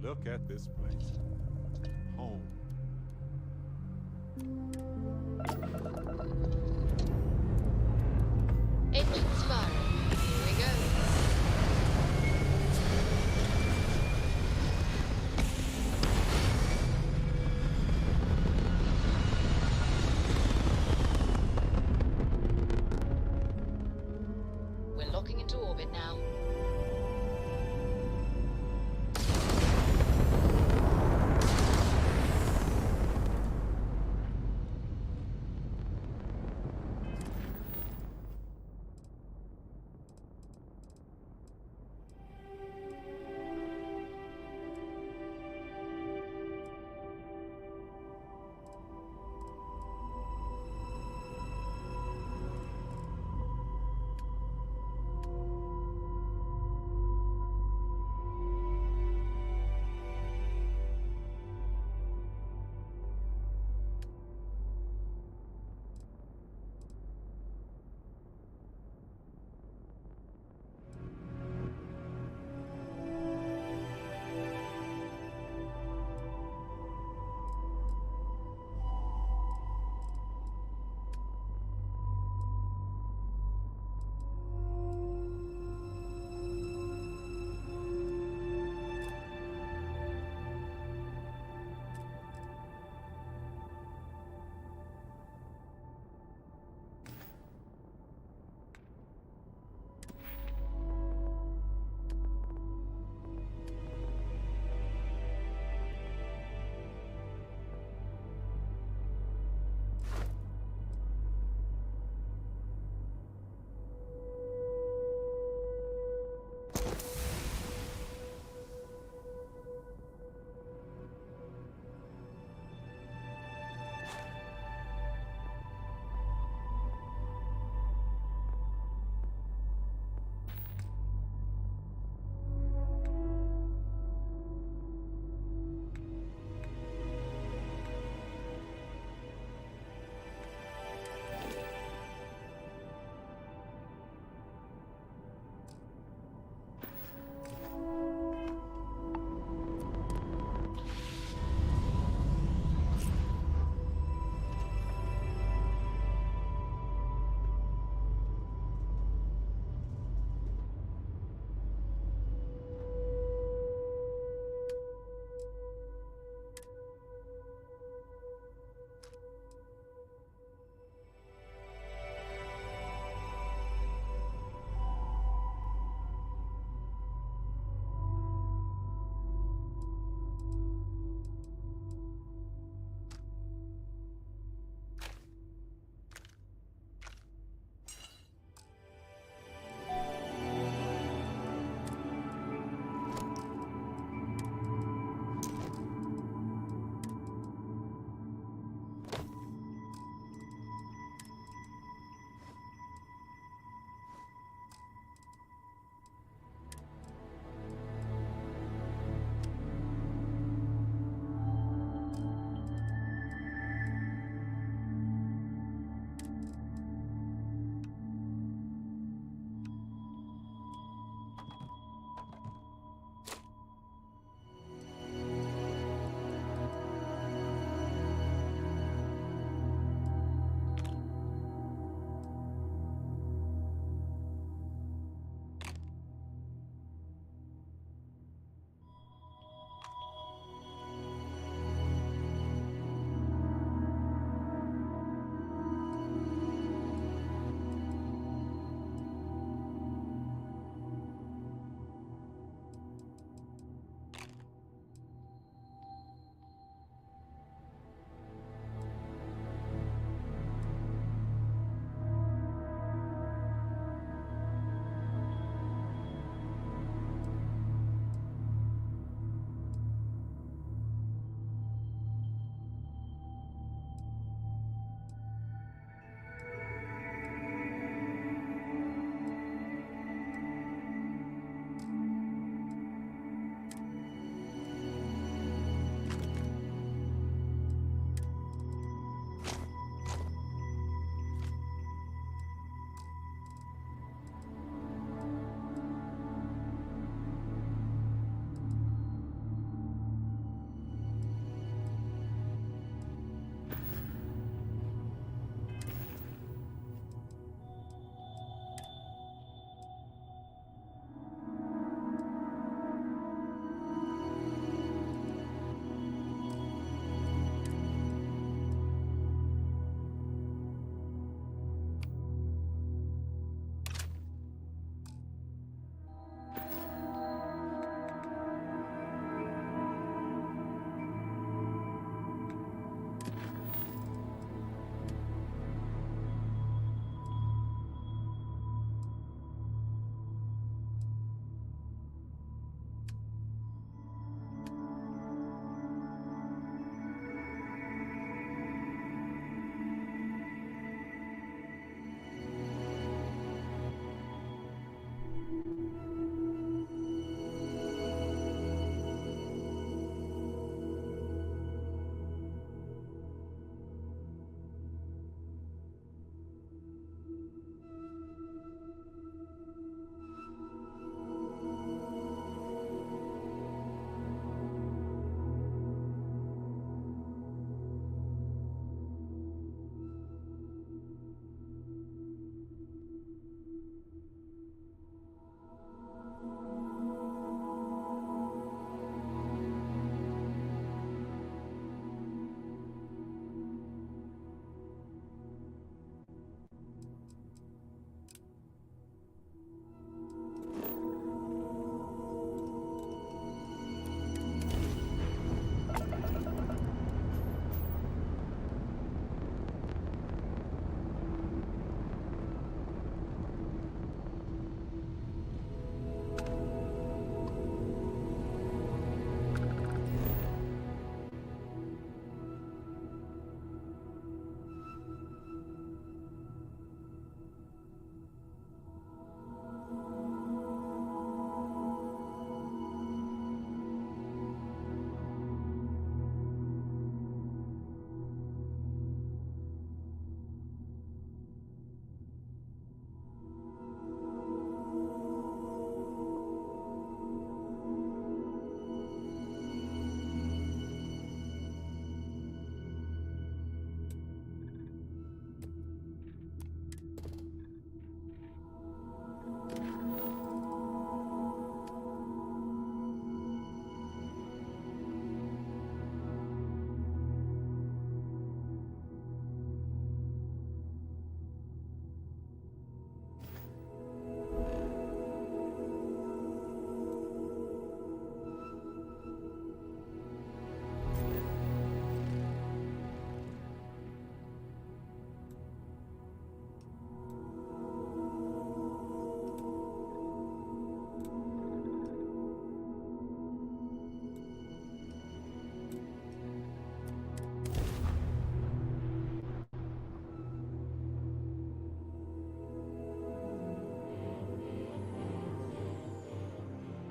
Look at this place. Home. Engines firing. Here we go. We're locking into orbit now.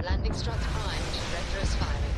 Landing struts primed. Retros firing.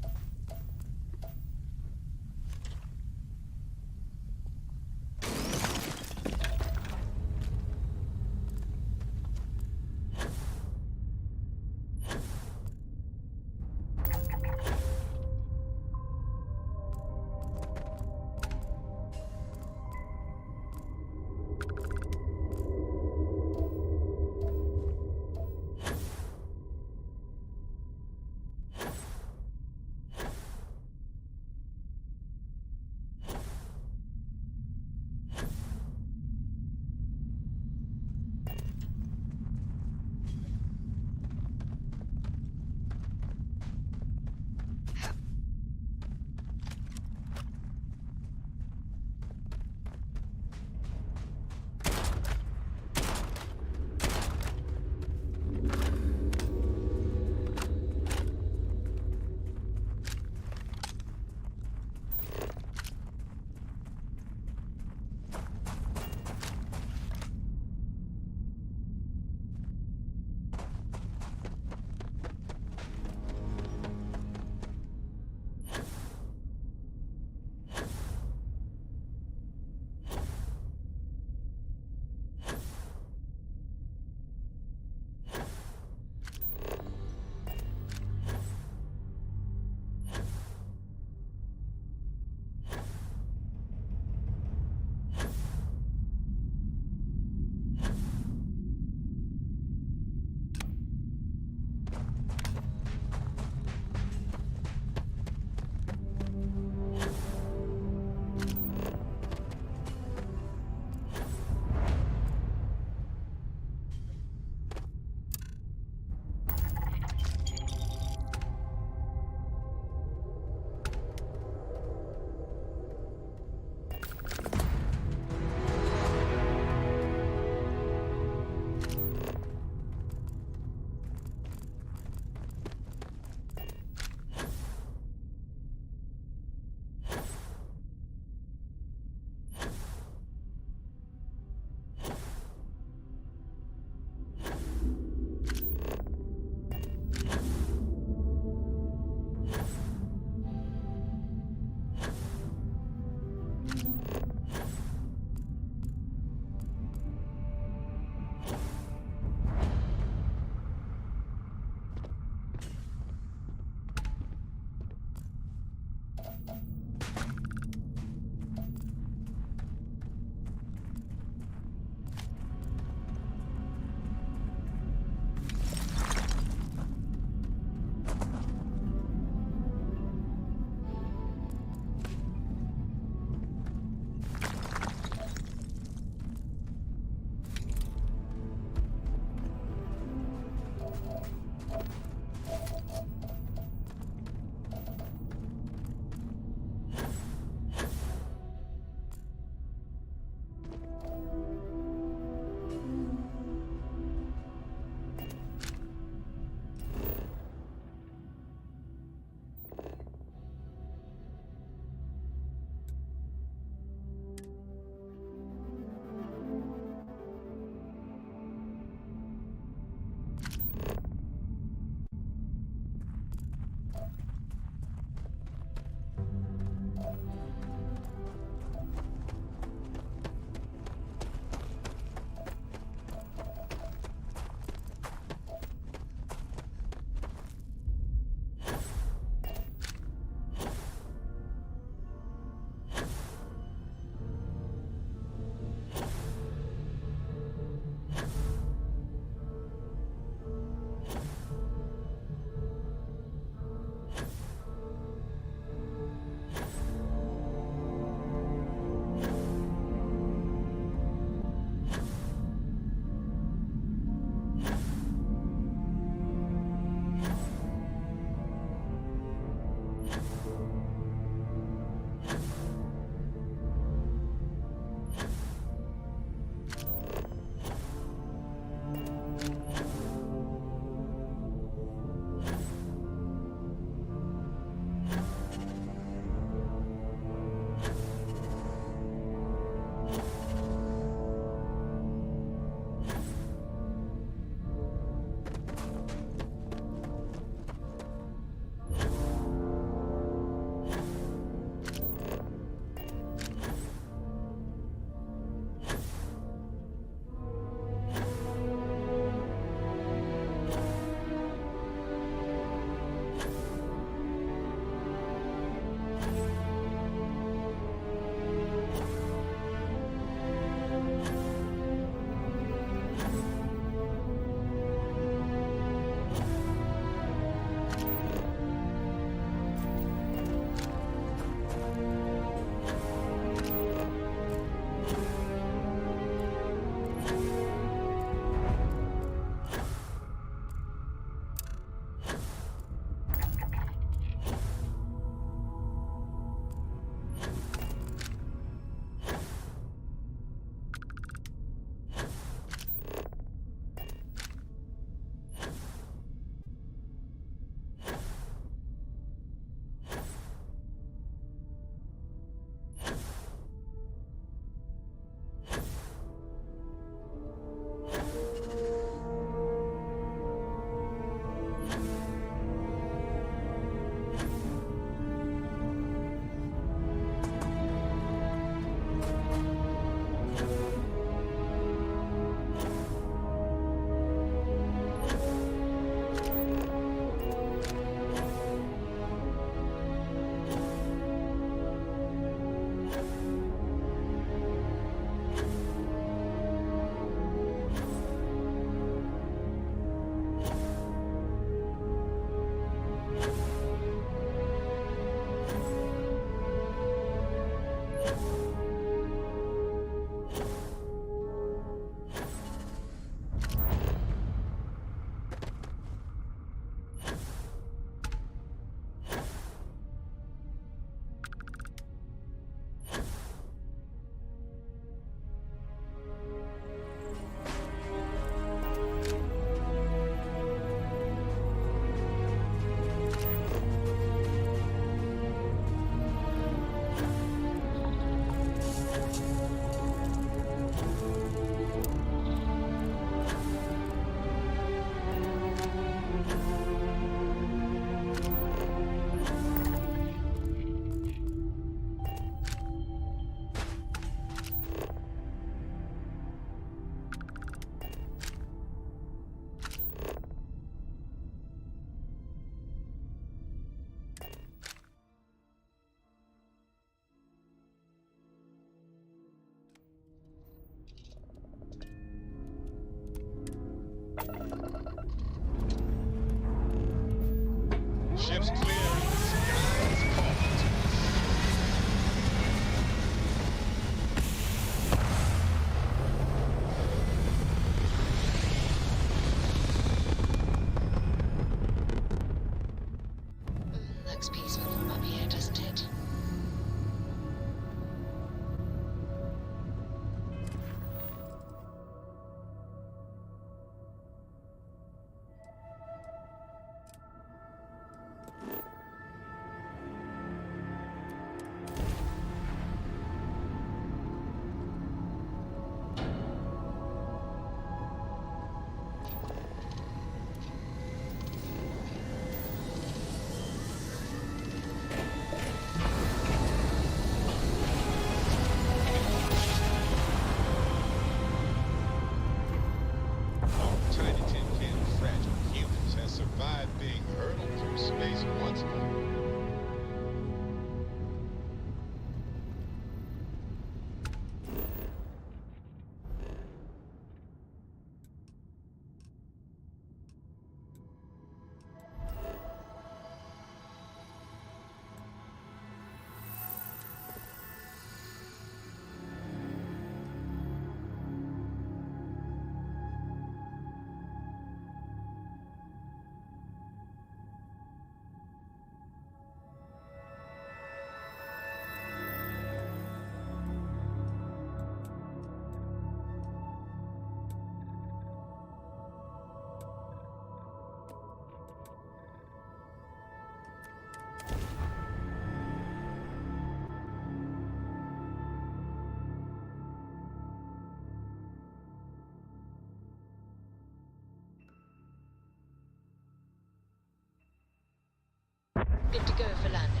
Good to go for landing.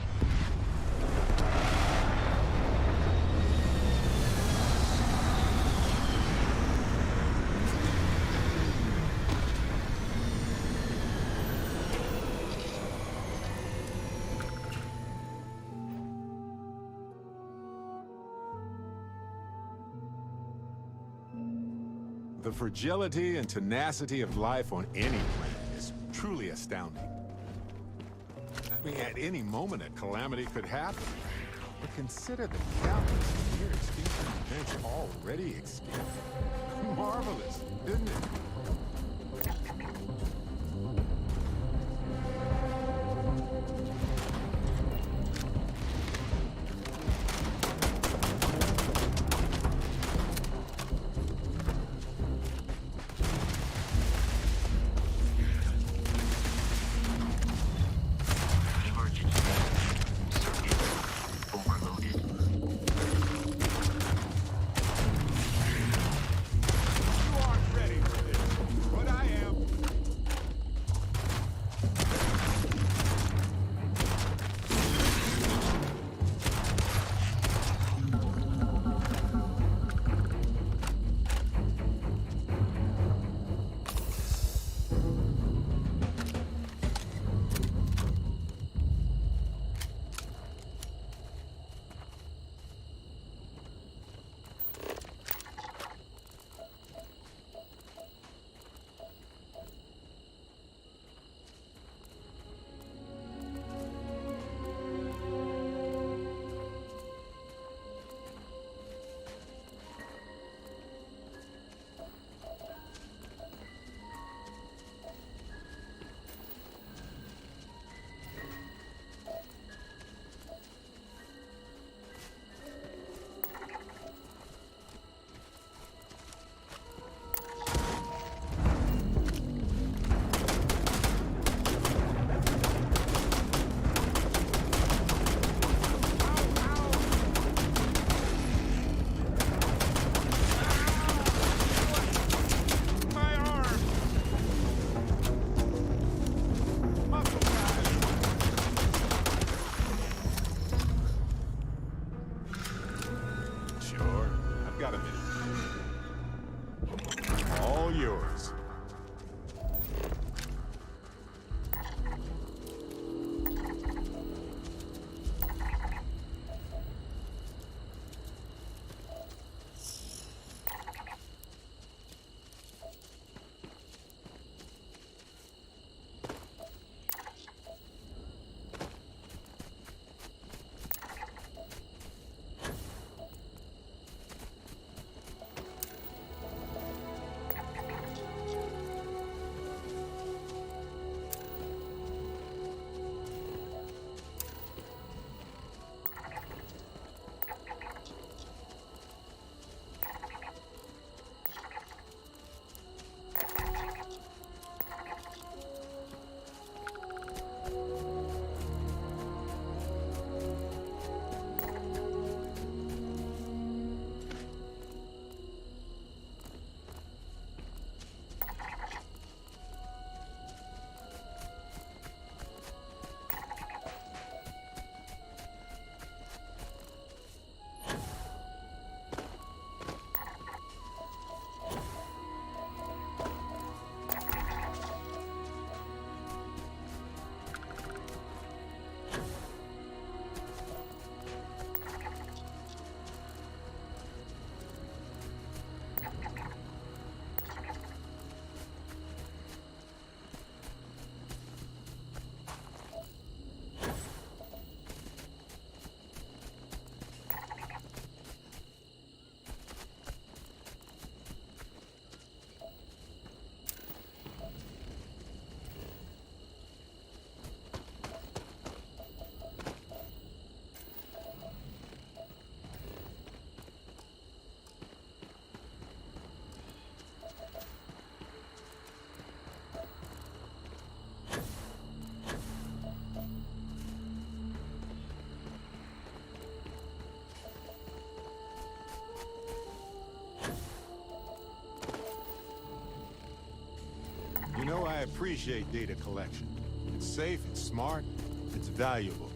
The fragility and tenacity of life on any planet is truly astounding. I mean, at any moment a calamity could happen. But consider the countless near extinction events already extinct. Marvelous, isn't it? Got a minute. All yours. You know, I appreciate data collection. It's safe, it's smart, It's valuable.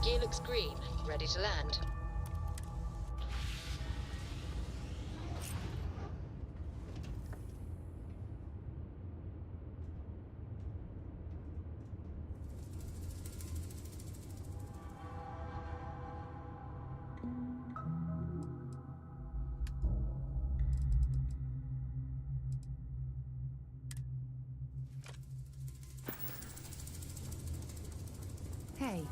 Gear looks green, ready to land. Hey.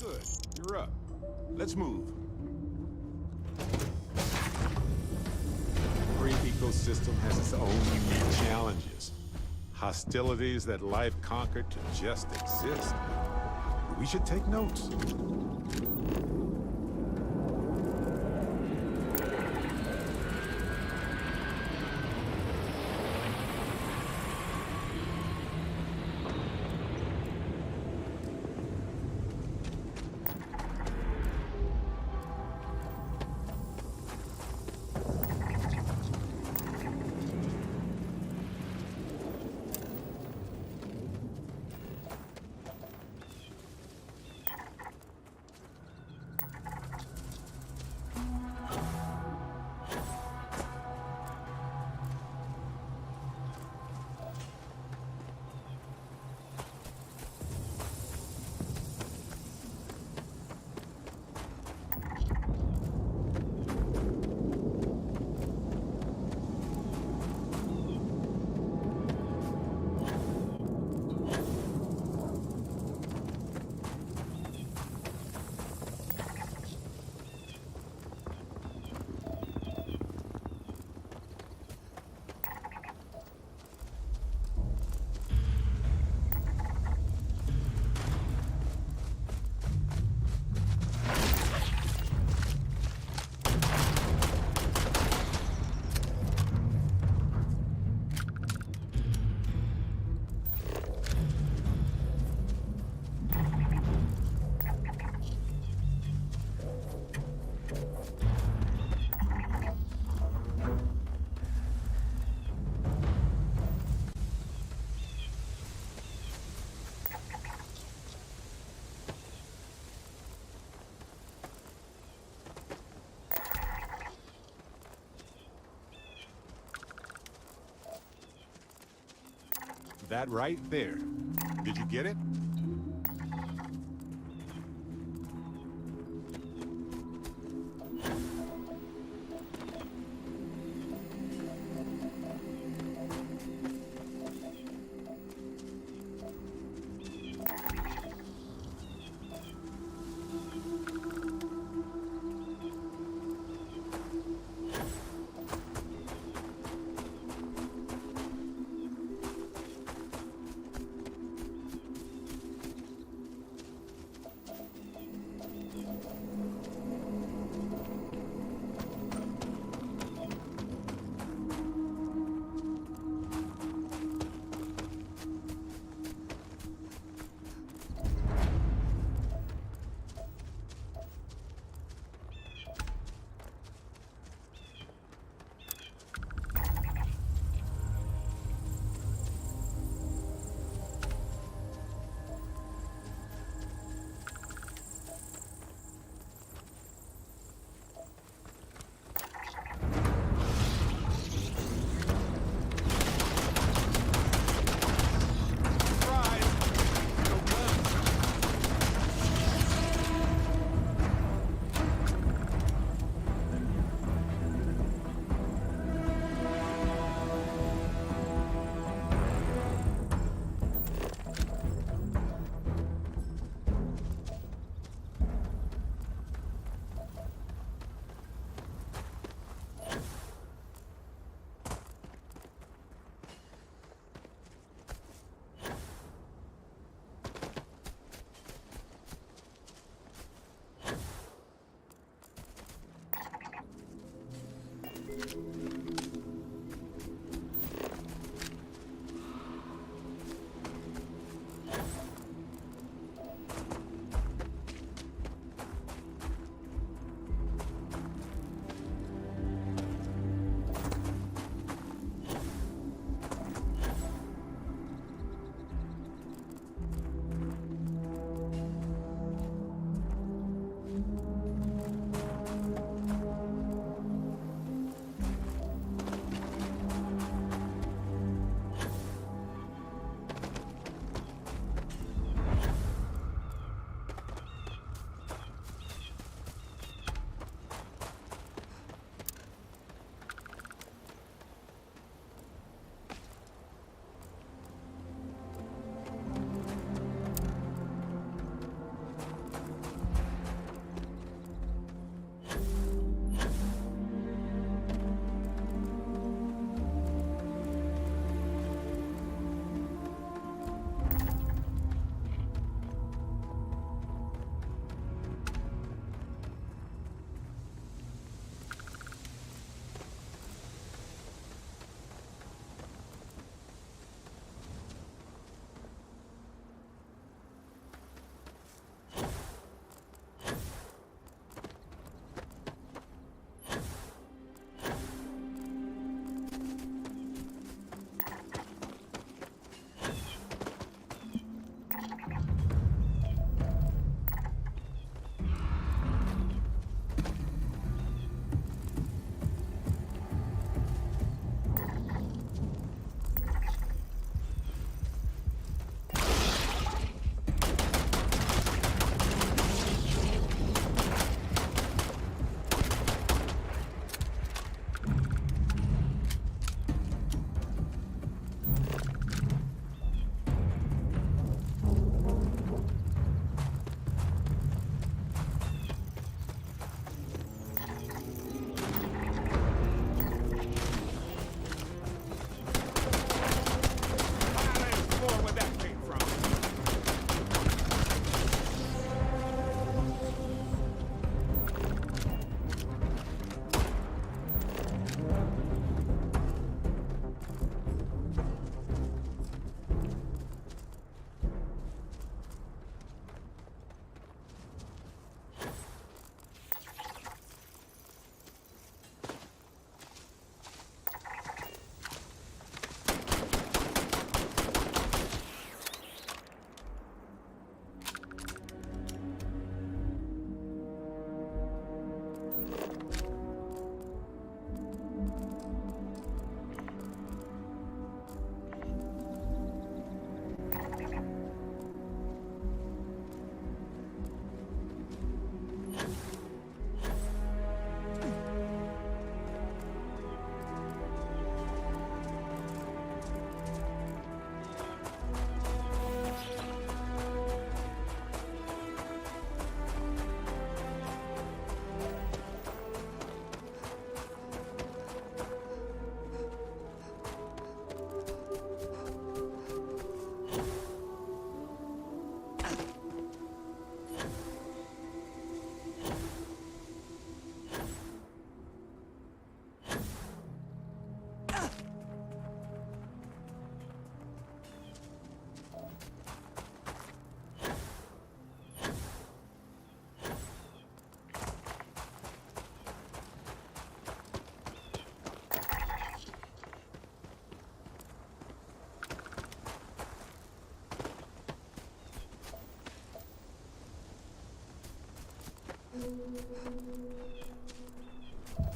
Good. You're up. Let's move. Every ecosystem has its own unique challenges. Hostilities that life conquered to just exist. We should take notes. That right there. Did you get it?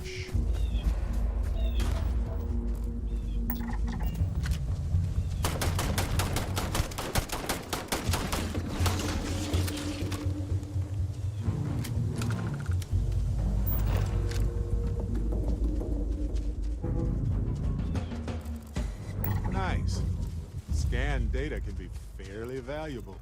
Shh. Nice. Scanned data can be fairly valuable.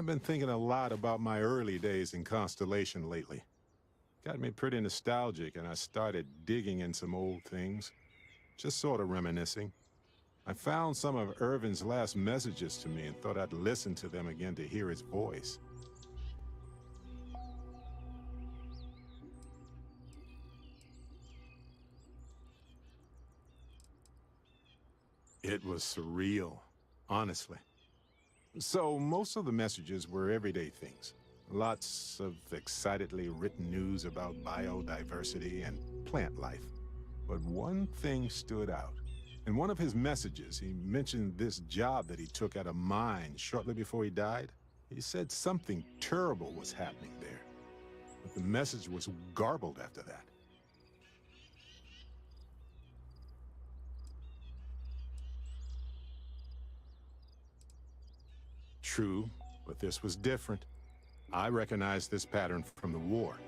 I've been thinking a lot about my early days in Constellation lately. Got me pretty nostalgic, and I started digging in some old things, just sort of reminiscing. I found some of Irvin's last messages to me and thought I'd listen to them again to hear his voice. It was surreal, honestly. So most of the messages were everyday things. Lots of excitedly written news about biodiversity and plant life. But one thing stood out. In one of his messages, he mentioned this job that he took at a mine shortly before he died. He said something terrible was happening there. But the message was garbled after that. True, but this was different. I recognized this pattern from the war.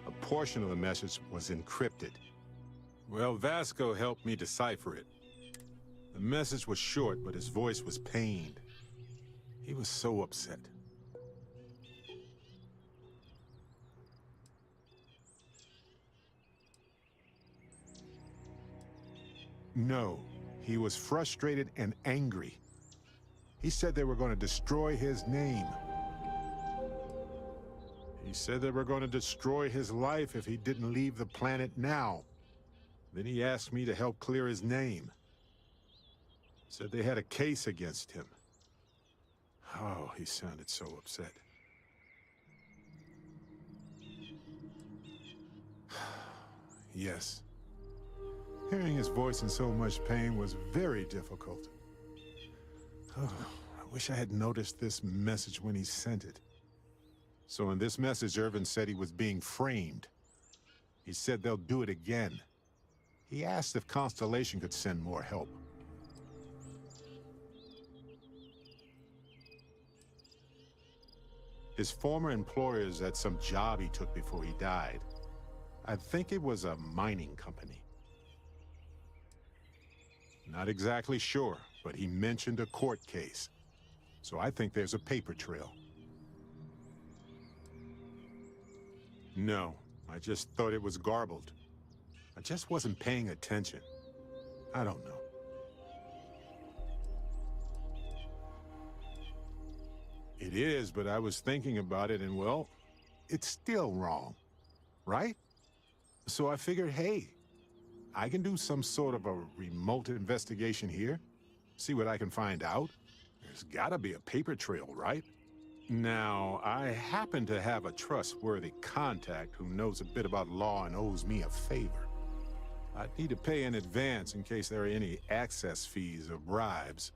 A portion of the message was encrypted. Well, Vasco helped me decipher it. The message was short, but his voice was pained. He was so upset. No, he was frustrated and angry. He said they were going to destroy his name. He said they were going to destroy his life if he didn't leave the planet now. Then he asked me to help clear his name. Said they had a case against him. Oh, he sounded so upset. Yes. Hearing his voice in so much pain was very difficult. Oh, I wish I had noticed this message when he sent it. So in this message, Irvin said he was being framed. He said they'll do it again. He asked if Constellation could send more help. His former employers had some job he took before he died. I think it was a mining company. Not exactly sure, but he mentioned a court case. So I think there's a paper trail. No, I just thought it was garbled. I just wasn't paying attention. I don't know. It is, but I was thinking about it and, well, it's still wrong, right? So I figured, hey, I can do some sort of a remote investigation here, see what I can find out. There's gotta be a paper trail, right? Now, I happen to have a trustworthy contact who knows a bit about law and owes me a favor. I'd need to pay in advance in case there are any access fees or bribes.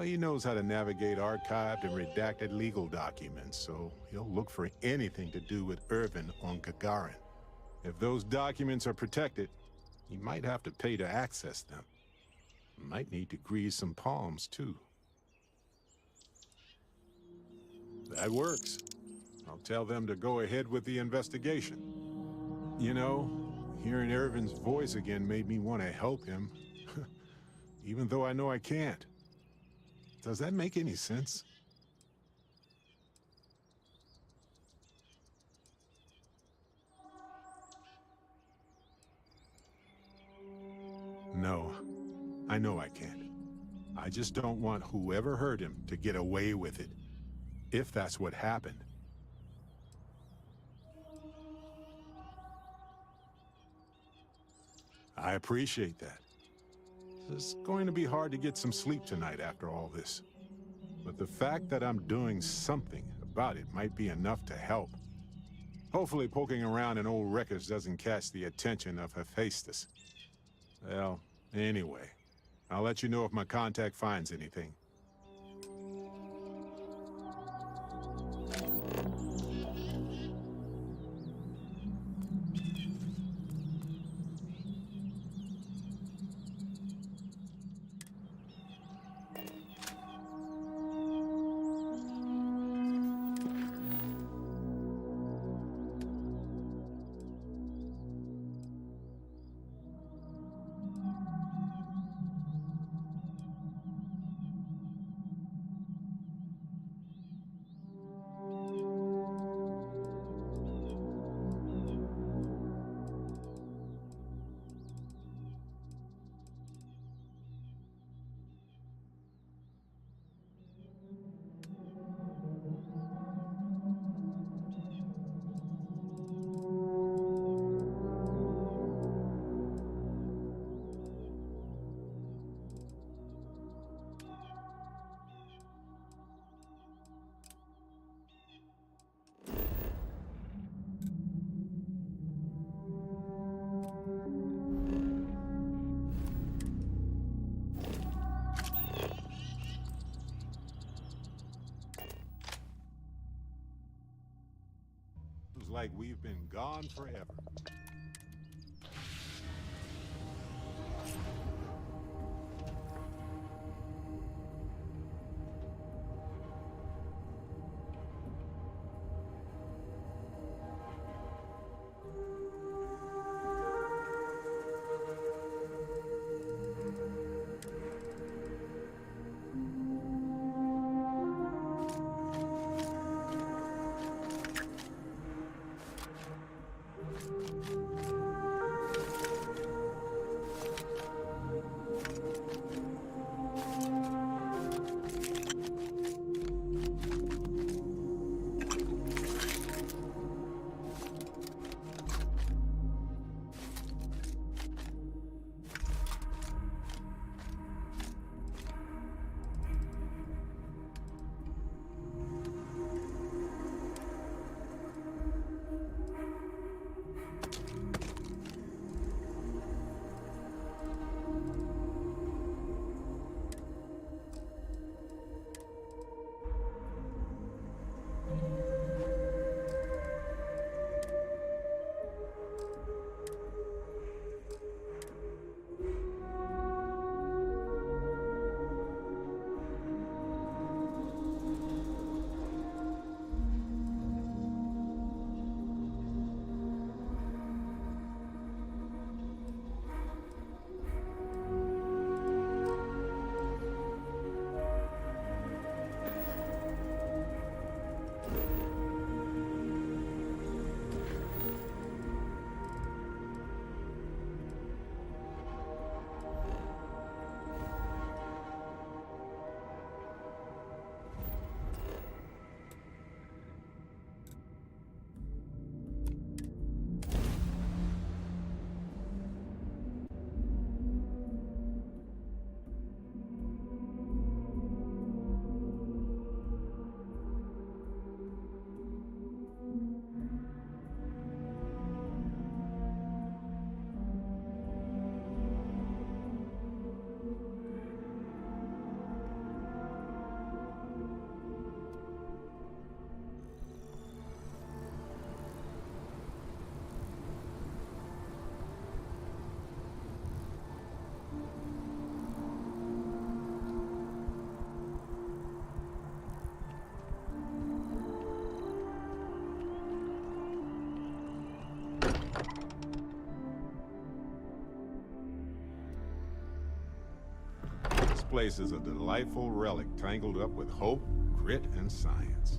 He knows how to navigate archived and redacted legal documents, so he'll look for anything to do with Irvin on Gagarin. If those documents are protected, he might have to pay to access them. Might need to grease some palms, too. That works. I'll tell them to go ahead with the investigation. You know, hearing Irvin's voice again made me want to help him, even though I know I can't. Does that make any sense? No, I know I can't. I just don't want whoever hurt him to get away with it, if that's what happened. I appreciate that. It's going to be hard to get some sleep tonight after all this. But the fact that I'm doing something about it might be enough to help. Hopefully poking around in old records doesn't catch the attention of Hephaestus. Well, anyway, I'll let you know if my contact finds anything. Seems like we've been gone forever. This place is a delightful relic tangled up with hope, grit, and science.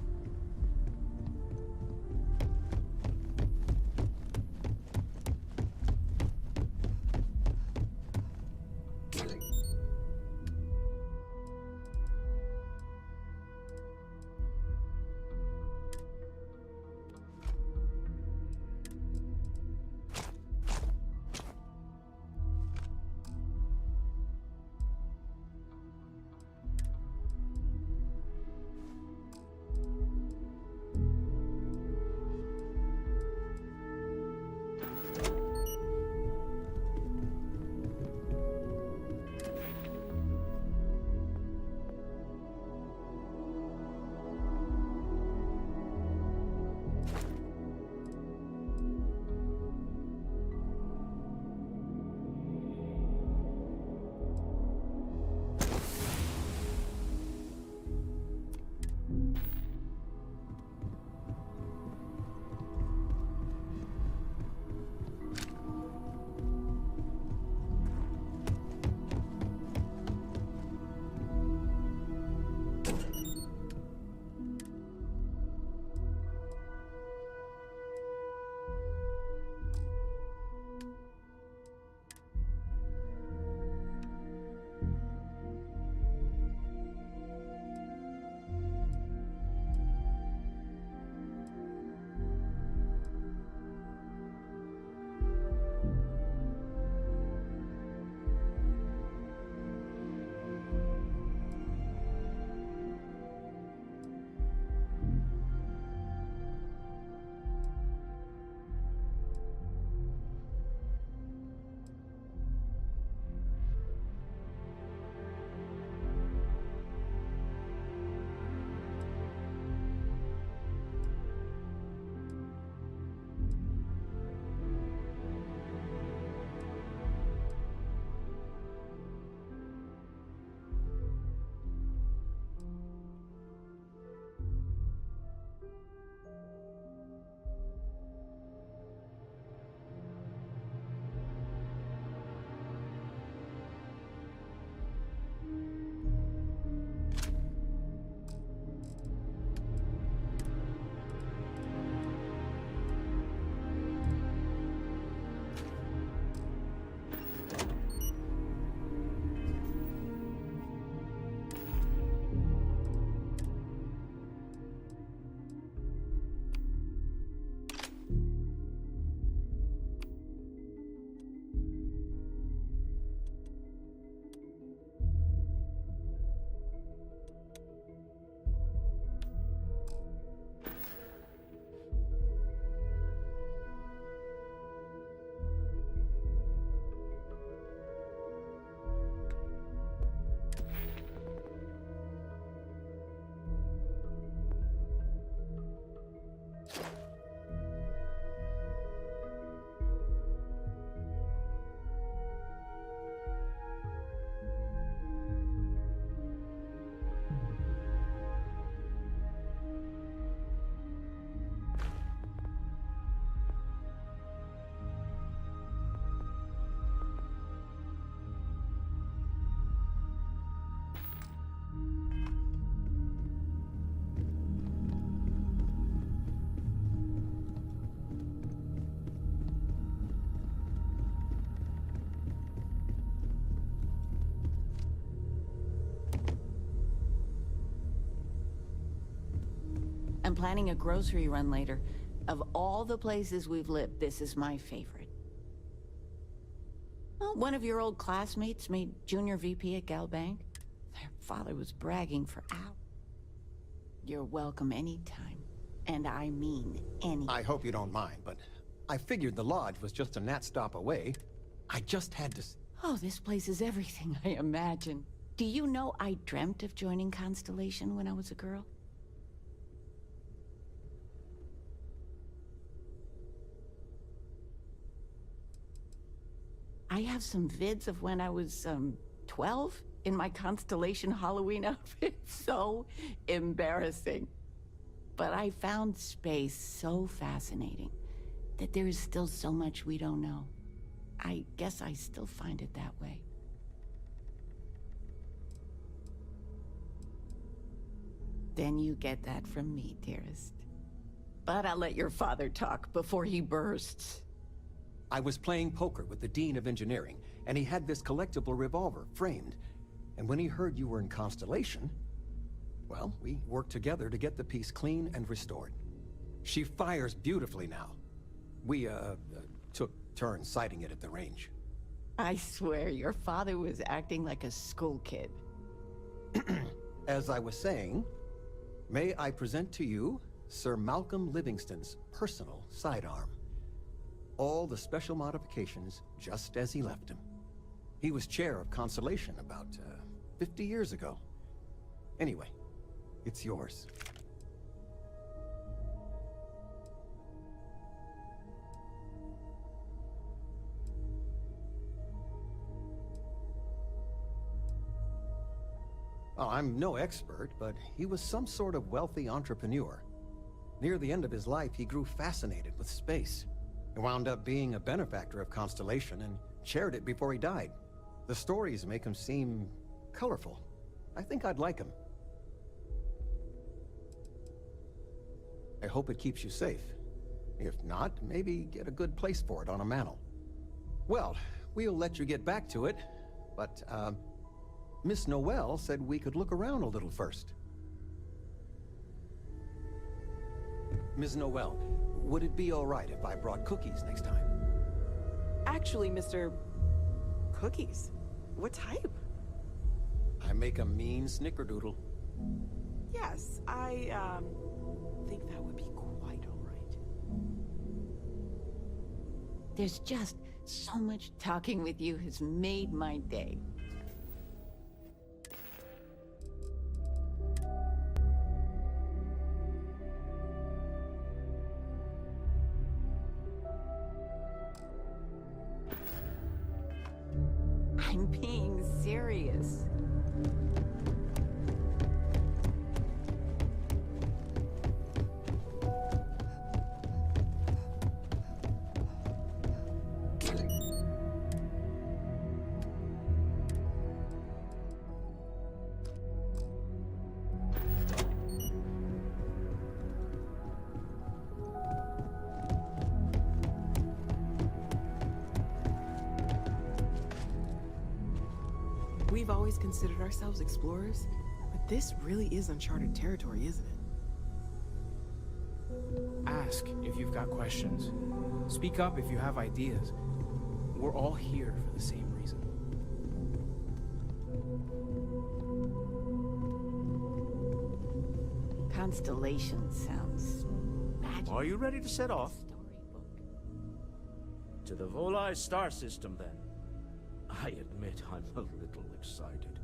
I'm planning a grocery run later. Of all the places we've lived, this is my favorite. Well, one of your old classmates made junior VP at Galbank. Their father was bragging for hours. You're welcome anytime. And I mean any. I hope you don't mind, but I figured the lodge was just a gnat stop away. I just had to... Oh, this place is everything I imagine. Do you know I dreamt of joining Constellation when I was a girl? I have some vids of when I was, 12 in my Constellation Halloween outfit. So embarrassing. But I found space so fascinating that there is still so much we don't know. I guess I still find it that way. Then you get that from me, dearest. But I'll let your father talk before he bursts. I was playing poker with the Dean of Engineering, and he had this collectible revolver framed. And when he heard you were in Constellation, well, we worked together to get the piece clean and restored. She fires beautifully now. We, took turns sighting it at the range. I swear, your father was acting like a school kid. As I was saying, may I present to you Sir Malcolm Livingston's personal sidearm. All the special modifications just as he left him. He was chair of Constellation about, 50 years ago. Anyway, it's yours. Oh, I'm no expert, but he was some sort of wealthy entrepreneur. Near the end of his life, he grew fascinated with space. He wound up being a benefactor of Constellation and chaired it before he died. The stories make him seem colorful. I think I'd like him. I hope it keeps you safe. If not, maybe get a good place for it on a mantle. Well, we'll let you get back to it, but, Miss Noel said we could look around a little first. Ms. Noel, would it be all right if I brought cookies next time? Actually, Mr. Cookies? What type? I make a mean snickerdoodle. Yes, I, think that would be quite all right. There's just so much talking with you has made my day. I'm being serious. We've always considered ourselves explorers, but this really is uncharted territory, isn't it? Ask if you've got questions. Speak up if you have ideas. We're all here for the same reason. Constellation sounds magical. Are you ready to set off? Storybook. To the Volai star system, then. I admit I'm a little excited.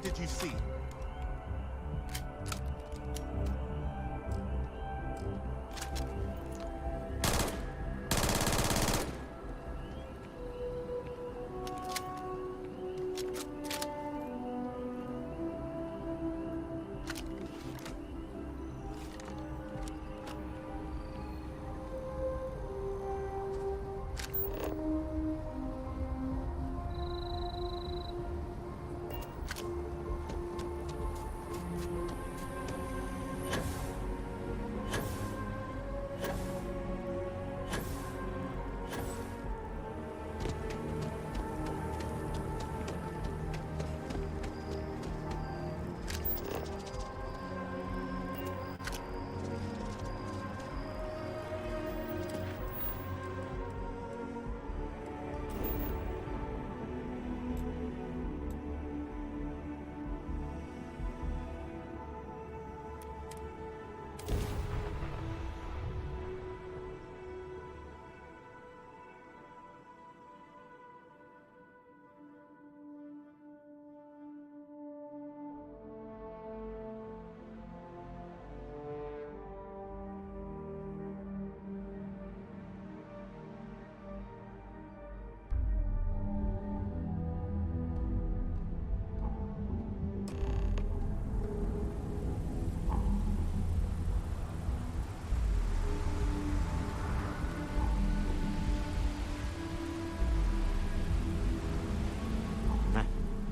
did you see?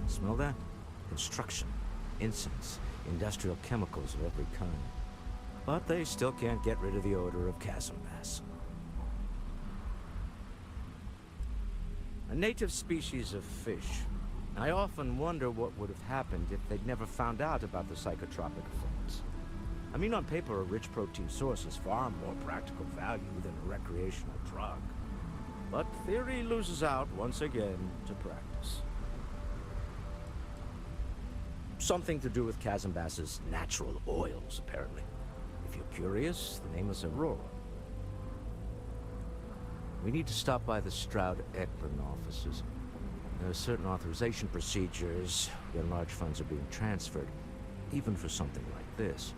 Smell that? Construction, incense, industrial chemicals of every kind. But they still can't get rid of the odor of chasm bass. A native species of fish. I often wonder what would have happened if they'd never found out about the psychotropic effects. I mean, on paper, a rich protein source is far more practical value than a recreational drug. But theory loses out once again to practice. Something to do with chasm bass's natural oils, apparently. If you're curious, the name is Aurora. We need to stop by the Stroud-Ekman offices. There are certain authorization procedures when large funds are being transferred, even for something like this.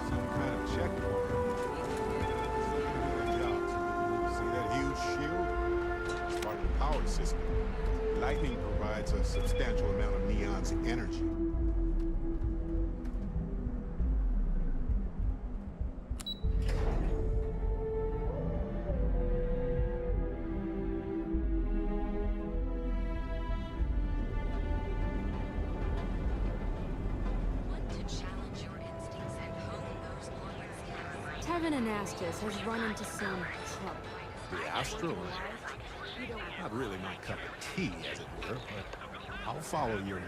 Some kind of checkpoint. Good job. See that huge shield? It's part of the power system. Lightning provides a substantial amount of Neon's energy. Want to challenge your instincts and hone those loyal skills? Tevin Anastas has run into some trouble. The Astral? Not really my cup of tea, as it were, but I'll follow your lead.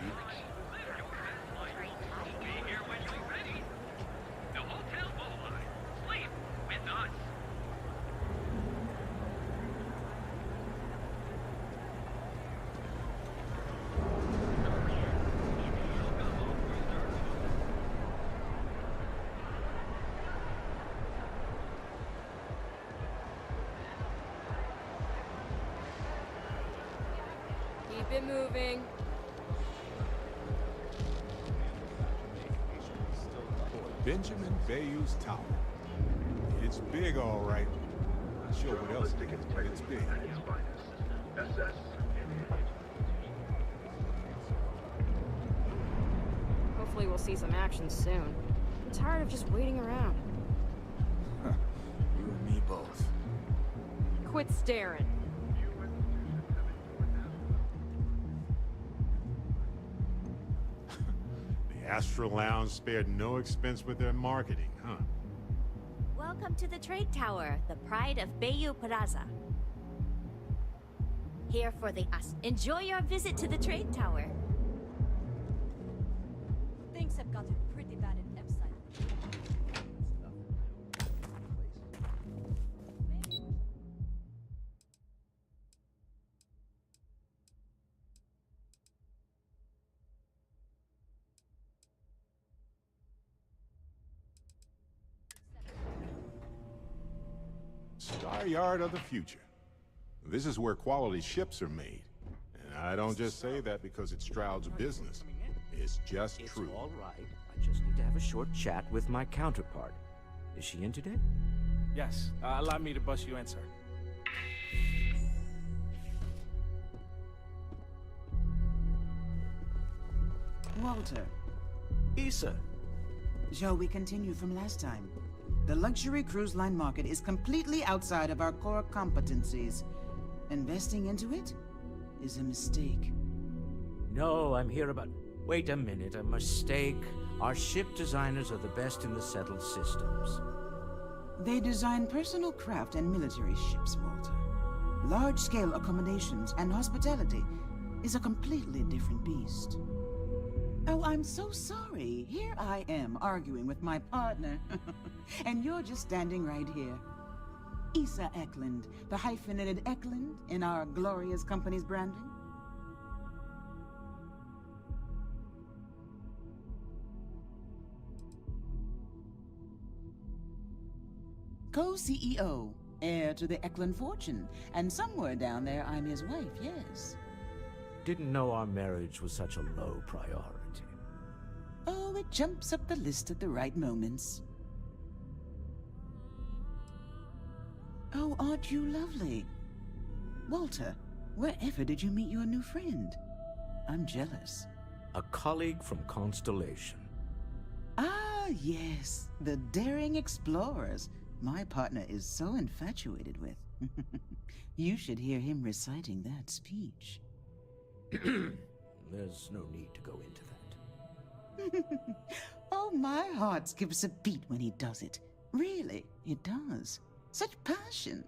Keep it moving. Benjamin Bayou's Tower. It's big, all right. Not sure what else it is, but it's big. Hopefully we'll see some action soon. I'm tired of just waiting around. You and me both. Quit staring. The Astral Lounge spared no expense with their marketing, huh? Welcome to the Trade Tower, the pride of Bayou Plaza. Here for the us. Enjoy your visit to the Trade Tower. Things have gotten pretty bad in Epsilon. Star Yard of the future. This is where quality ships are made. And I don't just say that because it's Stroud's business. It's just It's true. all right. I just need to have a short chat with my counterpart. Is she in today? Yes, allow me to bust you in, sir. Walter, Issa. shall we continue from last time? The luxury cruise line market is completely outside of our core competencies. Investing into it is a mistake. No, I'm here about... Wait a minute, a mistake. Our ship designers are the best in the settled systems. They design personal craft and military ships, Walter. Large-scale accommodations and hospitality is a completely different beast. Oh, I'm so sorry. Here I am arguing with my partner, and you're just standing right here. Issa Eklund, the hyphenated Eklund in our glorious company's branding. Co-CEO, heir to the Eklund fortune, and somewhere down there I'm his wife, yes. Didn't know our marriage was such a low priority. Oh, it jumps up the list at the right moments. Oh, aren't you lovely? Walter, wherever did you meet your new friend? I'm jealous. A colleague from Constellation. Ah, yes, the daring explorers my partner is so infatuated with. You should hear him reciting that speech. There's no need to go into that. Oh, my heart skips a beat when he does it. Really, it does. Such passion.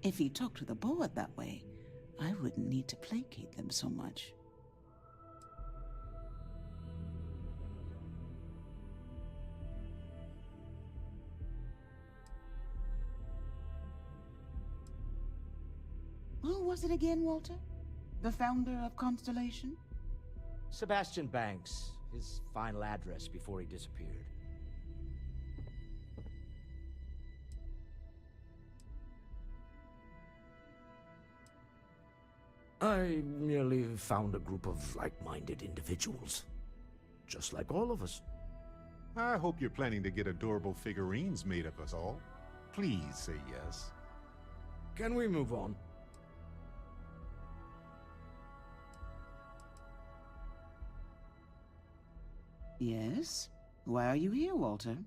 If he talked to the board that way, I wouldn't need to placate them so much. Who was it again, Walter? The founder of Constellation? Sebastian Banks, his final address before he disappeared. I merely found a group of like-minded individuals. Just like all of us. I hope you're planning to get adorable figurines made of us all. Please say yes. Can we move on? Yes? Why are you here, Walter?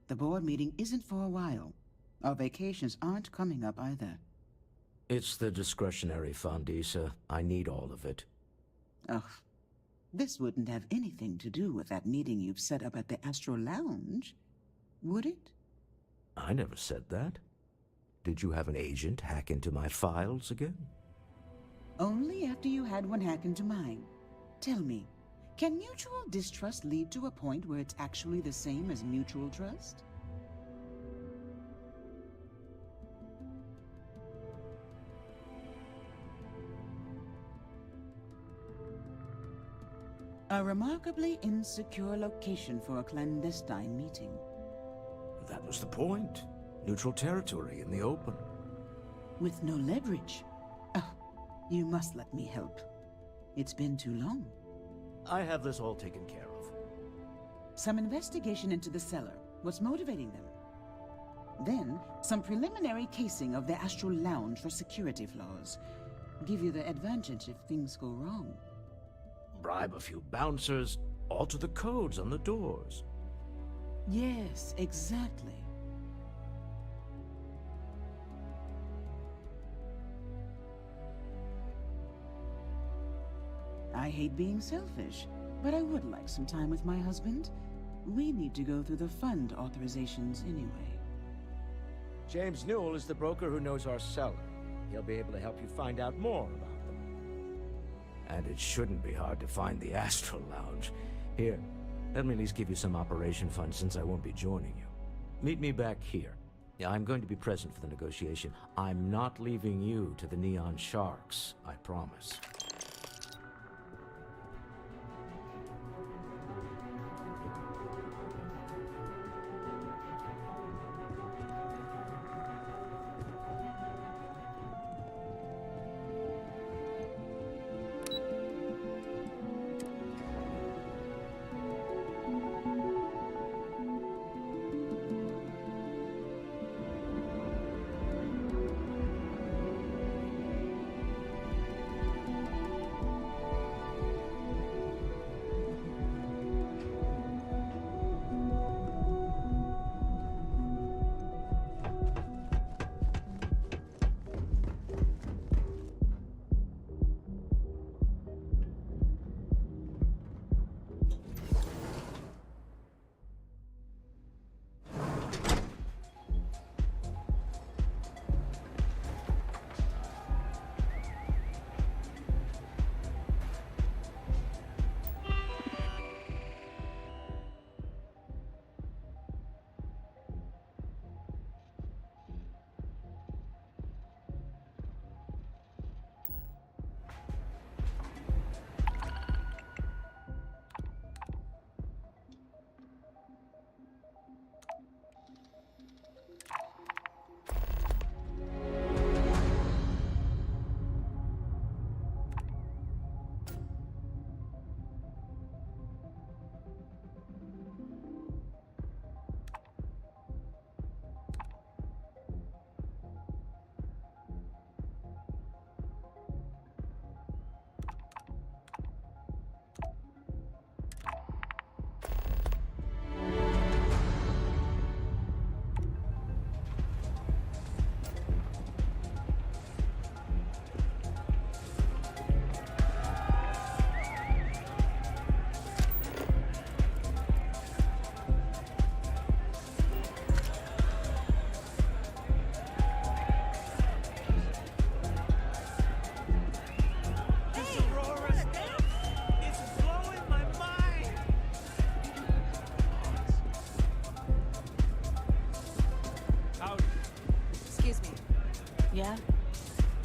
The board meeting isn't for a while. Our vacations aren't coming up either. It's the discretionary fund, Issa. I need all of it. Ugh. This wouldn't have anything to do with that meeting you've set up at the Astro Lounge, would it? I never said that. Did you have an agent hack into my files again? Only after you had one hack into mine. Tell me, can mutual distrust lead to a point where it's actually the same as mutual trust? A remarkably insecure location for a clandestine meeting. That was the point. Neutral territory in the open. With no leverage. Oh, you must let me help. It's been too long. I have this all taken care of. Some investigation into the cellar. What's motivating them? Then, some preliminary casing of the Astral Lounge for security flaws. Give you the advantage if things go wrong. Bribe a few bouncers, alter the codes on the doors. Yes, exactly. I hate being selfish, but I would like some time with my husband. We need to go through the fund authorizations anyway. James Newell is the broker who knows our cellar. He'll be able to help you find out more about them. And it shouldn't be hard to find the Astral Lounge. Here, let me at least give you some operation funds since I won't be joining you. Meet me back here. Yeah, I'm going to be present for the negotiation. I'm not leaving you to the Neon Sharks, I promise.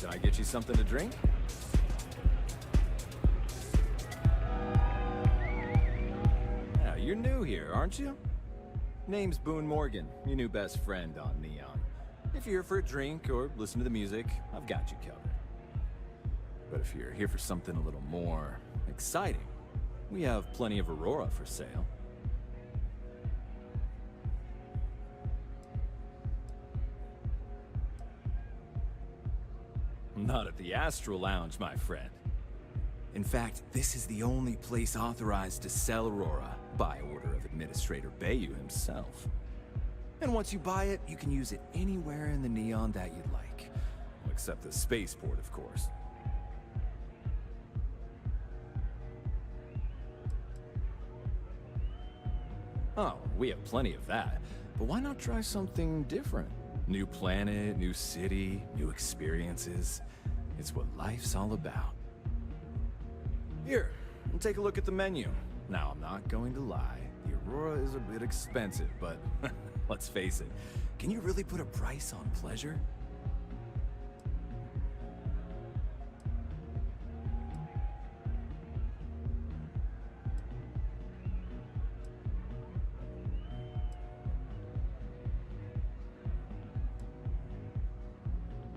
Can I get you something to drink? Yeah, you're new here, aren't you? Name's Boone Morgan, your new best friend on Neon. If you're here for a drink or listen to the music, I've got you covered. But if you're here for something a little more exciting, we have plenty of Aurora for sale. Not at the Astral Lounge, my friend. In fact, this is the only place authorized to sell Aurora by order of Administrator Bayou himself. And once you buy it, you can use it anywhere in the Neon that you'd like. Well, except the spaceport, of course. Oh, we have plenty of that. But why not try something different? New planet, new city, new experiences. It's what life's all about. Here, take a look at the menu. Now, I'm not going to lie. The Aurora is a bit expensive, but let's face it. Can you really put a price on pleasure?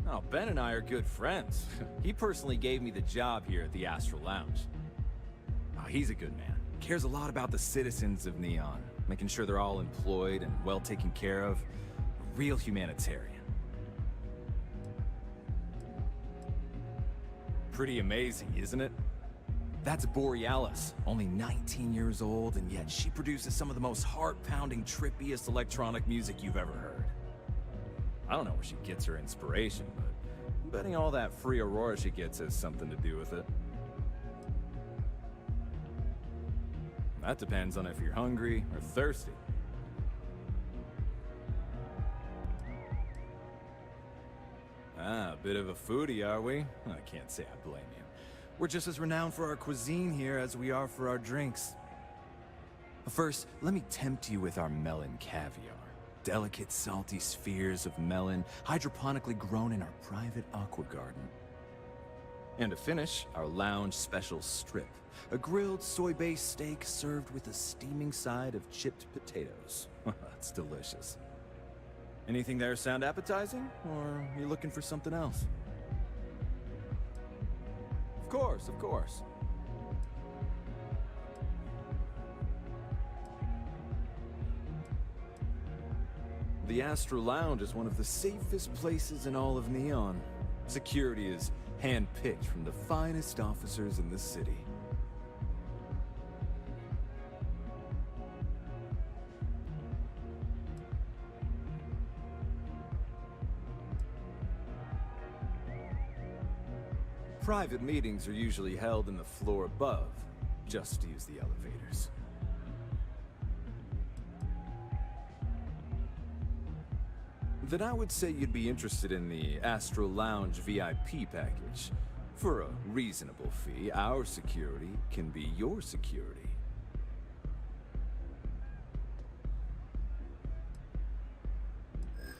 Oh, Ben and I are good friends. He personally gave me the job here at the Astral Lounge. Oh, he's a good man. Cares a lot about the citizens of Neon, making sure they're all employed and well taken care of. A real humanitarian. Pretty amazing, isn't it? That's Borealis, only 19 years old, and yet she produces some of the most heart-pounding, trippiest electronic music you've ever heard. I don't know where she gets her inspiration, but I'm betting all that free Aurora she gets has something to do with it. That depends on if you're hungry or thirsty. Ah, a bit of a foodie, are we? I can't say I blame you. We're just as renowned for our cuisine here as we are for our drinks. But first, let me tempt you with our melon caviar. Delicate, salty spheres of melon, hydroponically grown in our private aqua garden. And to finish, our lounge special strip. A grilled soy-based steak served with a steaming side of chipped potatoes. That's delicious. Anything there sound appetizing? Or are you looking for something else? Of course, of course. The Astral Lounge is one of the safest places in all of Neon. Security is hand-picked from the finest officers in the city. Private meetings are usually held in the floor above, just to use the elevators. Then I would say you'd be interested in the Astral Lounge VIP package. For a reasonable fee, our security can be your security.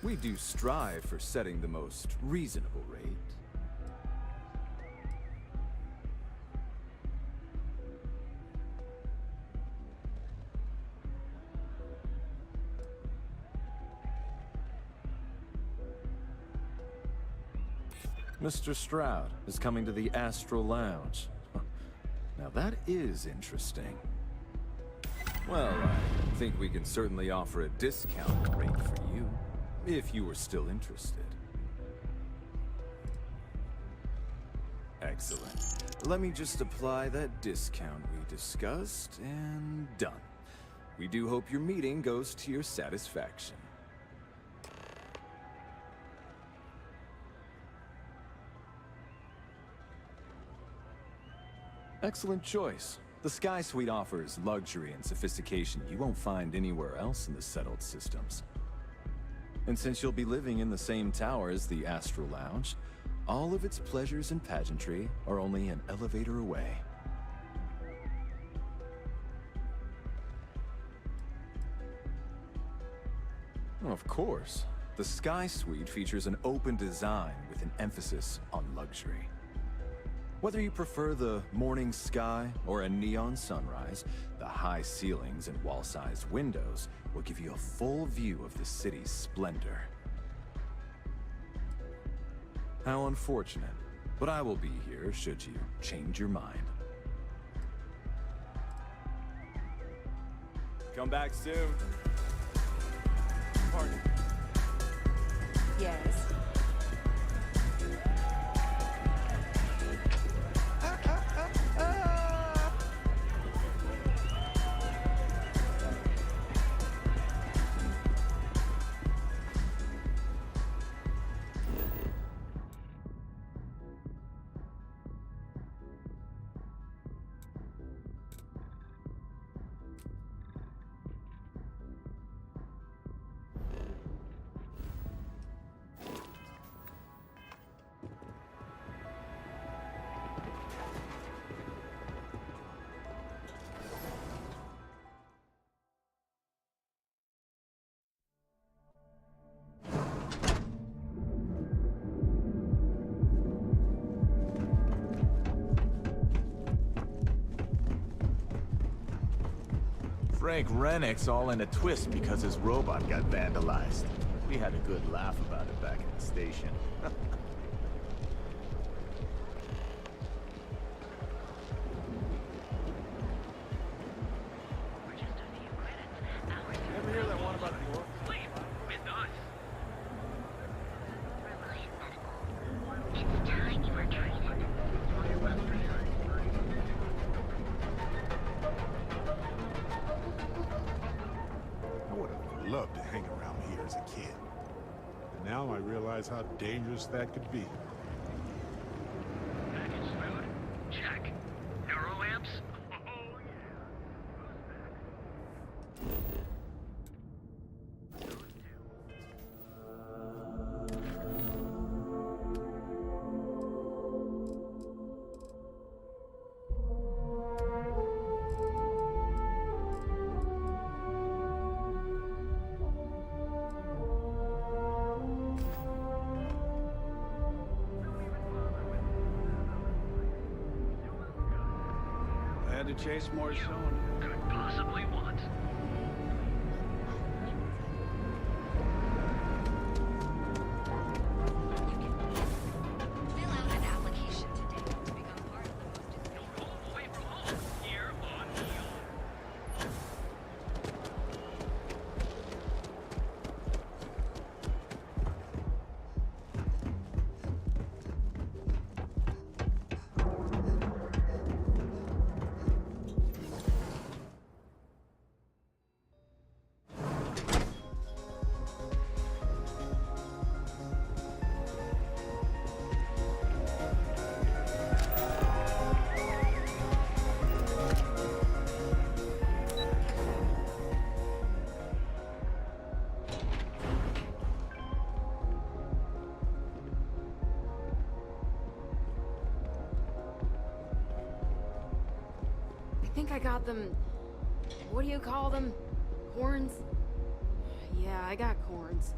We do strive for setting the most reasonable rate. Mr. Stroud is coming to the Astral Lounge. Now that is interesting. Well, I think we can certainly offer a discount rate for you, if you were still interested. Excellent. Let me just apply that discount we discussed, and done. We do hope your meeting goes to your satisfaction. Excellent choice. The Sky Suite offers luxury and sophistication you won't find anywhere else in the settled systems. And since you'll be living in the same tower as the Astral Lounge, all of its pleasures and pageantry are only an elevator away. Of course. The Sky Suite features an open design with an emphasis on luxury. Whether you prefer the morning sky or a neon sunrise, the high ceilings and wall-sized windows will give you a full view of the city's splendor. How unfortunate, but I will be here should you change your mind. Come back soon. Pardon. Yes. Frank Rennick's all in a twist because his robot got vandalized. We had a good laugh about it back at the station. Ever hear that one about the orc? Wait, with us. It's time you were treated. I would have loved to hang around here as a kid. And now I realize how dangerous that could be. Package food? Check. Neuroamps? Oh, I had to chase more soon. could possibly want. Fill out an application today to become part of the most home away from home here on Neon. I think I got them. What do you call them? Horns? Yeah, I got corns.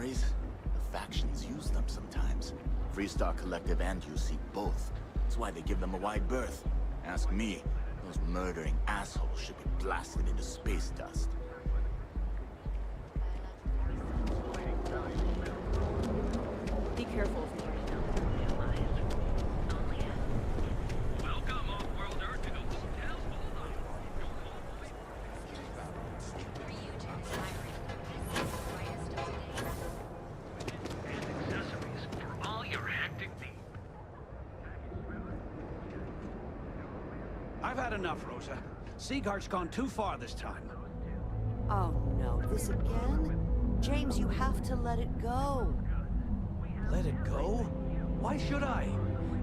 mercenaries? The factions use them sometimes. Freestar Collective and UC both. That's why they give them a wide berth. Ask me, those murdering assholes should be blasted into space dust. Be careful of me right now. Welcome, off-worlder, to the hotel. And accessories for all your hectic needs. I've had enough, Rosa. Siegart's gone too far this time. Oh no, this again? James, you have to let it go. Let it go? Why should I?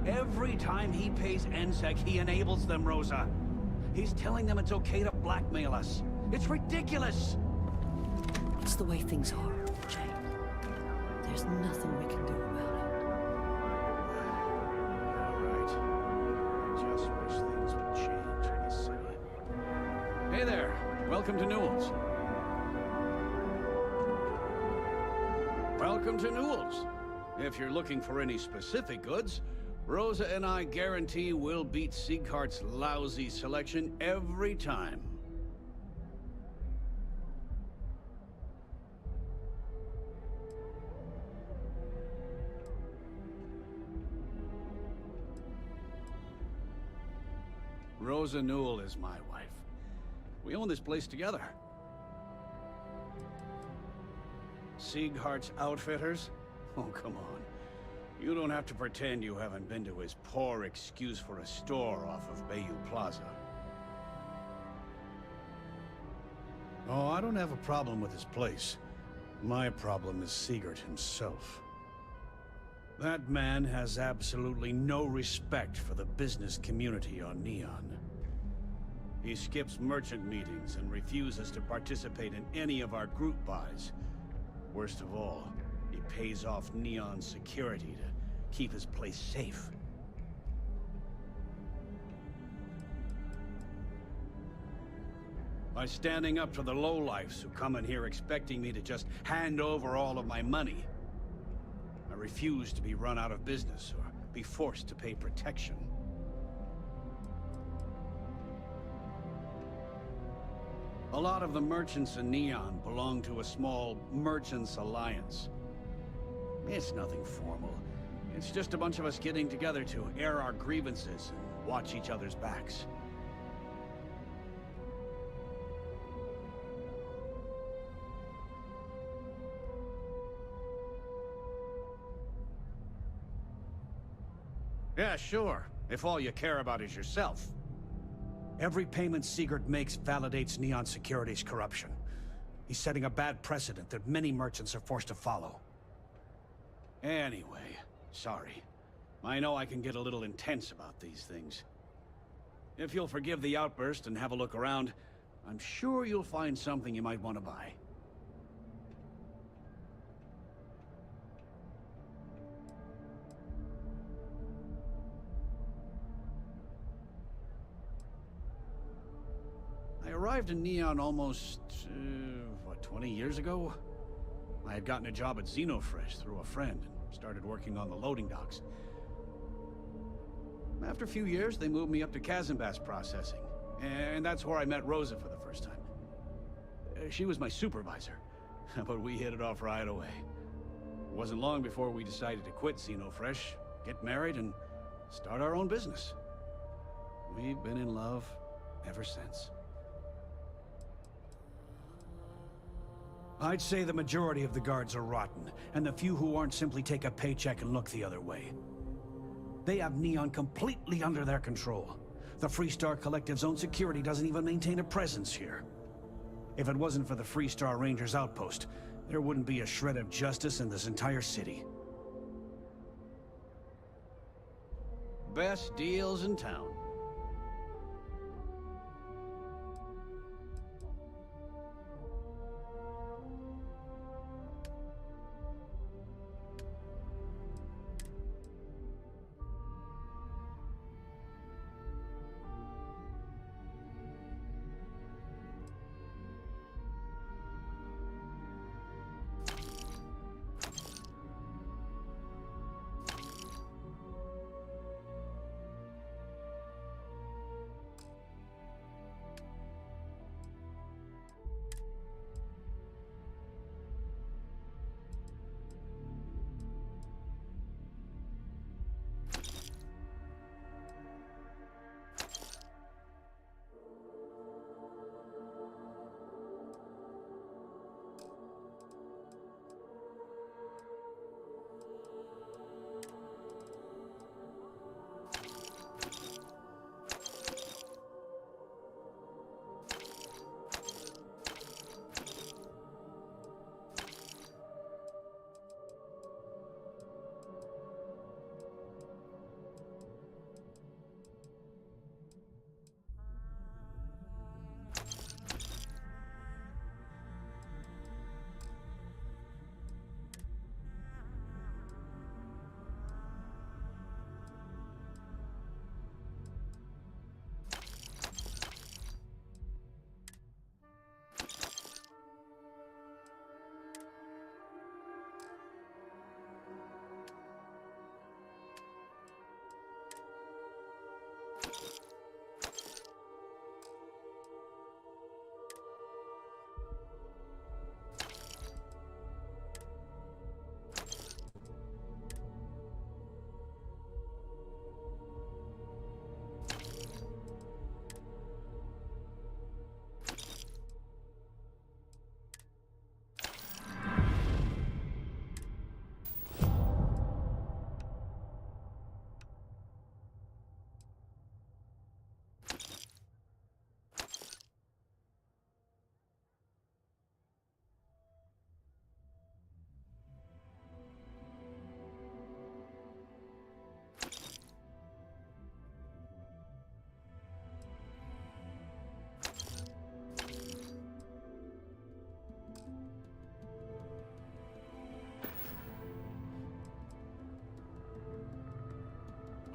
Every time he pays NSEC, he enables them, Rosa. He's telling them it's okay to blackmail us. It's ridiculous! It's the way things are, James. There's nothing we can do about it. Alright. I just wish things would change in the city. Hey there. Welcome to Newell's. Welcome to Newell's. If you're looking for any specific goods, Rosa and I guarantee we'll beat Sieghart's lousy selection every time. Rosa Newell is my wife. We own this place together. Sieghart's Outfitters? Oh, come on. You don't have to pretend you haven't been to his poor excuse for a store off of Bayou Plaza. Oh, I don't have a problem with his place. My problem is Siegert himself. That man has absolutely no respect for the business community on Neon. He skips merchant meetings and refuses to participate in any of our group buys. Worst of all, he pays off Neon security to keep his place safe. By standing up to the lowlifes who come in here expecting me to just hand over all of my money. I refuse to be run out of business or be forced to pay protection. A lot of the merchants in Neon belong to a small merchants alliance. It's nothing formal. It's just a bunch of us getting together to air our grievances and watch each other's backs. Yeah, sure. If all you care about is yourself. Every payment Siegert makes validates Neon Security's corruption. He's setting a bad precedent that many merchants are forced to follow. Anyway, sorry. I know I can get a little intense about these things. If you'll forgive the outburst and have a look around, I'm sure you'll find something you might want to buy. I arrived in Neon almost, 20 years ago? I had gotten a job at Xenofresh through a friend and started working on the loading docks. After a few years, they moved me up to Kazanbas processing, and that's where I met Rosa for the first time. She was my supervisor, but we hit it off right away. It wasn't long before we decided to quit Xenofresh, get married, and start our own business. We've been in love ever since. I'd say the majority of the guards are rotten, and the few who aren't simply take a paycheck and look the other way. They have Neon completely under their control. The Freestar Collective's own security doesn't even maintain a presence here. If it wasn't for the Freestar Rangers outpost, there wouldn't be a shred of justice in this entire city. Best deals in town.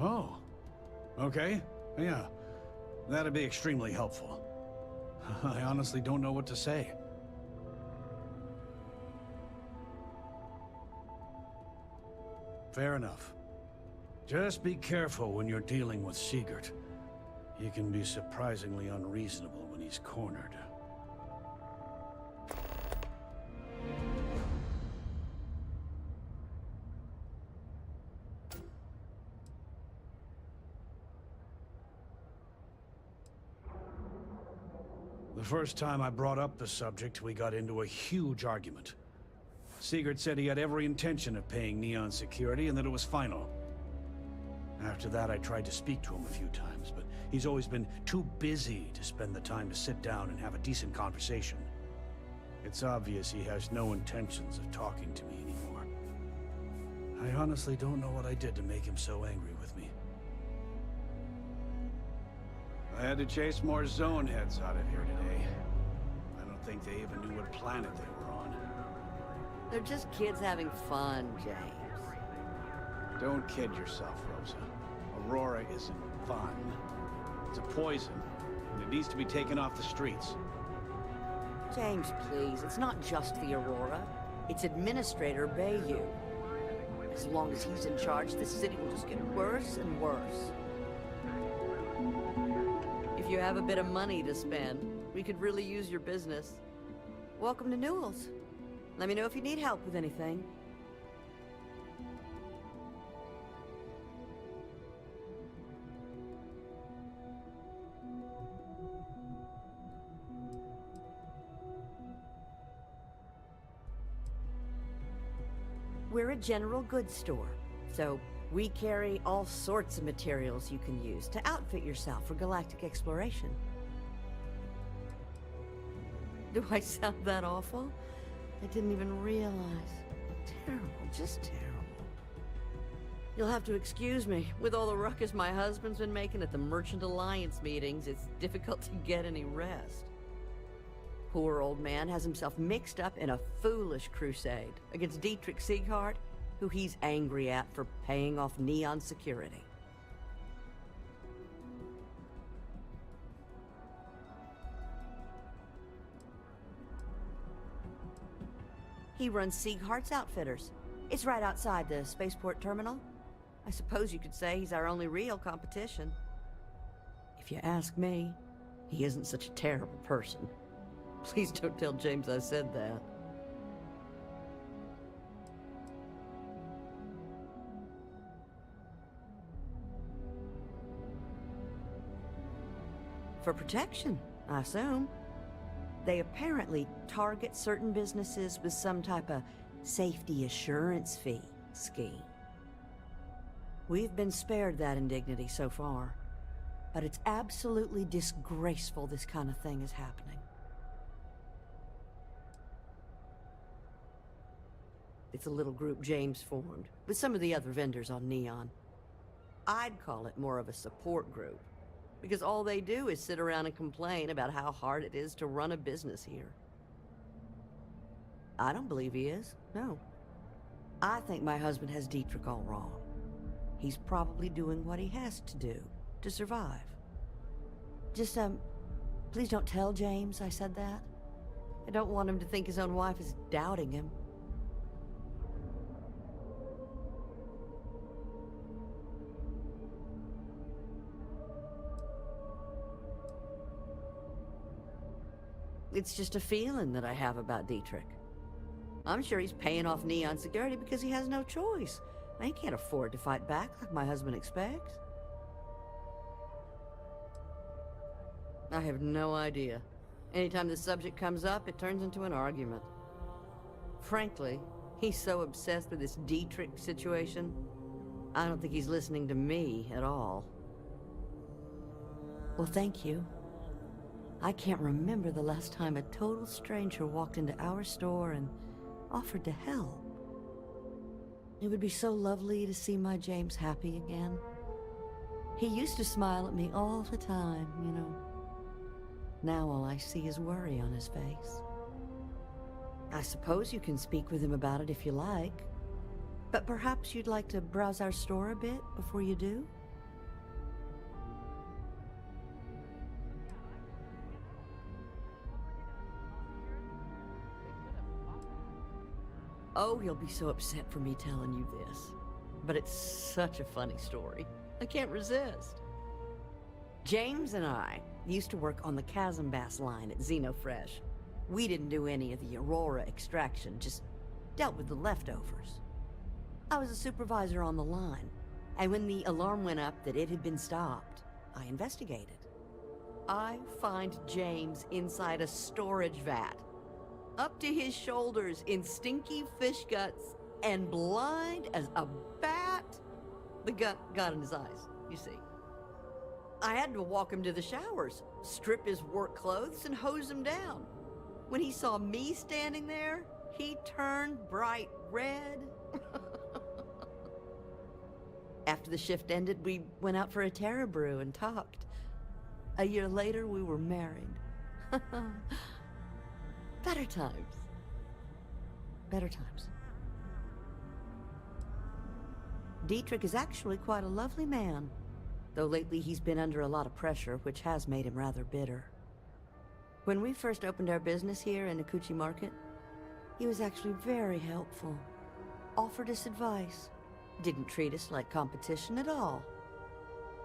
Oh. Okay. Yeah. That'd be extremely helpful. I honestly don't know what to say. Fair enough. Just be careful when you're dealing with Sigurd. He can be surprisingly unreasonable when he's cornered. The first time I brought up the subject, we got into a huge argument. Sigurd said he had every intention of paying Neon security and that it was final. After that, I tried to speak to him a few times, but he's always been too busy to spend the time to sit down and have a decent conversation. It's obvious he has no intentions of talking to me anymore. I honestly don't know what I did to make him so angry with me. I had to chase more zone heads out of here today. I don't think they even knew what planet they were on. They're just kids having fun, James. Don't kid yourself, Rosa. Aurora isn't fun. It's a poison, and it needs to be taken off the streets. James, please. It's not just the Aurora. It's Administrator Bayou. As long as he's in charge, this city will just get worse and worse. If you have a bit of money to spend, we could really use your business. Welcome to Newell's. Let me know if you need help with anything. We're a general goods store, so we carry all sorts of materials you can use to outfit yourself for galactic exploration. Do I sound that awful? I didn't even realize. Terrible, just terrible. You'll have to excuse me. With all the ruckus my husband's been making at the Merchant Alliance meetings, it's difficult to get any rest. Poor old man has himself mixed up in a foolish crusade against Dietrich Sieghart, who he's angry at for paying off Neon security. He runs Sieghart's Outfitters. It's right outside the spaceport terminal. I suppose you could say he's our only real competition. If you ask me, he isn't such a terrible person. Please don't tell James I said that. For protection, I assume. They apparently target certain businesses with some type of safety assurance fee scheme. We've been spared that indignity so far, but it's absolutely disgraceful this kind of thing is happening. It's a little group James formed, with some of the other vendors on Neon. I'd call it more of a support group, because all they do is sit around and complain about how hard it is to run a business here. I don't believe he is, no. I think my husband has Dietrich all wrong. He's probably doing what he has to do to survive. Just, please don't tell James I said that. I don't want him to think his own wife is doubting him. It's just a feeling that I have about Dietrich. I'm sure he's paying off Neon security because he has no choice. He can't afford to fight back like my husband expects. I have no idea. Anytime the subject comes up, it turns into an argument. Frankly, he's so obsessed with this Dietrich situation, I don't think he's listening to me at all. Well, thank you. I can't remember the last time a total stranger walked into our store and offered to help. It would be so lovely to see my James happy again. He used to smile at me all the time, you know. Now all I see is worry on his face. I suppose you can speak with him about it if you like, but perhaps you'd like to browse our store a bit before you do? you'll be so upset for me telling you this, but it's such a funny story. I can't resist. James and I used to work on the Chasm Bass line at Xenofresh. We didn't do any of the Aurora extraction, just dealt with the leftovers. I was a supervisor on the line, and when the alarm went up that it had been stopped, I investigated. I find James inside a storage vat, up to his shoulders in stinky fish guts and blind as a bat. The gut got in his eyes, you see. I had to walk him to the showers, strip his work clothes, and hose him down. When he saw me standing there, he turned bright red. After the shift ended, we went out for a Terra Brew and talked. A year later, we were married. Better times. Better times. Dietrich is actually quite a lovely man, though lately he's been under a lot of pressure, which has made him rather bitter. When we first opened our business here in Akuchi Market, he was actually very helpful. Offered us advice. Didn't treat us like competition at all.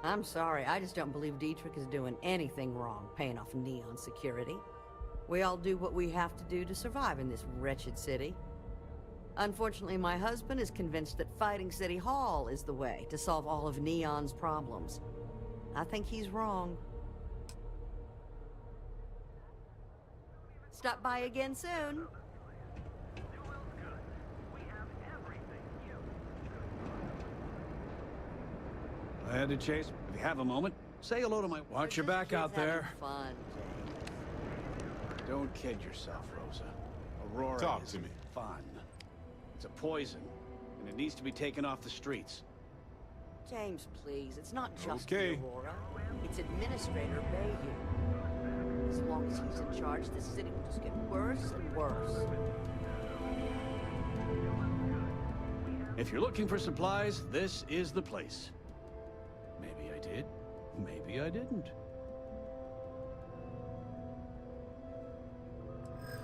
I'm sorry, I just don't believe Dietrich is doing anything wrong paying off Neon security. We all do what we have to do to survive in this wretched city. Unfortunately, my husband is convinced that fighting City Hall is the way to solve all of Neon's problems. I think he's wrong. Stop by again soon. I had to chase. If you have a moment, say hello to my... Watch your back out there. Fun, Don't kid yourself, Rosa. Aurora Talk is to me. fun. It's a poison, and it needs to be taken off the streets. James, please. It's not just Okay. the Aurora. It's Administrator Bayou. As long as he's in charge, this city will just get worse and worse. If you're looking for supplies, this is the place. Maybe I did, maybe I didn't.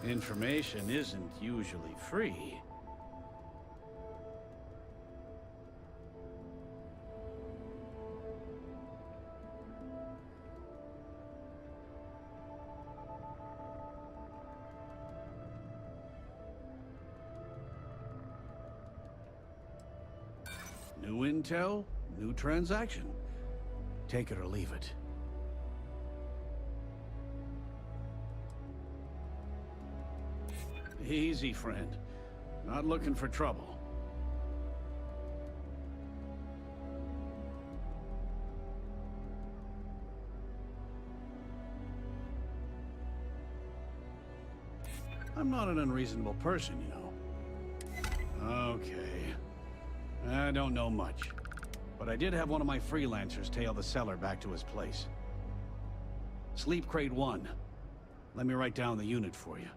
Information isn't usually free. New intel, new transaction. Take it or leave it. Easy, friend. Not looking for trouble. I'm not an unreasonable person, you know. Okay. I don't know much, but I did have one of my freelancers tail the seller back to his place. Sleep Crate 1. Let me write down the unit for you.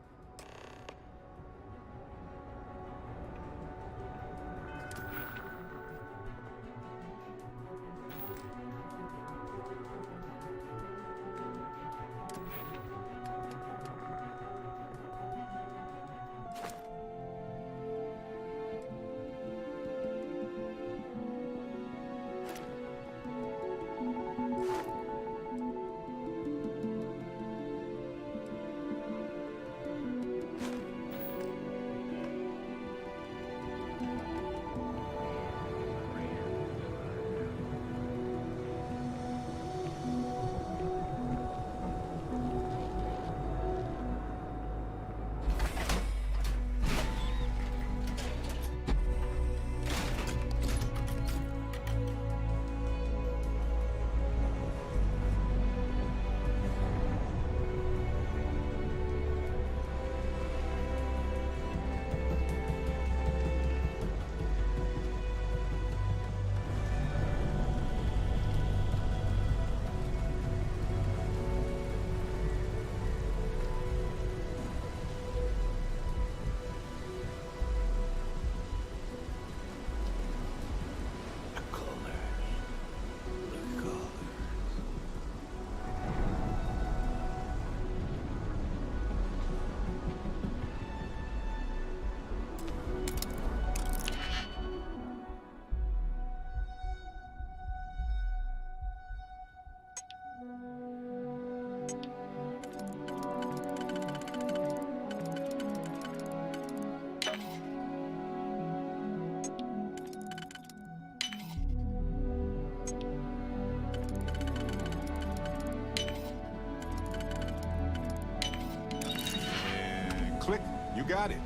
You got it.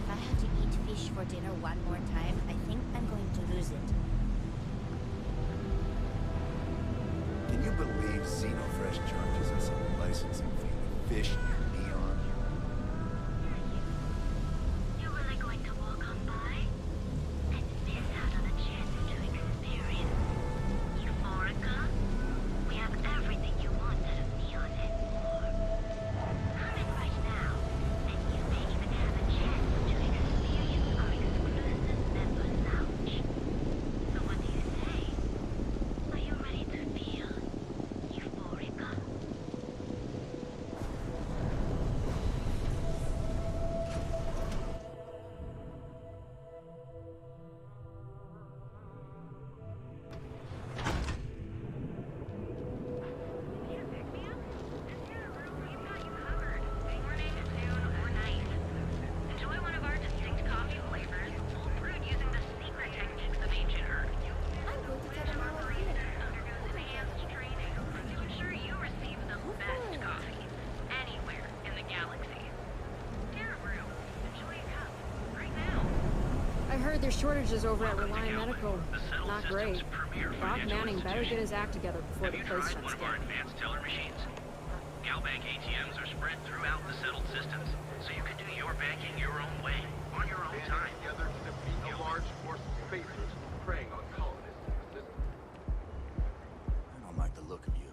If I have to eat fish for dinner one more time, I think I'm going to lose it. Can you believe Xenofresh charges us a licensing fee to fish near Neon? You're really going to walk on by and miss out on a chance to experience Euphorica? We have everything you want out of Neon and more. Come in right now, and you may even have a chance to experience our exclusive member lounge. So what do you say? Are you ready to feel Euphorica? Morning, noon, or night. Enjoy one of our distinct coffee flavors, full brewed using the secret techniques of ancient Earth. I'm going to tell them how I feel. Undergo advanced training to ensure you receive the best coffee anywhere in the galaxy. Terra Brew, enjoy a cup right now. I heard there's shortages over at Reliant Medical. Not great. Doc Manning better get his act together before the place shuts down. Advanced teller machines. GalBank ATMs are spread throughout the settled systems, so you can do your banking your own way, on your own time. Together to defeat a large force of spacers preying on colonists and resistance. I don't like the look of you.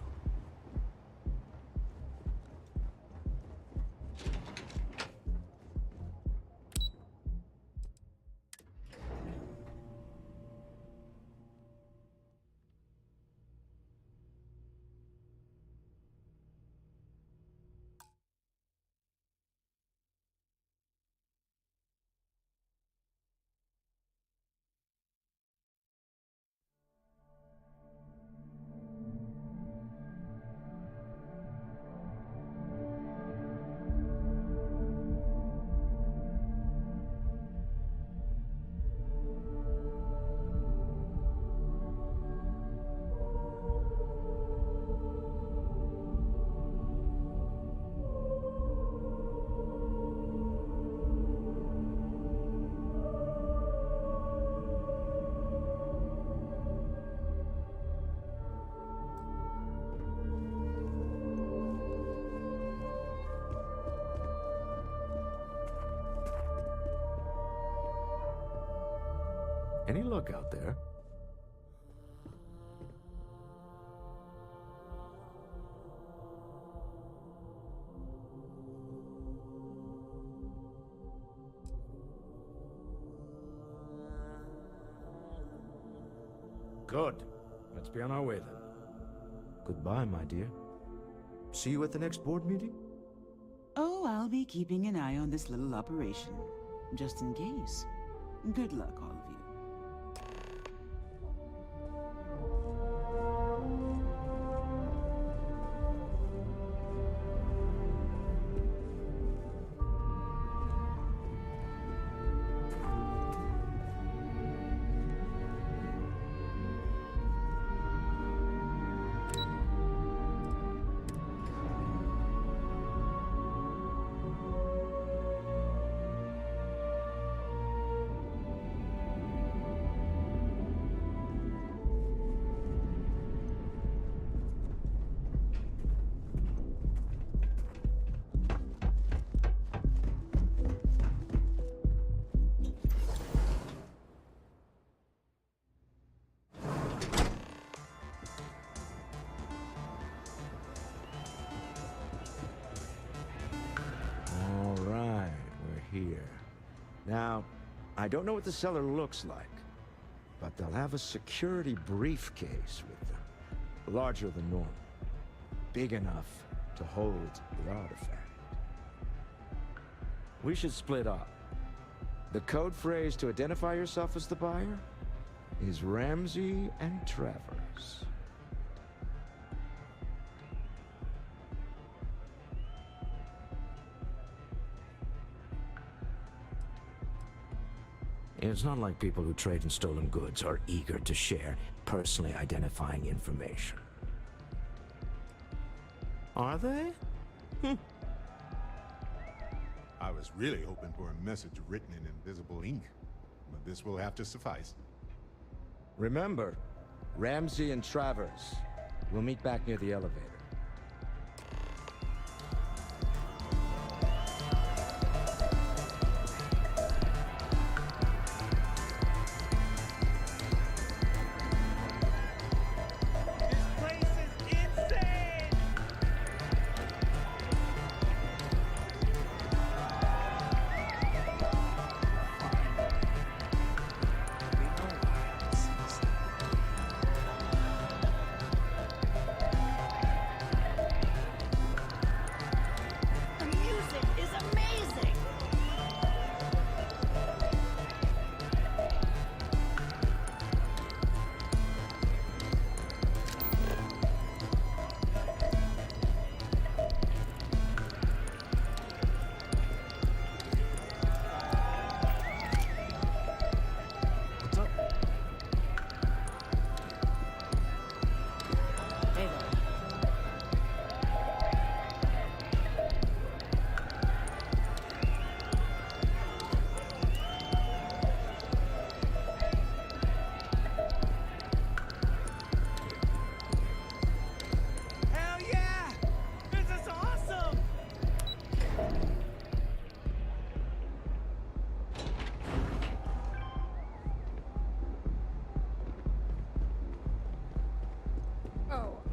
Any luck out there? Good. Let's be on our way then. Goodbye, my dear. See you at the next board meeting? Oh, I'll be keeping an eye on this little operation, just in case. Good luck, all of you. Now, I don't know what the cellar looks like, but they'll have a security briefcase with them. Larger than normal. Big enough to hold the artifact. We should split up. The code phrase to identify yourself as the buyer is Ramsey and Travers. It's not like people who trade in stolen goods are eager to share personally identifying information. Are they? I was really hoping for a message written in invisible ink, but this will have to suffice. Remember, Ramsey and Travers. We'll meet back near the elevator.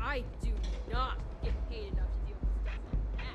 I do not get paid enough to deal with stuff like that.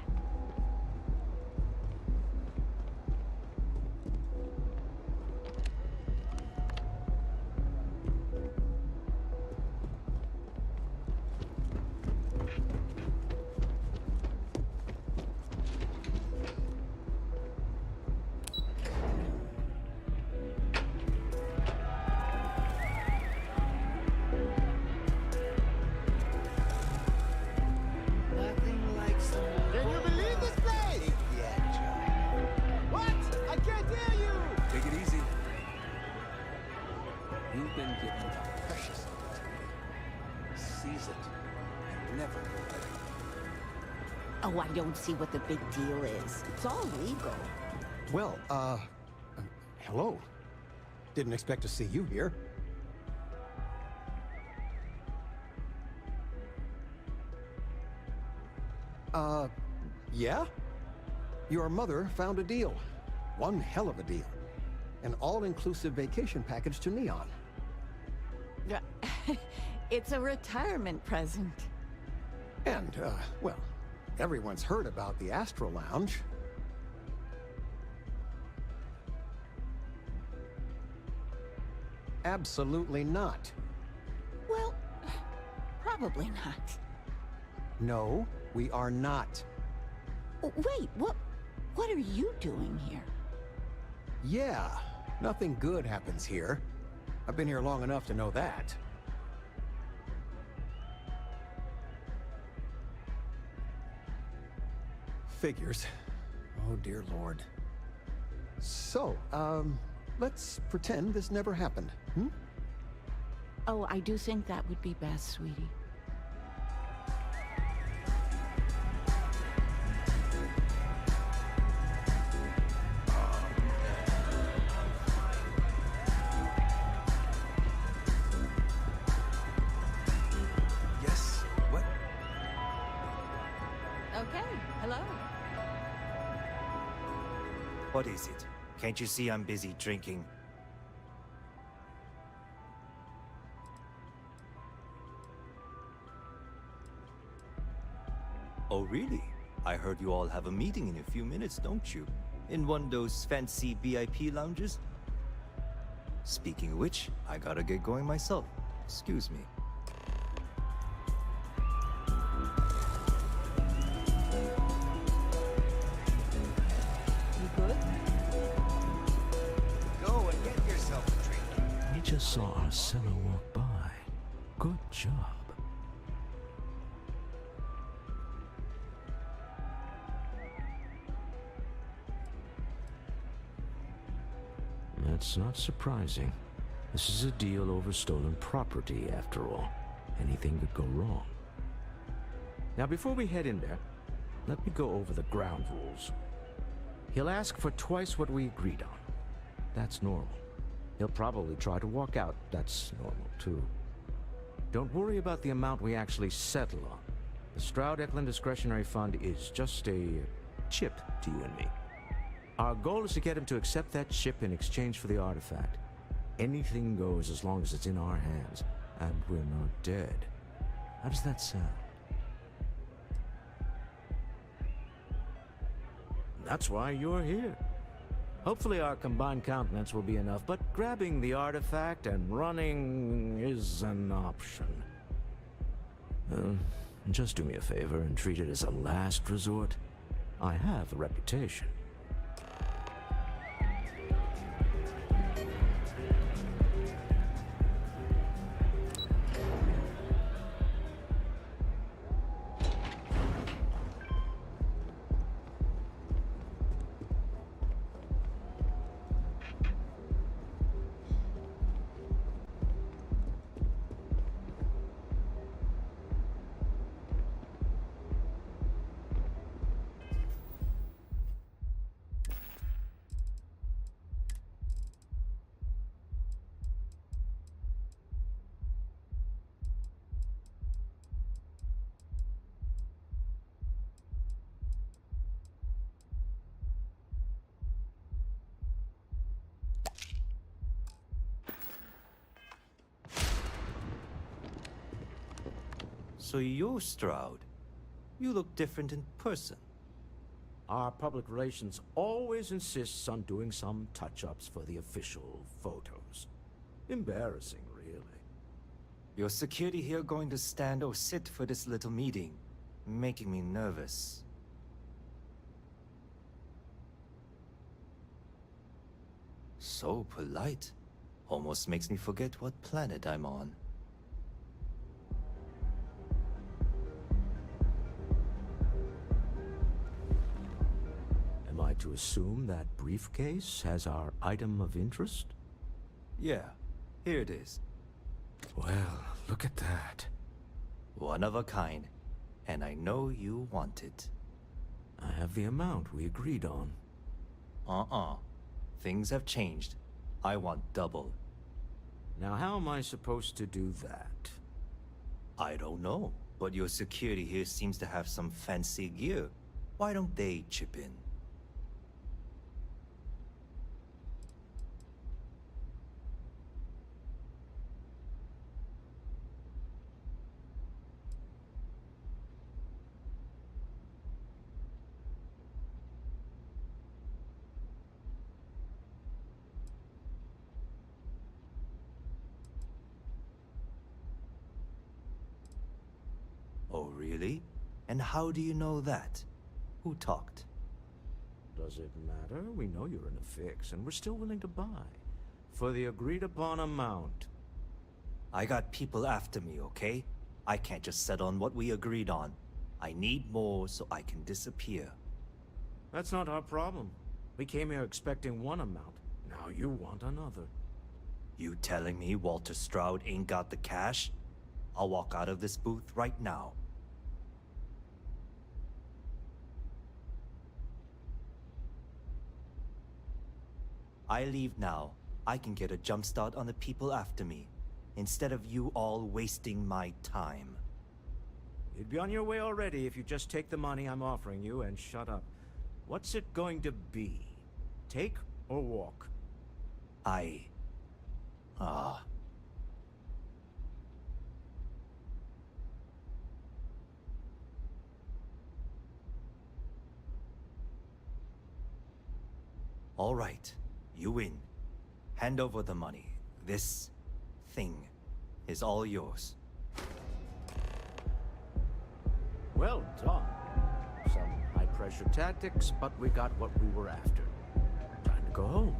Oh, I don't see what the big deal is. It's all legal. Well, hello. Didn't expect to see you here. Yeah? Your mother found a deal. One hell of a deal. An all-inclusive vacation package to Neon. It's a retirement present. And, well, everyone's heard about the Astro Lounge. Absolutely not. Well, probably not. No, we are not. Wait, what are you doing here? Yeah, nothing good happens here. I've been here long enough to know that. Figures. Oh, dear Lord. So, let's pretend this never happened, hmm? Oh, I do think that would be best, sweetie. Yes? What? Okay, hello. What is it? Can't you see I'm busy drinking? Oh, really? I heard you all have a meeting in a few minutes, don't you? In one of those fancy VIP lounges? Speaking of which, I gotta get going myself. Excuse me. You good? Go and get yourself a drink. We just saw Arcella walk by. Good job. That's not surprising. This is a deal over stolen property, after all. Anything could go wrong. Now, before we head in there, let me go over the ground rules. He'll ask for twice what we agreed on. That's normal. He'll probably try to walk out. That's normal, too. Don't worry about the amount we actually settle on. The Stroud-Eklund Discretionary Fund is just a chip to you and me. Our goal is to get him to accept that chip in exchange for the artifact. Anything goes as long as it's in our hands, and we're not dead. How does that sound? That's why you're here. Hopefully our combined countenance will be enough, but grabbing the artifact and running is an option. Just do me a favor and treat it as a last resort. I have a reputation. So you're Stroud. You look different in person. Our public relations always insists on doing some touch-ups for the official photos. Embarrassing, really. Your security here going to stand or sit for this little meeting, making me nervous. So polite. Almost makes me forget what planet I'm on. Am I to assume that briefcase has our item of interest? Yeah, here it is. Well, look at that. One of a kind, and I know you want it. I have the amount we agreed on. Things have changed. I want double. Now, how am I supposed to do that? I don't know, but your security here seems to have some fancy gear. Why don't they chip in? Oh, really? And how do you know that? Who talked? Does it matter? We know you're in a fix, and we're still willing to buy. For the agreed-upon amount. I got people after me, okay? I can't just settle on what we agreed on. I need more so I can disappear. That's not our problem. We came here expecting one amount. Now you want another. You telling me Walter Stroud ain't got the cash? I'll walk out of this booth right now. I leave now. I can get a jump start on the people after me, instead of you all wasting my time. You'd be on your way already if you just take the money I'm offering you and shut up. What's it going to be? Take or walk? All right, you win. Hand over the money. This thing is all yours. Well done. Some high-pressure tactics, but we got what we were after. Time to go home,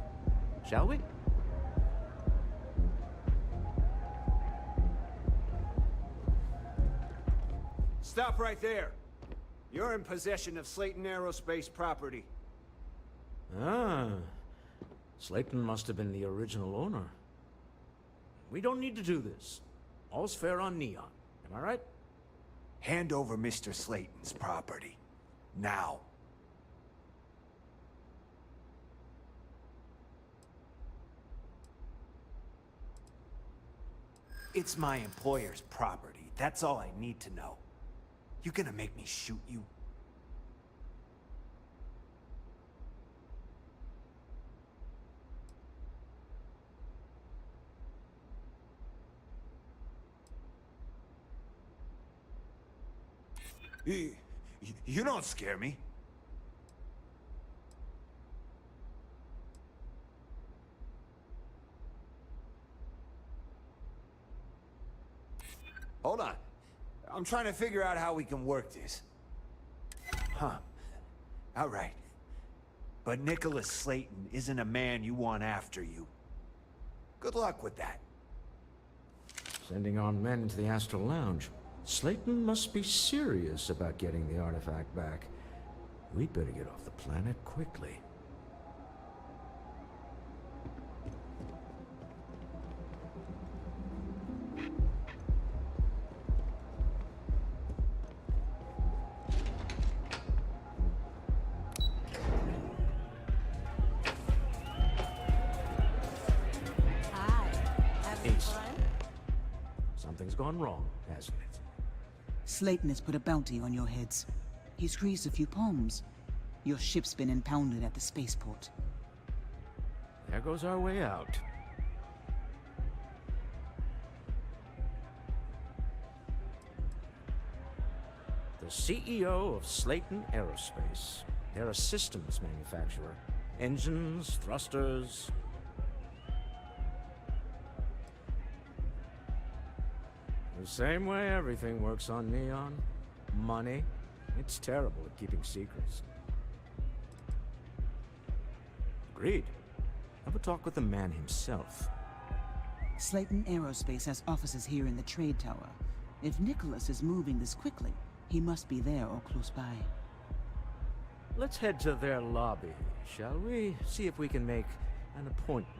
shall we? Stop right there. You're in possession of Slayton Aerospace property. Ah. Slayton must have been the original owner. We don't need to do this. All's fair on Neon. Am I right? Hand over Mr. Slayton's property. Now. It's my employer's property. That's all I need to know. You gonna make me shoot you? You don't scare me. Hold on. I'm trying to figure out how we can work this. Huh. All right. But Nicholas Slayton isn't a man you want after you. Good luck with that. Sending on men to the Astral Lounge. Slayton must be serious about getting the artifact back. We'd better get off the planet quickly. Something's gone wrong, hasn't it? Slayton has put a bounty on your heads. He's greased a few palms. Your ship's been impounded at the spaceport. There goes our way out. The CEO of Slayton Aerospace. They're a systems manufacturer. Engines, thrusters. The same way everything works on Neon. Money. It's terrible at keeping secrets. Agreed. Have a talk with the man himself. Slayton Aerospace has offices here in the trade tower. If Nicholas is moving this quickly, he must be there or close by. Let's head to their lobby, shall we? See if we can make an appointment.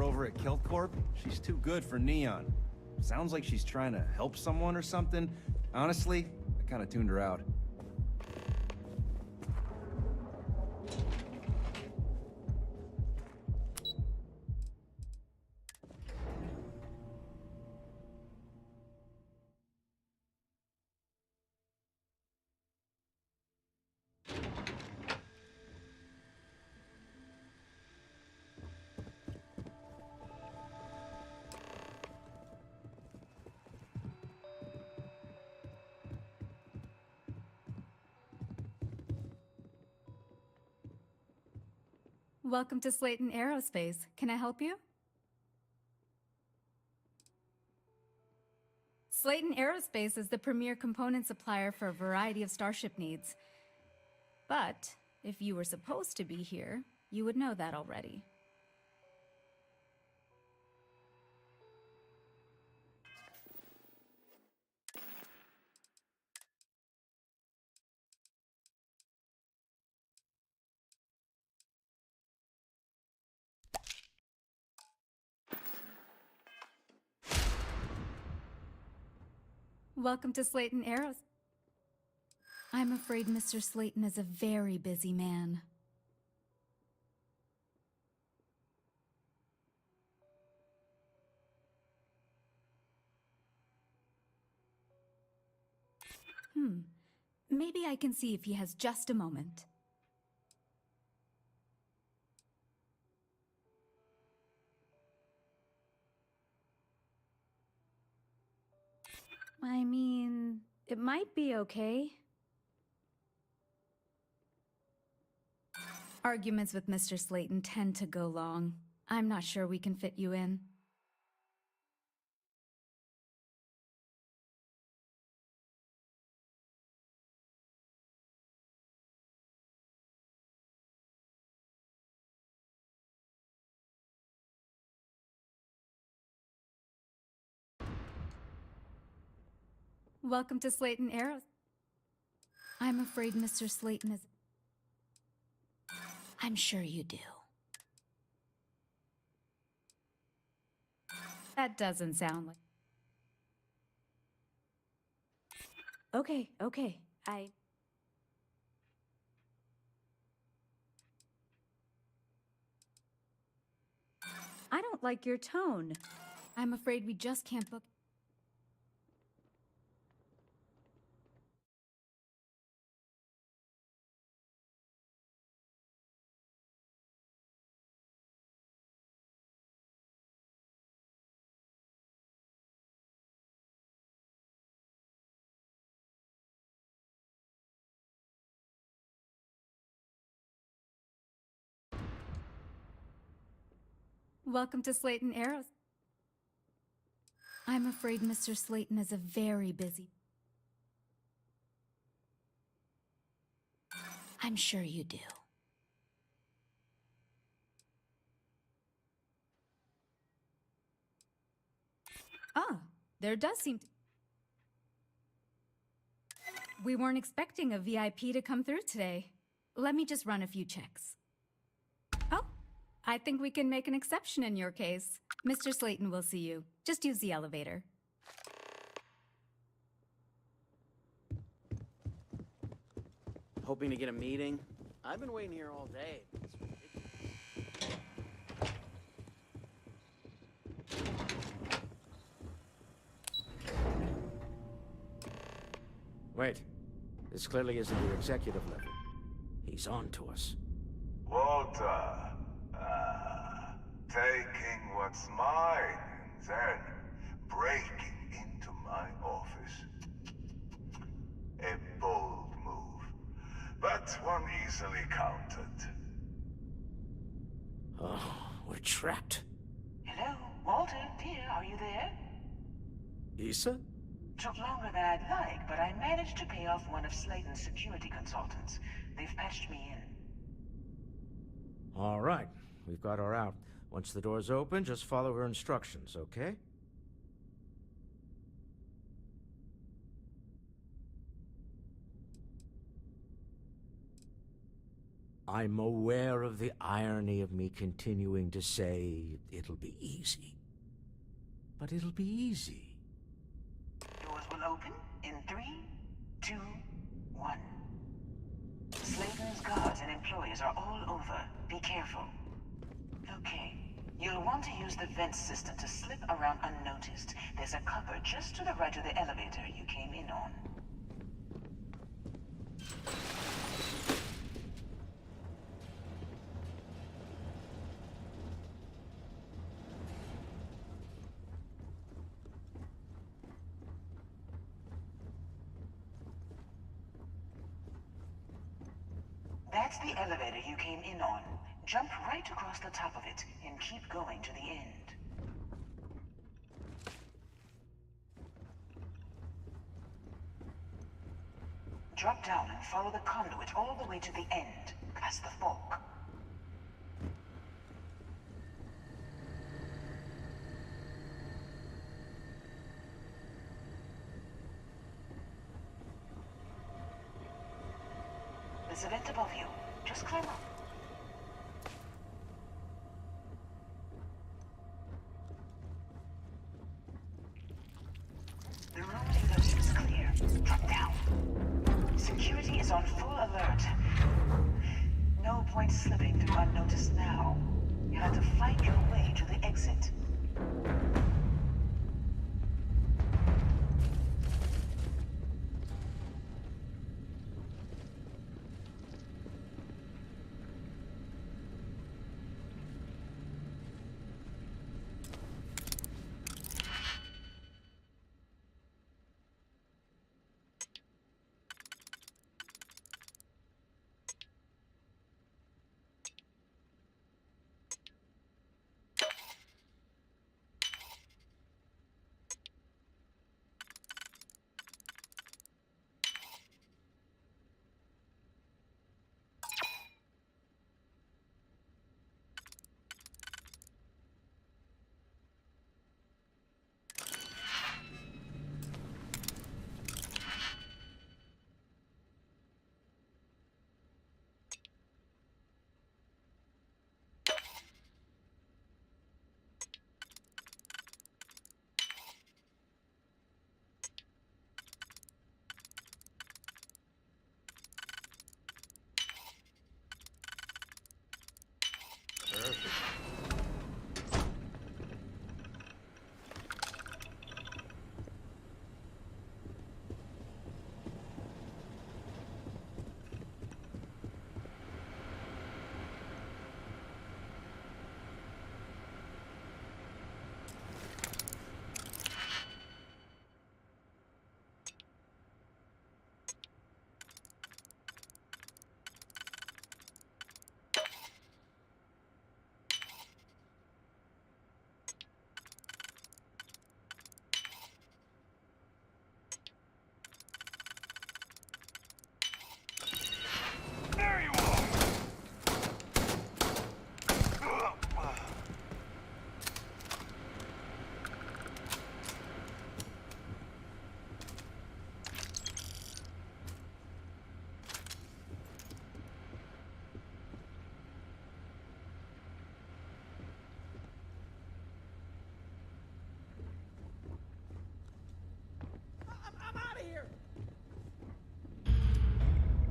Over at Keltcorp, she's too good for Neon. Sounds like she's trying to help someone or something. Honestly, I kind of tuned her out. Welcome to Slayton Aerospace. Can I help you? Slayton Aerospace is the premier component supplier for a variety of starship needs. But if you were supposed to be here, you would know that already. Welcome to Slayton Arrows. I'm afraid Mr. Slayton is a very busy man. Maybe I can see if he has just a moment. I mean, it might be okay. Arguments with Mr. Slayton tend to go long. I'm not sure we can fit you in. Welcome to Slayton Arrows. I'm afraid Mr. Slayton is... I'm sure you do. That doesn't sound like... Okay. I don't like your tone. I'm afraid we just can't book... Welcome to Slayton Arrows. I'm afraid Mr. Slayton is a very busy... I'm sure you do. Ah, there does seem to... We weren't expecting a VIP to come through today. Let me just run a few checks. Oh, I think we can make an exception in your case. Mr. Slayton will see you. Just use the elevator. Hoping to get a meeting? I've been waiting here all day. It's ridiculous. Wait. This clearly isn't your executive level. He's on to us. Walter, taking what's mine and then breaking into my office. A bold move, but one easily countered. Oh, we're trapped. Hello, Walter, dear, are you there? Issa? Took longer than I'd like, but I managed to pay off one of Slayton's security consultants. They've patched me in. All right. We've got her out. Once the door's open, just follow her instructions, okay? I'm aware of the irony of me continuing to say it'll be easy. But it'll be easy. Doors will open in 3, 2, 1. Slayton's guards and employees are all over. Be careful. Okay. You'll want to use the vent system to slip around unnoticed. There's a cupboard just to the right of the elevator you came in on. That's the elevator you came in on. Jump right across the top of it and keep going to the end. Drop down and follow the conduit all the way to the end, past the fork. There's a vent above you. Just climb up. The room leader seems slipping through unnoticed now. You had to fight your way to the exit.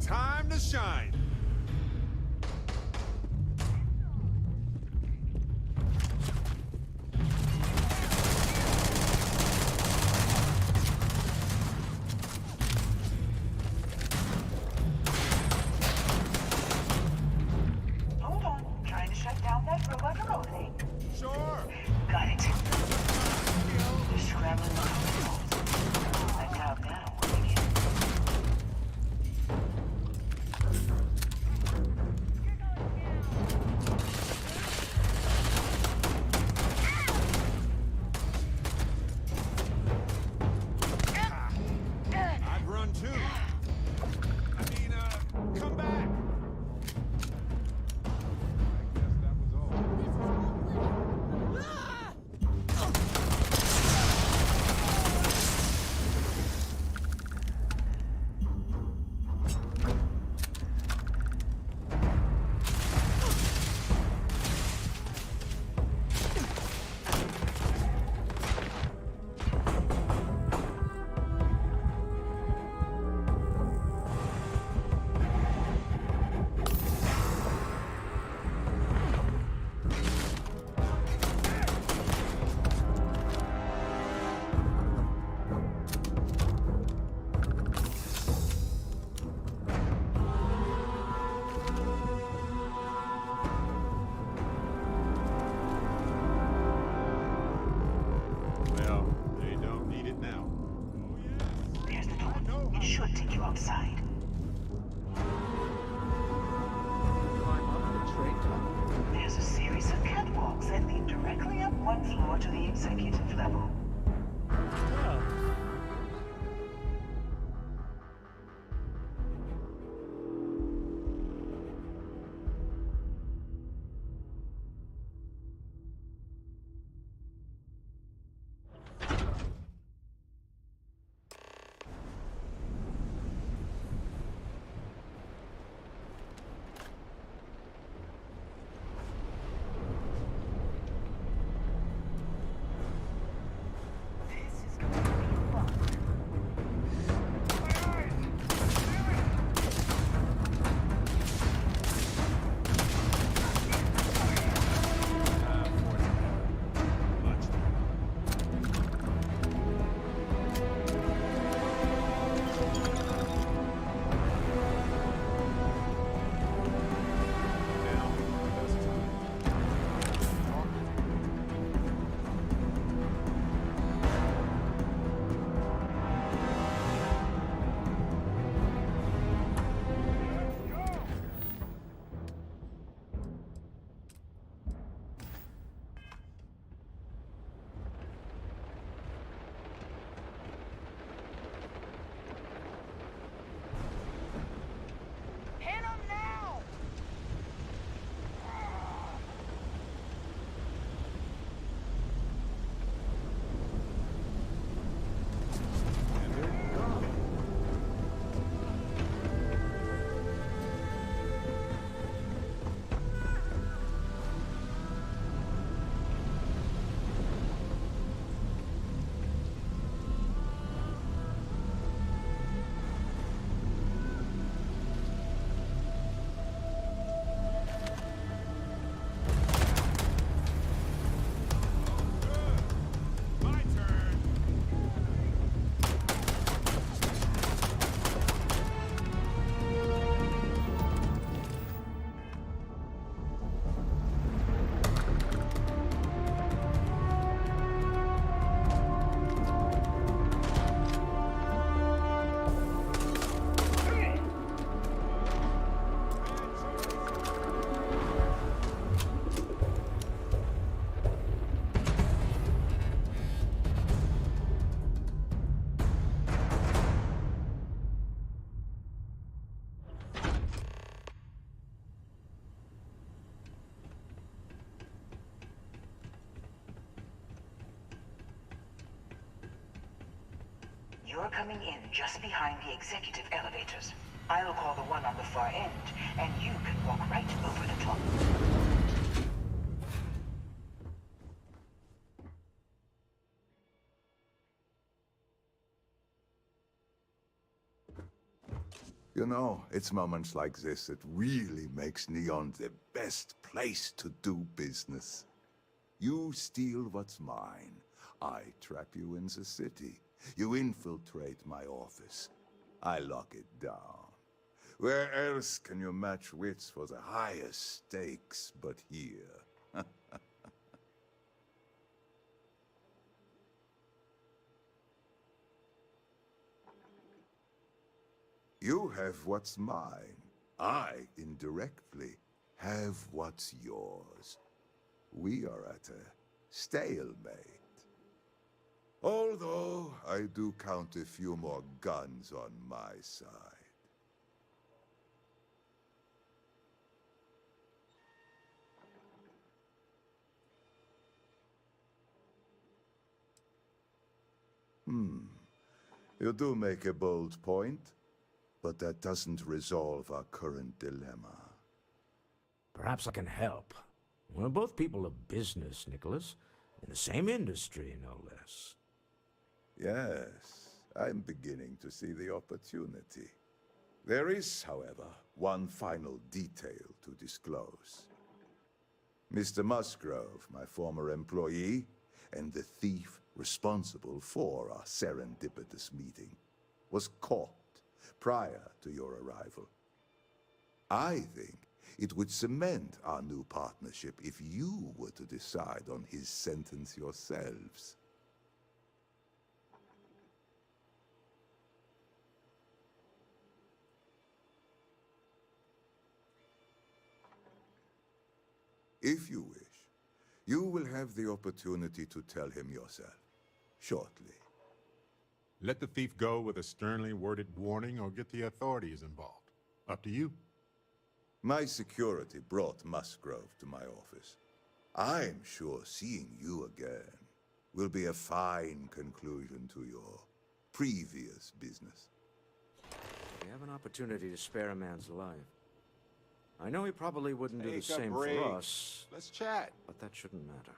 Time to shine. Hold on. Trying to shut down that robot remotely. Sure. Got it. You're scrambling the controls. I doubt that'll work again. I'd run too. I mean, come back. I guess that was all. Well, they don't need it now. There's the door. It should take you outside. There's a series of catwalks that lead directly up one floor to the executive level. You're coming in just behind the executive elevators. I'll call the one on the far end, and you can walk right over the top. You know, it's moments like this that really makes Neon the best place to do business. You steal what's mine. I trap you in the city. You infiltrate my office. I lock it down. Where else can you match wits for the highest stakes but here? You have what's mine. I, indirectly, have what's yours. We are at a stalemate. Although, I do count a few more guns on my side. You do make a bold point, but that doesn't resolve our current dilemma. Perhaps I can help. We're both people of business, Nicholas. In the same industry, no less. Yes, I'm beginning to see the opportunity. There is, however, one final detail to disclose. Mr. Musgrove, my former employee, and the thief responsible for our serendipitous meeting, was caught prior to your arrival. I think it would cement our new partnership if you were to decide on his sentence yourselves. If you wish, you will have the opportunity to tell him yourself, shortly. Let the thief go with a sternly worded warning or get the authorities involved. Up to you. My security brought Musgrove to my office. I'm sure seeing you again will be a fine conclusion to your previous business. We have an opportunity to spare a man's life. I know he probably wouldn't do the Take a same break. for us. Let's chat. But that shouldn't matter.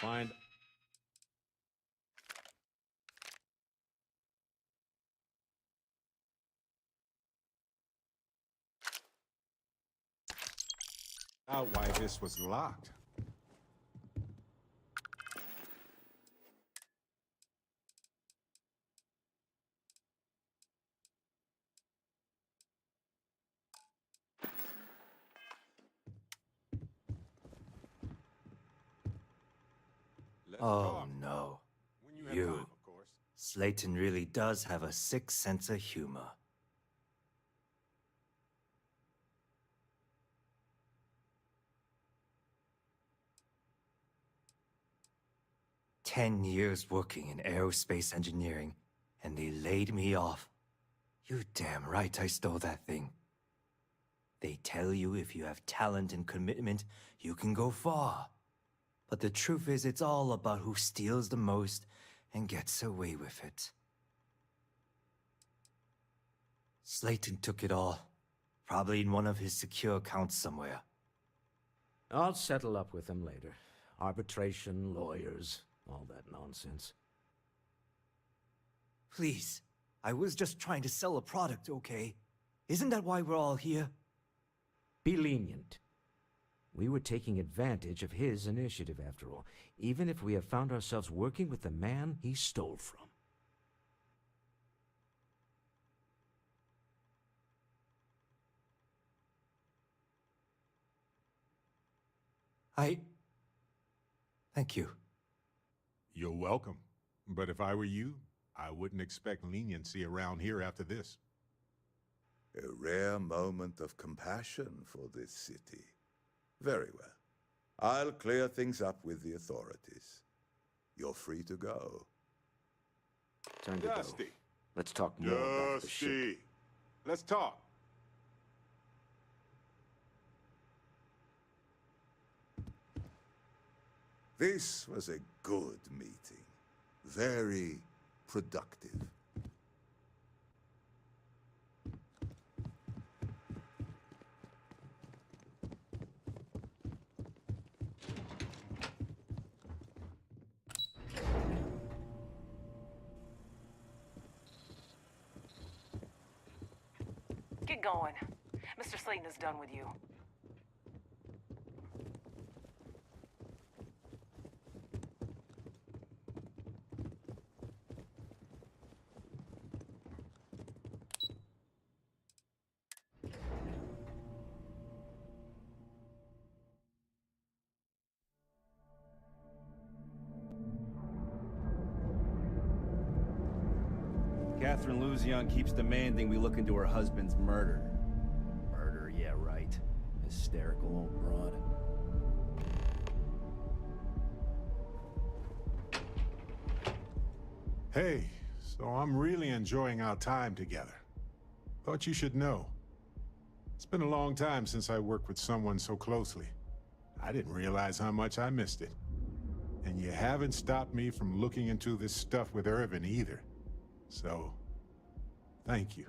find out why this was locked. Oh no. You. Slayton really does have a sick sense of humor. "10 years working in aerospace engineering, and they laid me off. You damn right I stole that thing. They tell you if you have talent and commitment, you can go far. But the truth is, it's all about who steals the most and gets away with it. Slayton took it all. Probably in one of his secure accounts somewhere. I'll settle up with him later. Arbitration, lawyers, all that nonsense. Please, I was just trying to sell a product, okay? Isn't that why we're all here? Be lenient. We were taking advantage of his initiative, after all, even if we have found ourselves working with the man he stole from. Thank you. You're welcome. But if I were you, I wouldn't expect leniency around here after this. A rare moment of compassion for this city. Very well. I'll clear things up with the authorities. You're free to go. Time to Dusty. go. Let's talk more about the ship. Dusty. Let's talk. This was a good meeting. Very productive. Get going. Mr. Slayton is done with you. Catherine Luzion keeps demanding we look into her husband's murder. Murder, yeah, right. Hysterical old broad. Hey, so I'm really enjoying our time together. Thought you should know. It's been a long time since I worked with someone so closely. I didn't realize how much I missed it. And you haven't stopped me from looking into this stuff with Irvin either. So, thank you.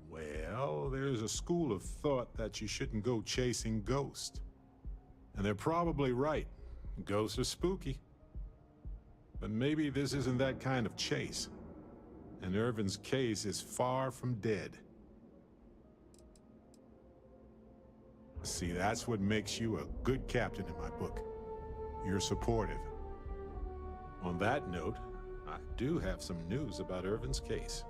Well, there's a school of thought that you shouldn't go chasing ghosts. And they're probably right. Ghosts are spooky. But maybe this isn't that kind of chase. And Irvin's case is far from dead. See, that's what makes you a good captain in my book. You're supportive. On that note, I do have some news about Irvin's case.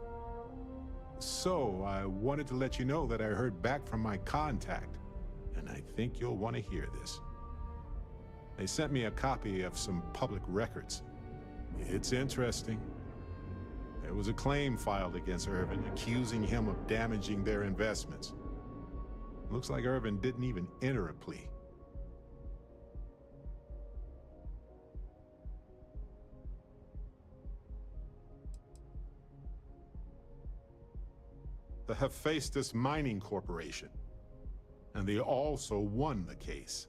So, I wanted to let you know that I heard back from my contact, and I think you'll want to hear this. They sent me a copy of some public records. It's interesting. There was a claim filed against Irvin, accusing him of damaging their investments. Looks like Irvin didn't even enter a plea. The Hephaestus Mining Corporation. And they also won the case.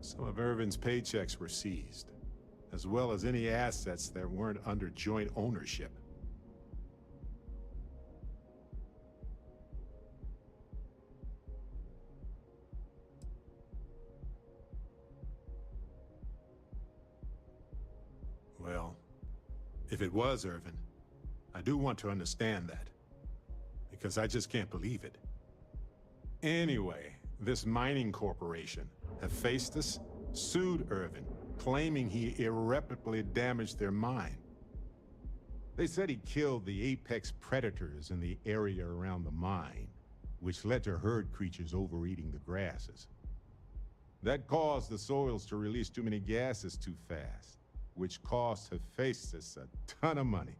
Some of Irvin's paychecks were seized, as well as any assets that weren't under joint ownership. Well, if it was Irvin, I do want to understand that, because I just can't believe it. Anyway, this mining corporation, Hephaestus, sued Irvin, claiming he irreparably damaged their mine. They said he killed the apex predators in the area around the mine, which led to herd creatures overeating the grasses. That caused the soils to release too many gases too fast, which cost Hephaestus a ton of money.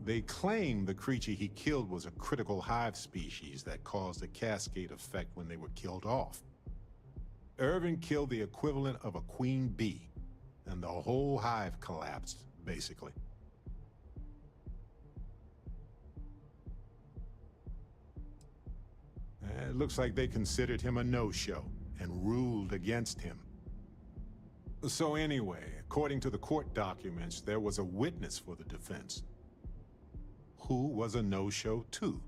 They claim the creature he killed was a critical hive species that caused a cascade effect when they were killed off. Irvin killed the equivalent of a queen bee, and the whole hive collapsed, basically. It looks like they considered him a no-show and ruled against him. So anyway, according to the court documents, there was a witness for the defense, who was a no-show too.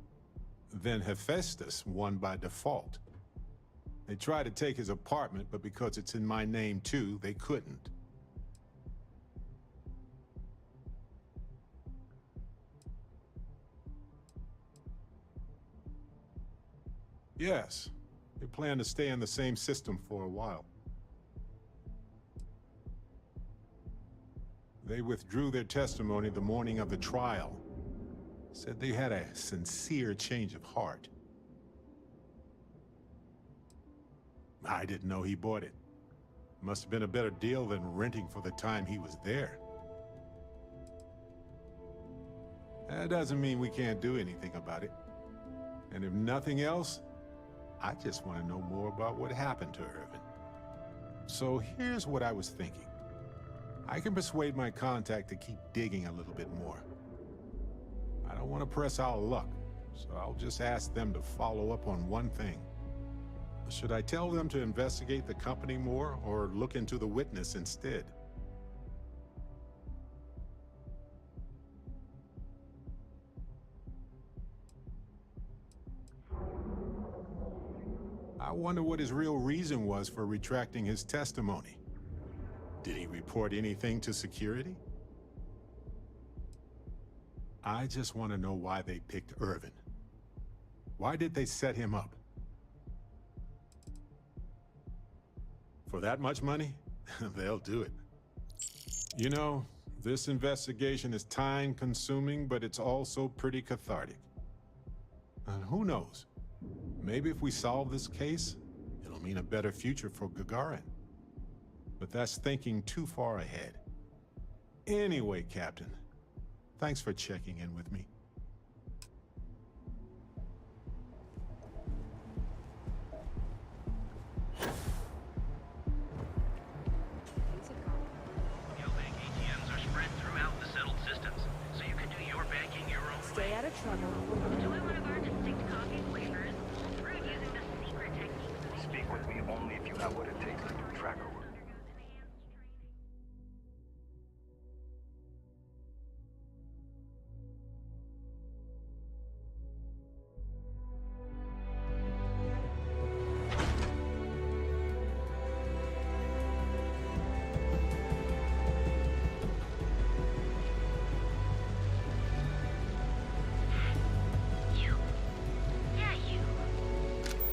Then Hephaestus won by default. They tried to take his apartment, but because it's in my name too, they couldn't. Yes, they plan to stay in the same system for a while. They withdrew their testimony the morning of the trial. Said they had a sincere change of heart. I didn't know he bought it. Must have been a better deal than renting for the time he was there. That doesn't mean we can't do anything about it. And if nothing else, I just want to know more about what happened to Irvin. So here's what I was thinking. I can persuade my contact to keep digging a little bit more. I don't want to press our luck, so I'll just ask them to follow up on one thing. Should I tell them to investigate the company more, or look into the witness instead? I wonder what his real reason was for retracting his testimony. Did he report anything to security? I just want to know why they picked Irvin. Why did they set him up? For that much money? They'll do it. You know, this investigation is time-consuming, but it's also pretty cathartic. And who knows? Maybe if we solve this case, it'll mean a better future for Gagarin. But that's thinking too far ahead. Anyway, Captain, thanks for checking in with me. Bank ATMs are spread throughout the settled systems, so you can do your banking your own way. Stay out of trouble. Enjoy one of our distinct coffee flavors, brewed using the secret techniques. Speak with me only if you have what it takes to do tracker work.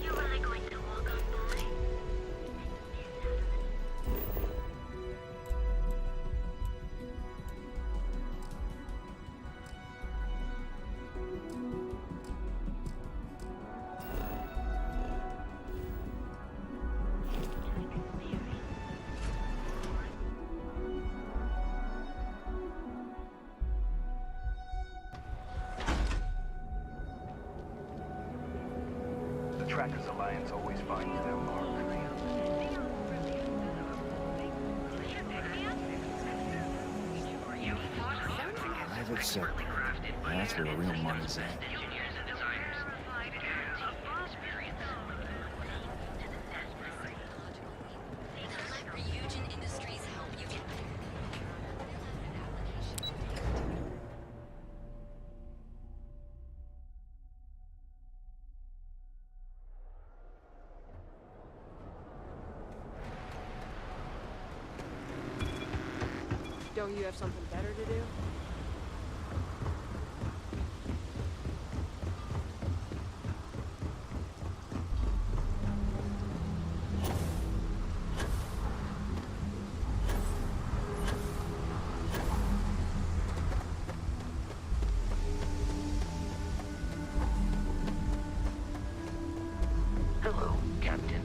You're really going to walk on by? The Trackers Alliance always finds their mark. Private sector. That's where the real money's at. show you have something better to do? Hello, Captain.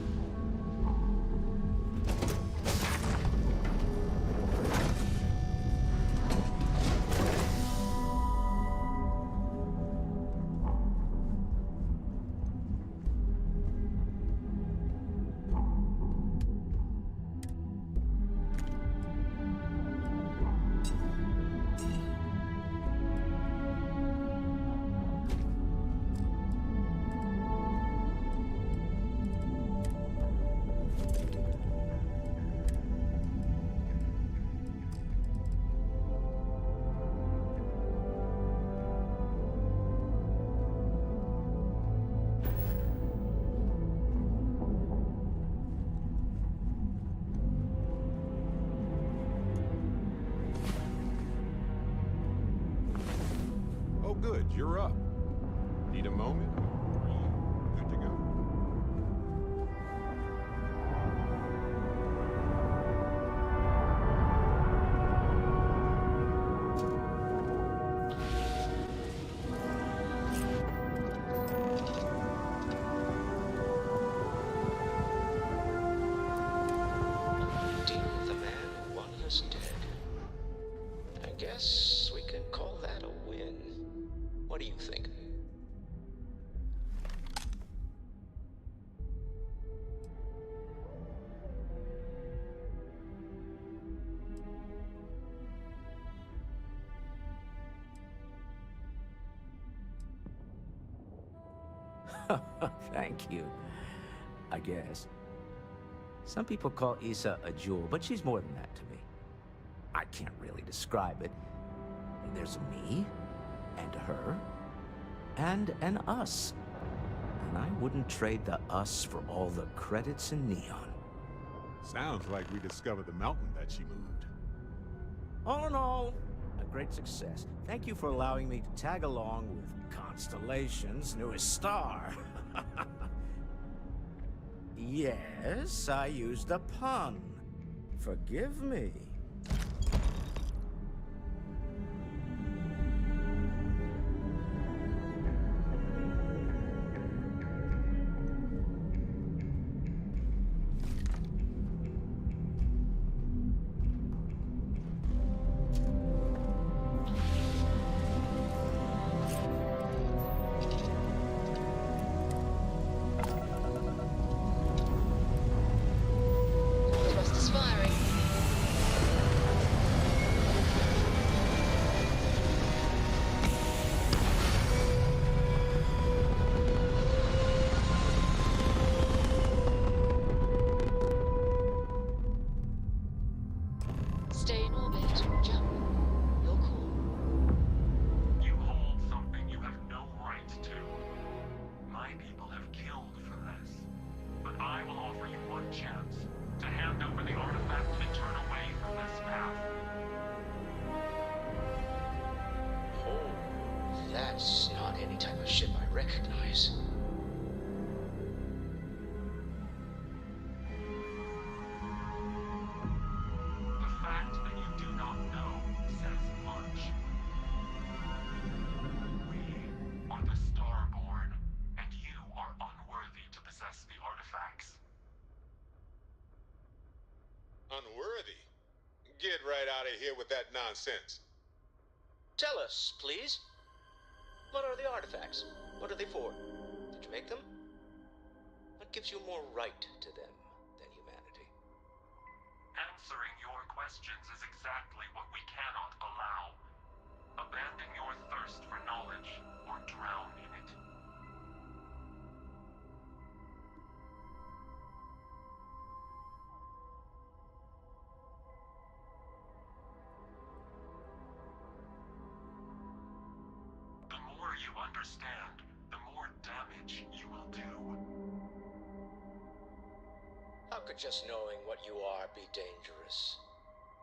Oh, good, you're up. Need a moment? Good to go. Deal with the man who wanted us dead. I guess we can call that a win. What do you think? Thank you. I guess. Some people call Issa a jewel, but she's more than that to me. I can't really describe it. There's a me, and her, and an us. And I wouldn't trade the us for all the credits in Neon. Sounds like we discovered the mountain that she moved. All in all, a great success. Thank you for allowing me to tag along with Constellation's newest star. Yes, I used a pun. Forgive me. Thrusters firing. Stay in orbit. Jump. You're cool. You hold something you have no right to. My people have killed for this. But I will offer you one chance to hand over the artifact and turn away from this path. Oh, that's not any type of ship I recognize. The fact that you do not know says much. We are the Starborn, and you are unworthy to possess the artifacts. Unworthy? Get right out of here with that nonsense. Tell us, please. What are the artifacts? What are they for? Did you make them? What gives you more right to them than humanity? Answering your questions is exactly what we cannot allow. Abandon your thirst for knowledge, or drown in it. The more you understand, the more damage you will do. How could just knowing what you are be dangerous?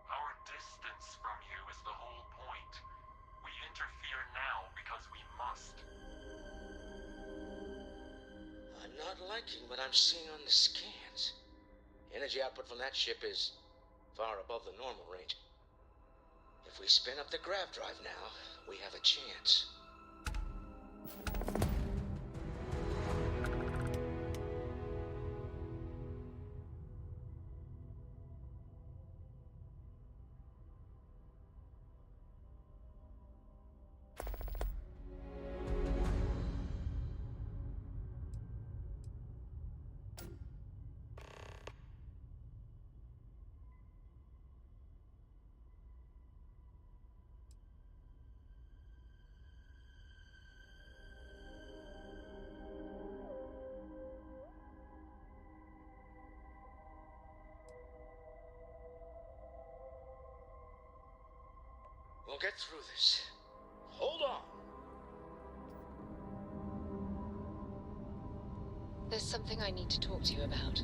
Our distance from you because we must. I'm not liking what I'm seeing on the scans. Energy output from that ship is far above the normal range. If we spin up the grav drive now, we have a chance. We'll get through this. Hold on. There's something I need to talk to you about.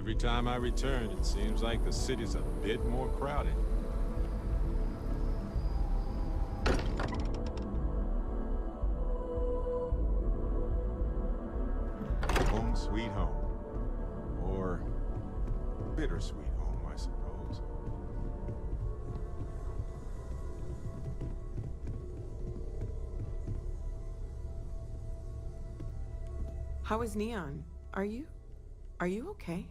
Every time I return, it seems like the city's a bit more crowded. Home sweet home. Or bittersweet home, I suppose. How is Neon? Are you okay?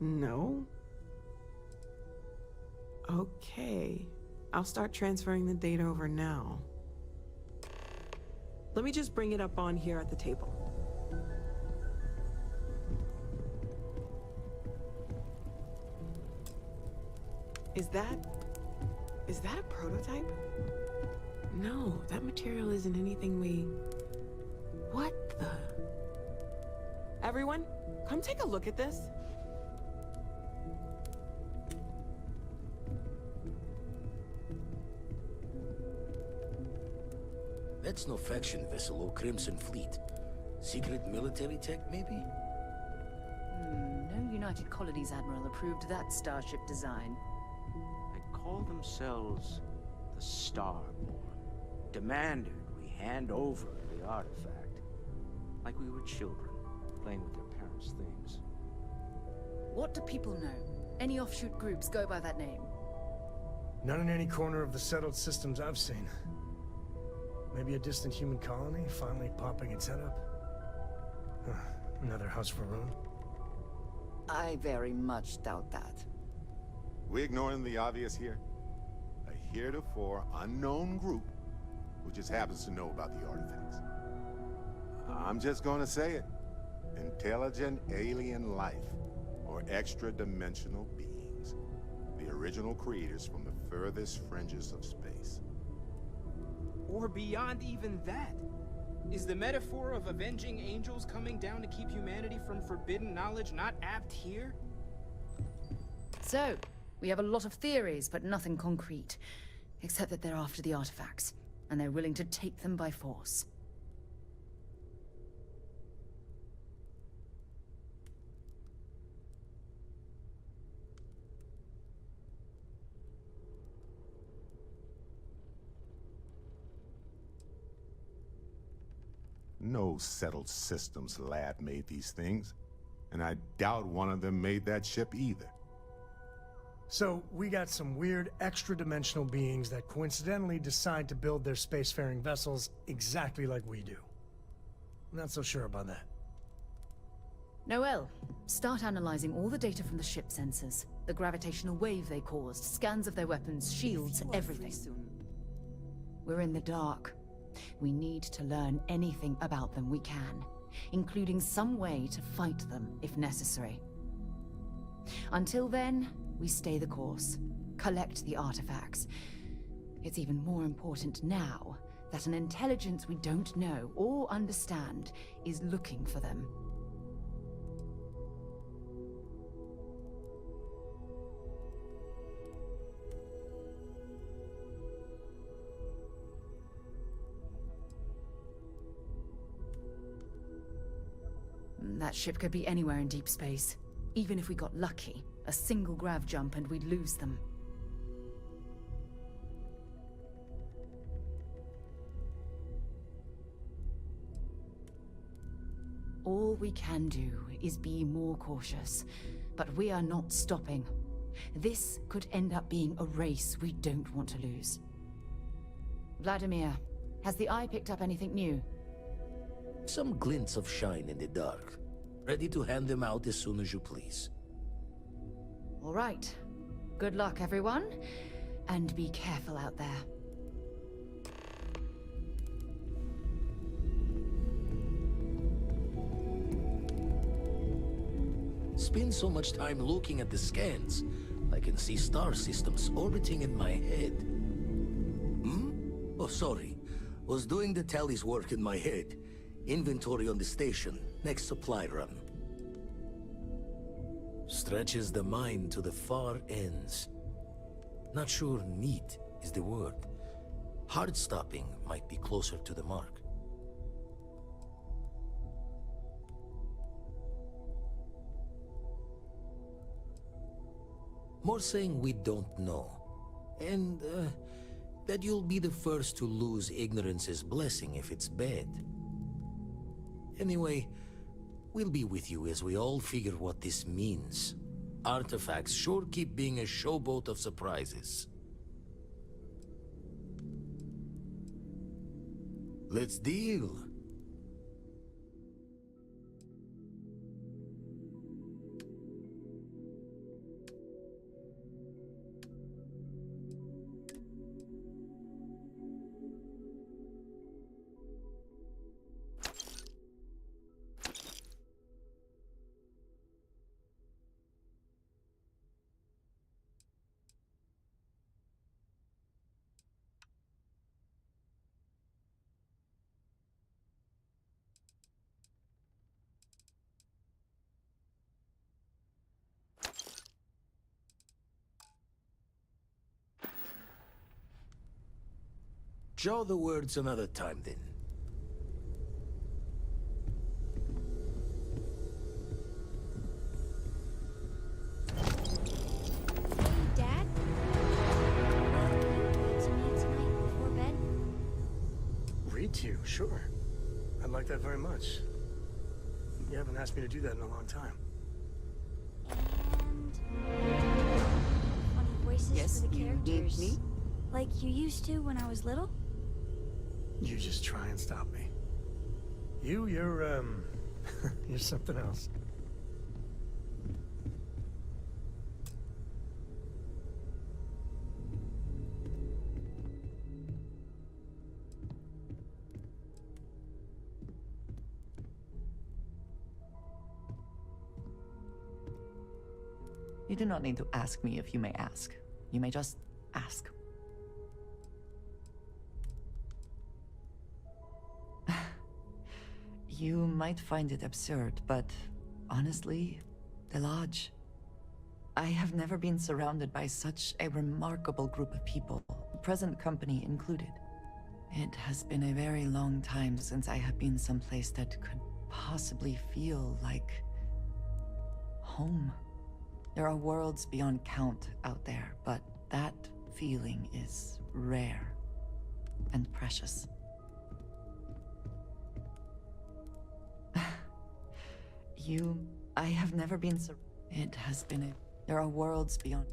No? Okay. I'll start transferring the data over now. Let me just bring it up on here at the table. Is that a prototype? No, that material isn't anything we... What the... Everyone, come take a look at this. That's no faction vessel or Crimson Fleet. Secret military tech, maybe? No United Colonies Admiral approved that starship design. They call themselves the Starborn. Demanded we hand over the artifact. Like we were children, playing with their parents' things. What do people know? Any offshoot groups go by that name? Not in any corner of the settled systems I've seen. Maybe a distant human colony finally popping its head up? Another house for Rune? I very much doubt that. We ignoring the obvious here? A heretofore unknown group who just happens to know about the artifacts. I'm just gonna say it. Intelligent alien life, or extra-dimensional beings. The original creators from the furthest fringes of space. Or beyond even that. Is the metaphor of avenging angels coming down to keep humanity from forbidden knowledge not apt here? So, we have a lot of theories, but nothing concrete. Except that they're after the artifacts, and they're willing to take them by force. No settled systems lab made these things, and I doubt one of them made that ship either. So, we got some weird extra-dimensional beings that coincidentally decide to build their spacefaring vessels exactly like we do. Not so sure about that. Noel, start analyzing all the data from the ship sensors. The gravitational wave they caused, scans of their weapons, shields, everything. We're in the dark. We need to learn anything about them we can, including some way to fight them if necessary. Until then, we stay the course, collect the artifacts. It's even more important now that an intelligence we don't know or understand is looking for them. That ship could be anywhere in deep space. Even if we got lucky, a single grav jump and we'd lose them. All we can do is be more cautious, but we are not stopping. This could end up being a race we don't want to lose. Vladimir, has the Eye picked up anything new? Some glints of shine in the dark. Ready to hand them out as soon as you please. All right. Good luck, everyone. And be careful out there. Spend so much time looking at the scans, I can see star systems orbiting in my head. Oh, sorry. Was doing the tally's work in my head. Inventory on the station, next supply run. Stretches the mind to the far ends. Not sure neat is the word. Hard stopping might be closer to the mark. More saying we don't know. And, that you'll be the first to lose ignorance's blessing if it's bad. Anyway, we'll be with you as we all figure what this means. Artifacts sure keep being a showboat of surprises. Let's deal. Jaw the words another time, then. Hey, Dad? Will you read to me tonight before bed? Read to you, sure. I'd like that very much. You haven't asked me to do that in a long time. Funny voices Yes, for the you characters. need me? Like you used to when I was little? You just try and stop me. You're, you're something else. You do not need to ask me if you may ask. You may just ask. You might find it absurd, but honestly, the Lodge. I have never been surrounded by such a remarkable group of people, present company included. It has been a very long time since I have been someplace that could possibly feel like home. There are worlds beyond count out there, but that feeling is rare and precious. I have never been It has been there are worlds beyond.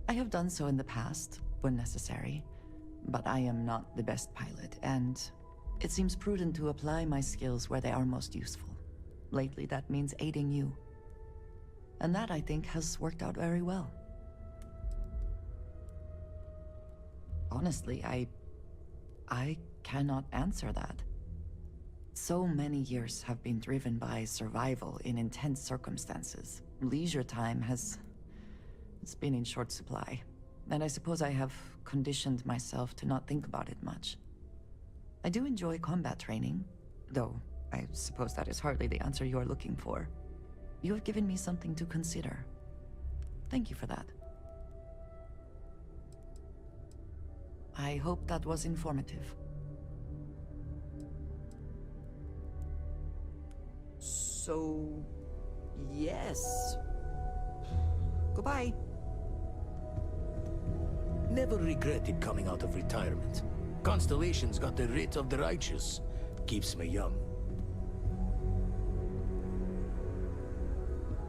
I have done so in the past, when necessary, but I am not the best pilot, and it seems prudent to apply my skills where they are most useful. Lately, that means aiding you. And that, I think, has worked out very well. Honestly, I cannot answer that. So many years have been driven by survival in intense circumstances. Leisure time it's been in short supply. And I suppose I have conditioned myself to not think about it much. I do enjoy combat training, though I suppose that is hardly the answer you are looking for. You have given me something to consider. Thank you for that. I hope that was informative. So, yes. Goodbye. Never regretted coming out of retirement. Constellation's got the writ of the righteous. Keeps me young.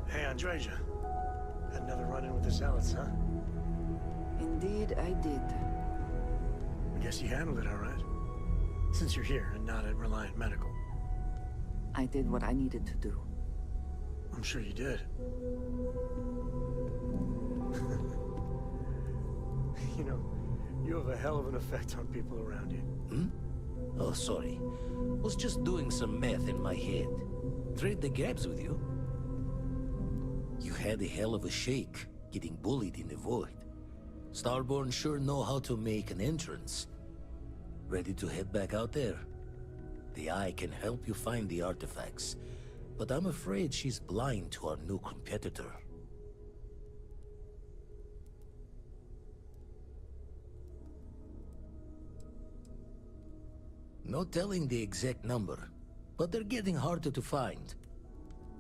Hey, Andreja. Had another run-in with the Zealots, huh? Indeed, I did. I guess you handled it all right. Since you're here and not at Reliant Medical. I did what I needed to do. I'm sure you did. You know, you have a hell of an effect on people around you. Hmm? Oh, sorry. Was just doing some math in my head. Trade the gaps with you. You had a hell of a shake, getting bullied in the void. Starborn sure know how to make an entrance. Ready to head back out there? The Eye can help you find the artifacts, but I'm afraid she's blind to our new competitor. No telling the exact number, but they're getting harder to find.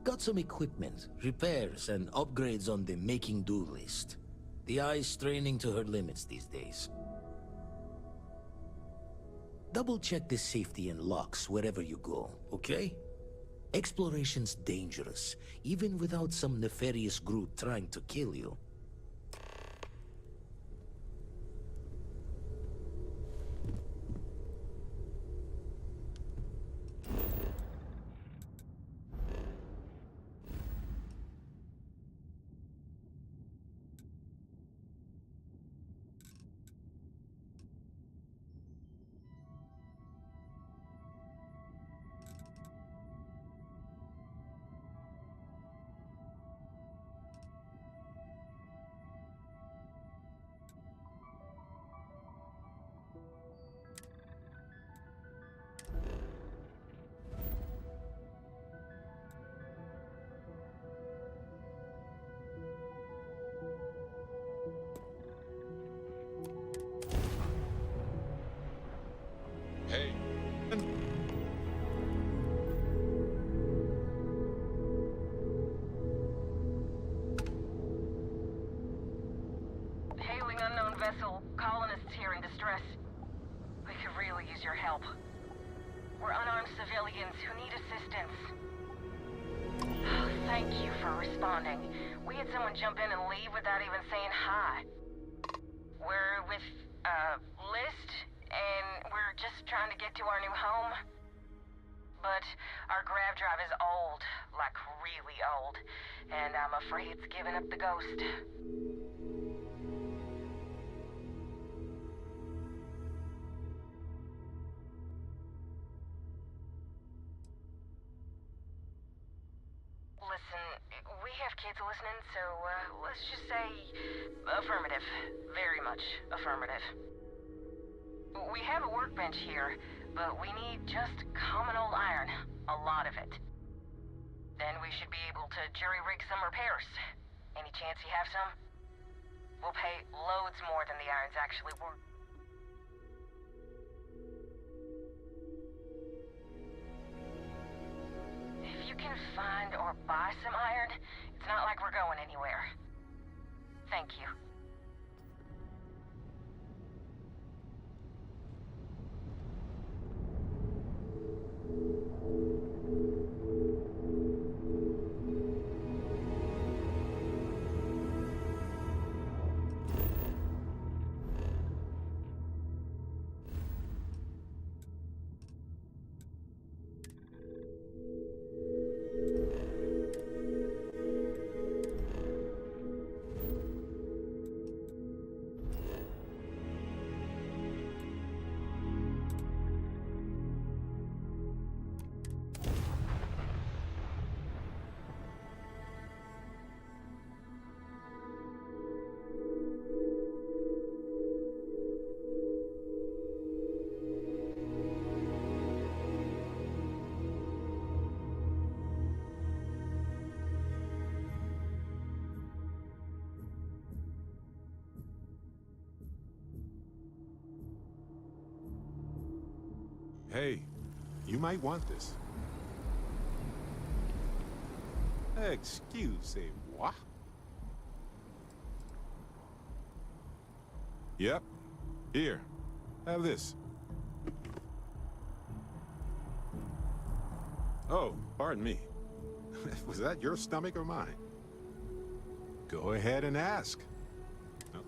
Got some equipment, repairs, and upgrades on the making-do list. The Eye's straining to her limits these days. Double-check the safety and locks wherever you go, okay? Exploration's dangerous, even without some nefarious group trying to kill you. Hey. Hailing unknown vessel. Colonists here in distress. We could really use your help. We're unarmed civilians who need assistance. Thank you for responding. We had someone jump in and leave without even saying hi. We're with, List, and we're just trying to get to our new home. But our grav drive is old, like really old, and I'm afraid it's given up the ghost. kids listening, so let's just say affirmative. Very much affirmative. We have a workbench here, but we need just common old iron. A lot of it. Then we should be able to jury-rig some repairs. Any chance you have some? We'll pay loads more than the iron's actually worth. If you can find or buy some iron, it's not like we're going anywhere. Thank you. Hey, you might want this. Excusez-moi. Yep. Here. Have this. Oh, pardon me. Was that your stomach or mine? Go ahead and ask. Oh.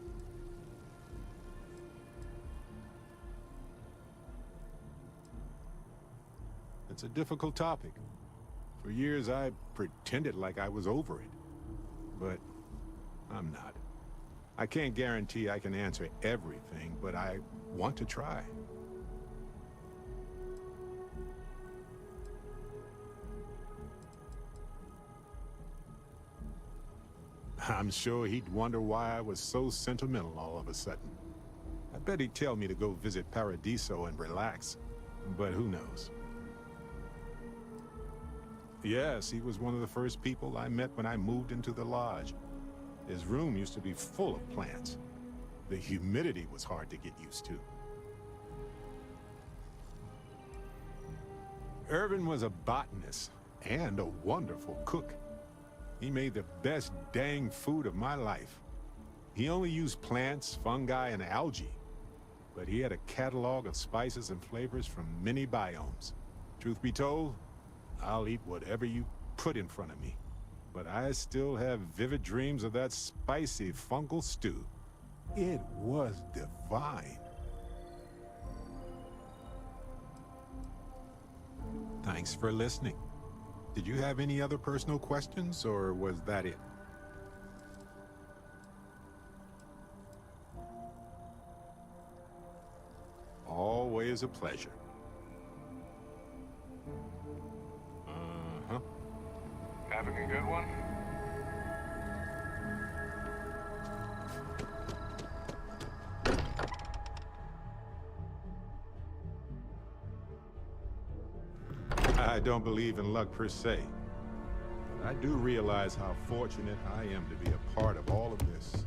It's a difficult topic. For years, I pretended like I was over it. But I'm not. I can't guarantee I can answer everything, but I want to try. I'm sure he'd wonder why I was so sentimental all of a sudden. I bet he'd tell me to go visit Paradiso and relax, but who knows? Yes, he was one of the first people I met when I moved into the lodge. His room used to be full of plants. The humidity was hard to get used to. Irvin was a botanist and a wonderful cook. He made the best dang food of my life. He only used plants, fungi, and algae, but he had a catalog of spices and flavors from many biomes. Truth be told, I'll eat whatever you put in front of me, but I still have vivid dreams of that spicy fungal stew. It was divine. Thanks for listening. Did you have any other personal questions, or was that it? Always a pleasure. Uh-huh. Having a good one? I don't believe in luck per se. But I do realize how fortunate I am to be a part of all of this.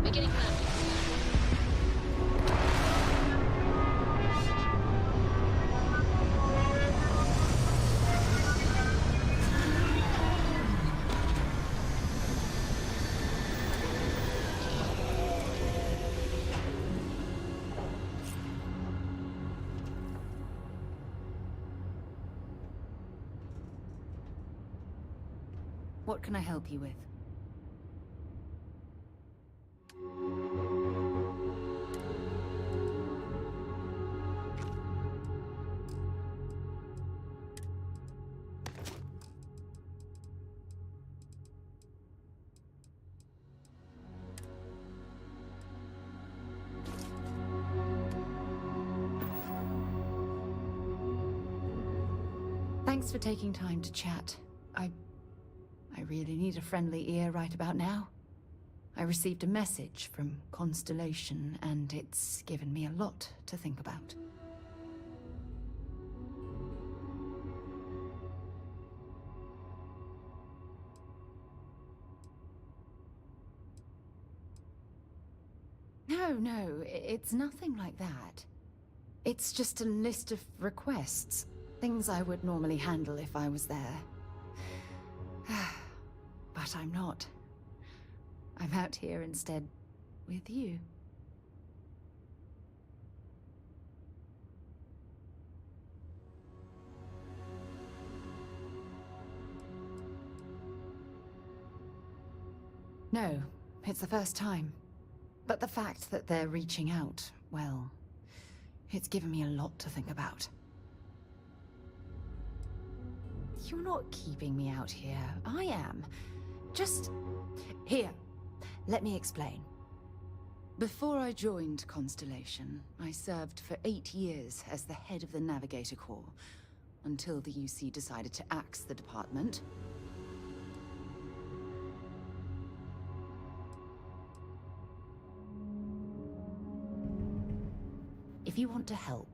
Beginning landing. What can I help you with? Thanks for taking time to chat. I really need a friendly ear right about now. I received a message from Constellation, and it's given me a lot to think about. No, it's nothing like that. It's just a list of requests. Things I would normally handle if I was there. But I'm not. I'm out here instead with you. No, it's the first time. But the fact that they're reaching out, well, it's given me a lot to think about. You're not keeping me out here. I am. Just... Here, let me explain. Before I joined Constellation, I served for 8 years as the head of the Navigator Corps, until the UC decided to axe the department. If you want to help,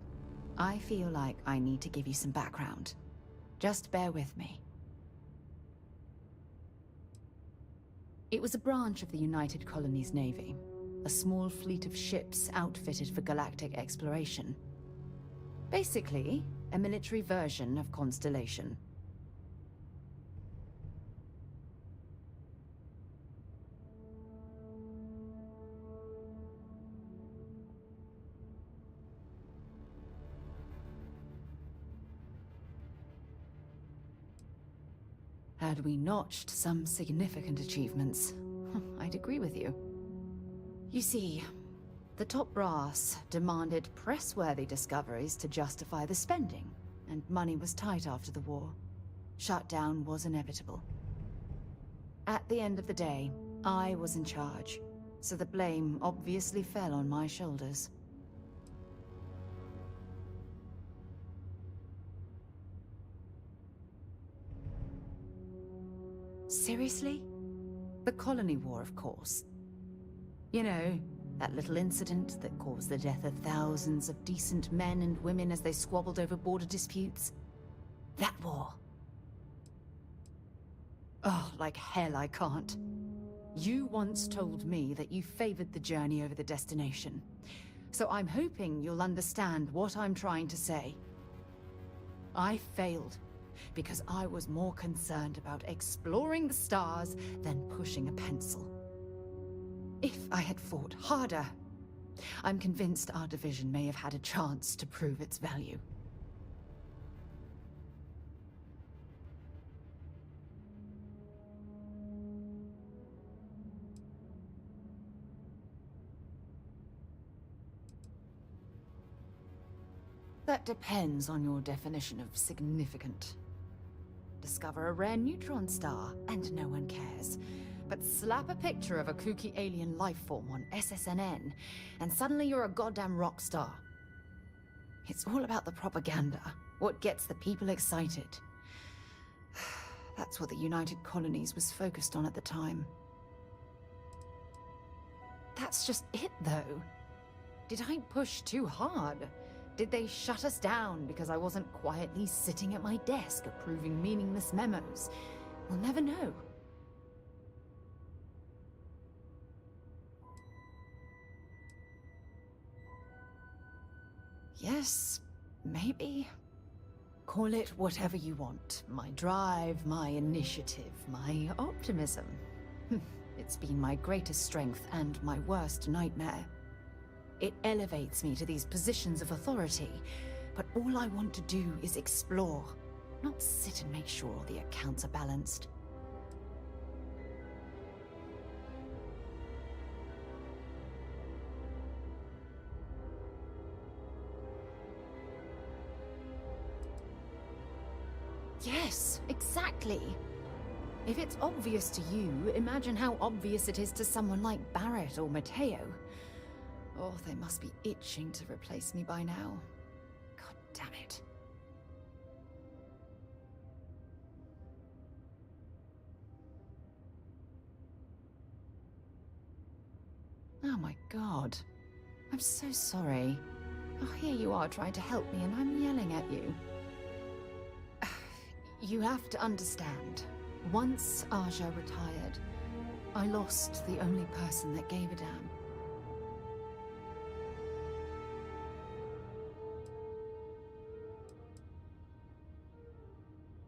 I feel like I need to give you some background. Just bear with me. It was a branch of the United Colonies Navy, a small fleet of ships outfitted for galactic exploration. Basically, a military version of Constellation. Had we notched some significant achievements, I'd agree with you. You see, the top brass demanded press-worthy discoveries to justify the spending, and money was tight after the war. Shutdown was inevitable. At the end of the day, I was in charge, so the blame obviously fell on my shoulders. Seriously? The Colony War, of course. You know, that little incident that caused the death of thousands of decent men and women as they squabbled over border disputes. That war. Oh, like hell I can't. You once told me that you favored the journey over the destination. So I'm hoping you'll understand what I'm trying to say. I failed. Because I was more concerned about exploring the stars than pushing a pencil. If I had fought harder, I'm convinced our division may have had a chance to prove its value. That depends on your definition of significant. Discover a rare neutron star, and no one cares. But slap a picture of a kooky alien life form on SSNN, and suddenly you're a goddamn rock star. It's all about the propaganda, what gets the people excited. That's what the United Colonies was focused on at the time. That's just it, though. Did I push too hard? Did they shut us down because I wasn't quietly sitting at my desk approving meaningless memos? We'll never know. Yes, maybe. Call it whatever you want. My drive, my initiative, my optimism. It's been my greatest strength and my worst nightmare. It elevates me to these positions of authority, but all I want to do is explore, not sit and make sure the accounts are balanced. Yes, exactly. If it's obvious to you, imagine how obvious it is to someone like Barrett or Mateo. Oh, they must be itching to replace me by now. God damn it. Oh my God. I'm so sorry. Oh, here you are trying to help me and I'm yelling at you. You have to understand. Once Aja retired, I lost the only person that gave a damn.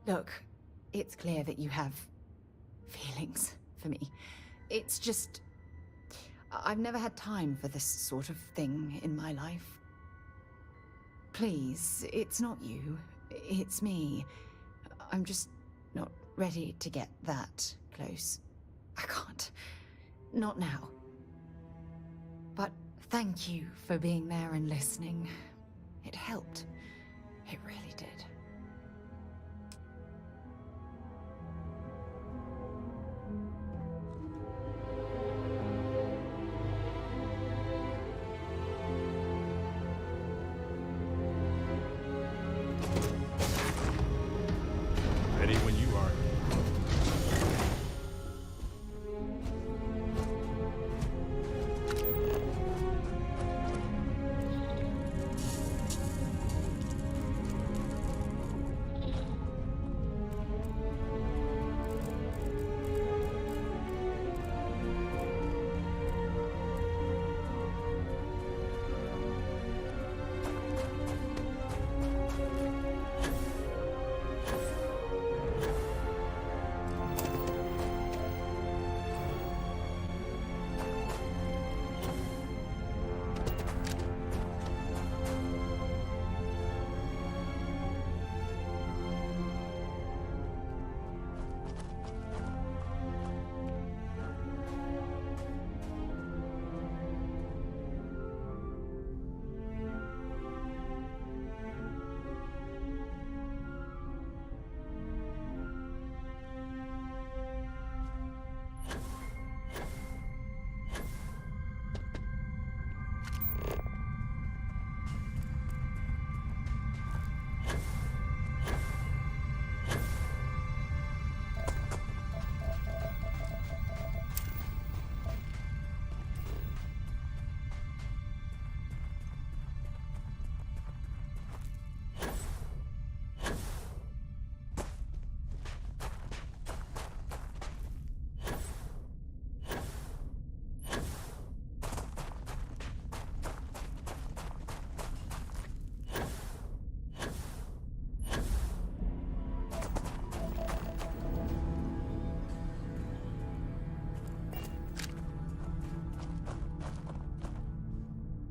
Look, it's clear that you have feelings for me. It's just... I've never had time for this sort of thing in my life. Please, it's not you. It's me. I'm just not ready to get that close. I can't. Not now. But thank you for being there and listening. It helped. It really did. Ready when you are.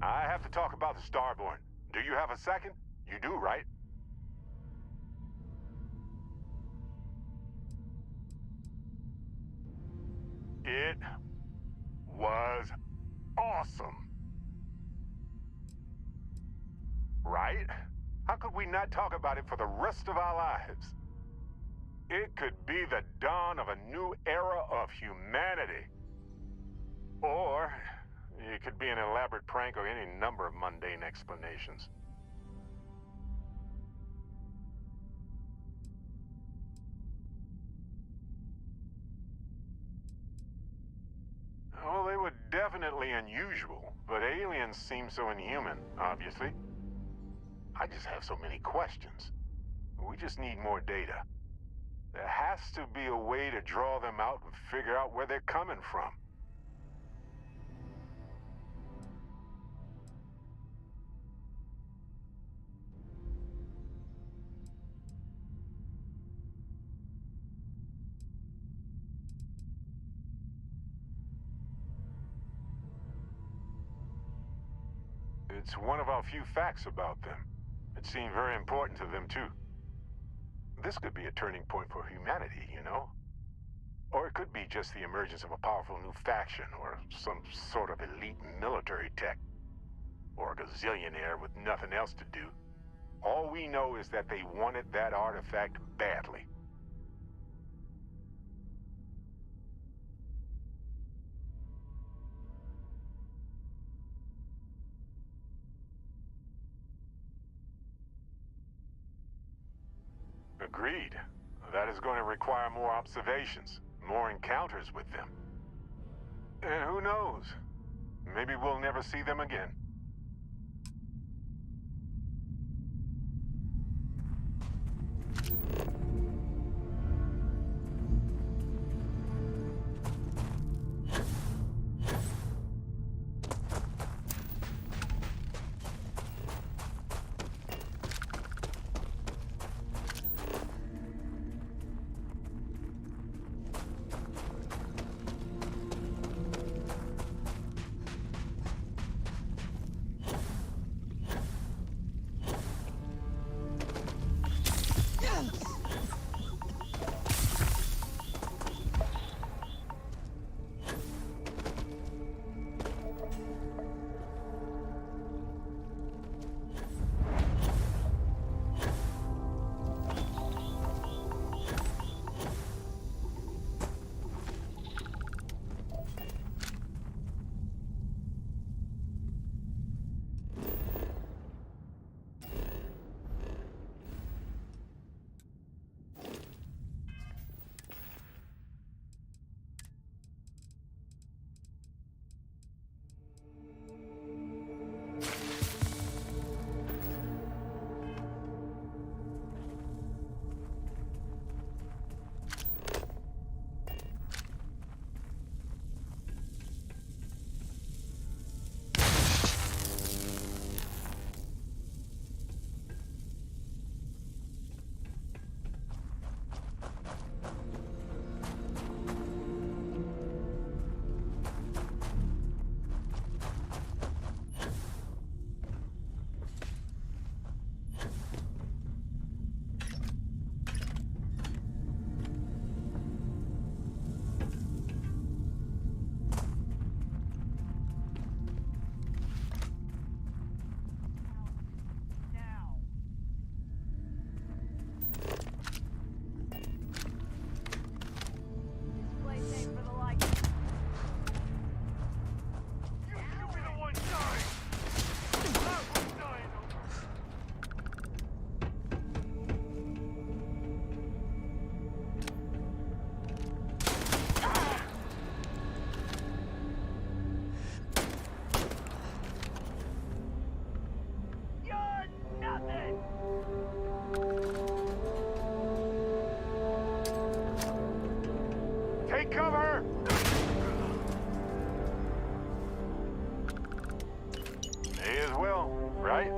I have to talk about the Starborn. Do you have a second? You do, right? It was awesome. Right? How could we not talk about it for the rest of our lives? It could be the dawn of a new era of humanity. Or it could be an elaborate prank or any number of mundane explanations. Well, they were definitely unusual, but aliens seem so inhuman, obviously. I just have so many questions. We just need more data. There has to be a way to draw them out and figure out where they're coming from. It's one of our few facts about them. It seemed very important to them, too. This could be a turning point for humanity, you know? Or it could be just the emergence of a powerful new faction, or some sort of elite military tech. Or a gazillionaire with nothing else to do. All we know is that they wanted that artifact badly. Agreed. That is going to require more observations, more encounters with them. And who knows? Maybe we'll never see them again. Take cover! May as well, right?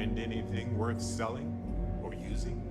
find anything worth selling or using?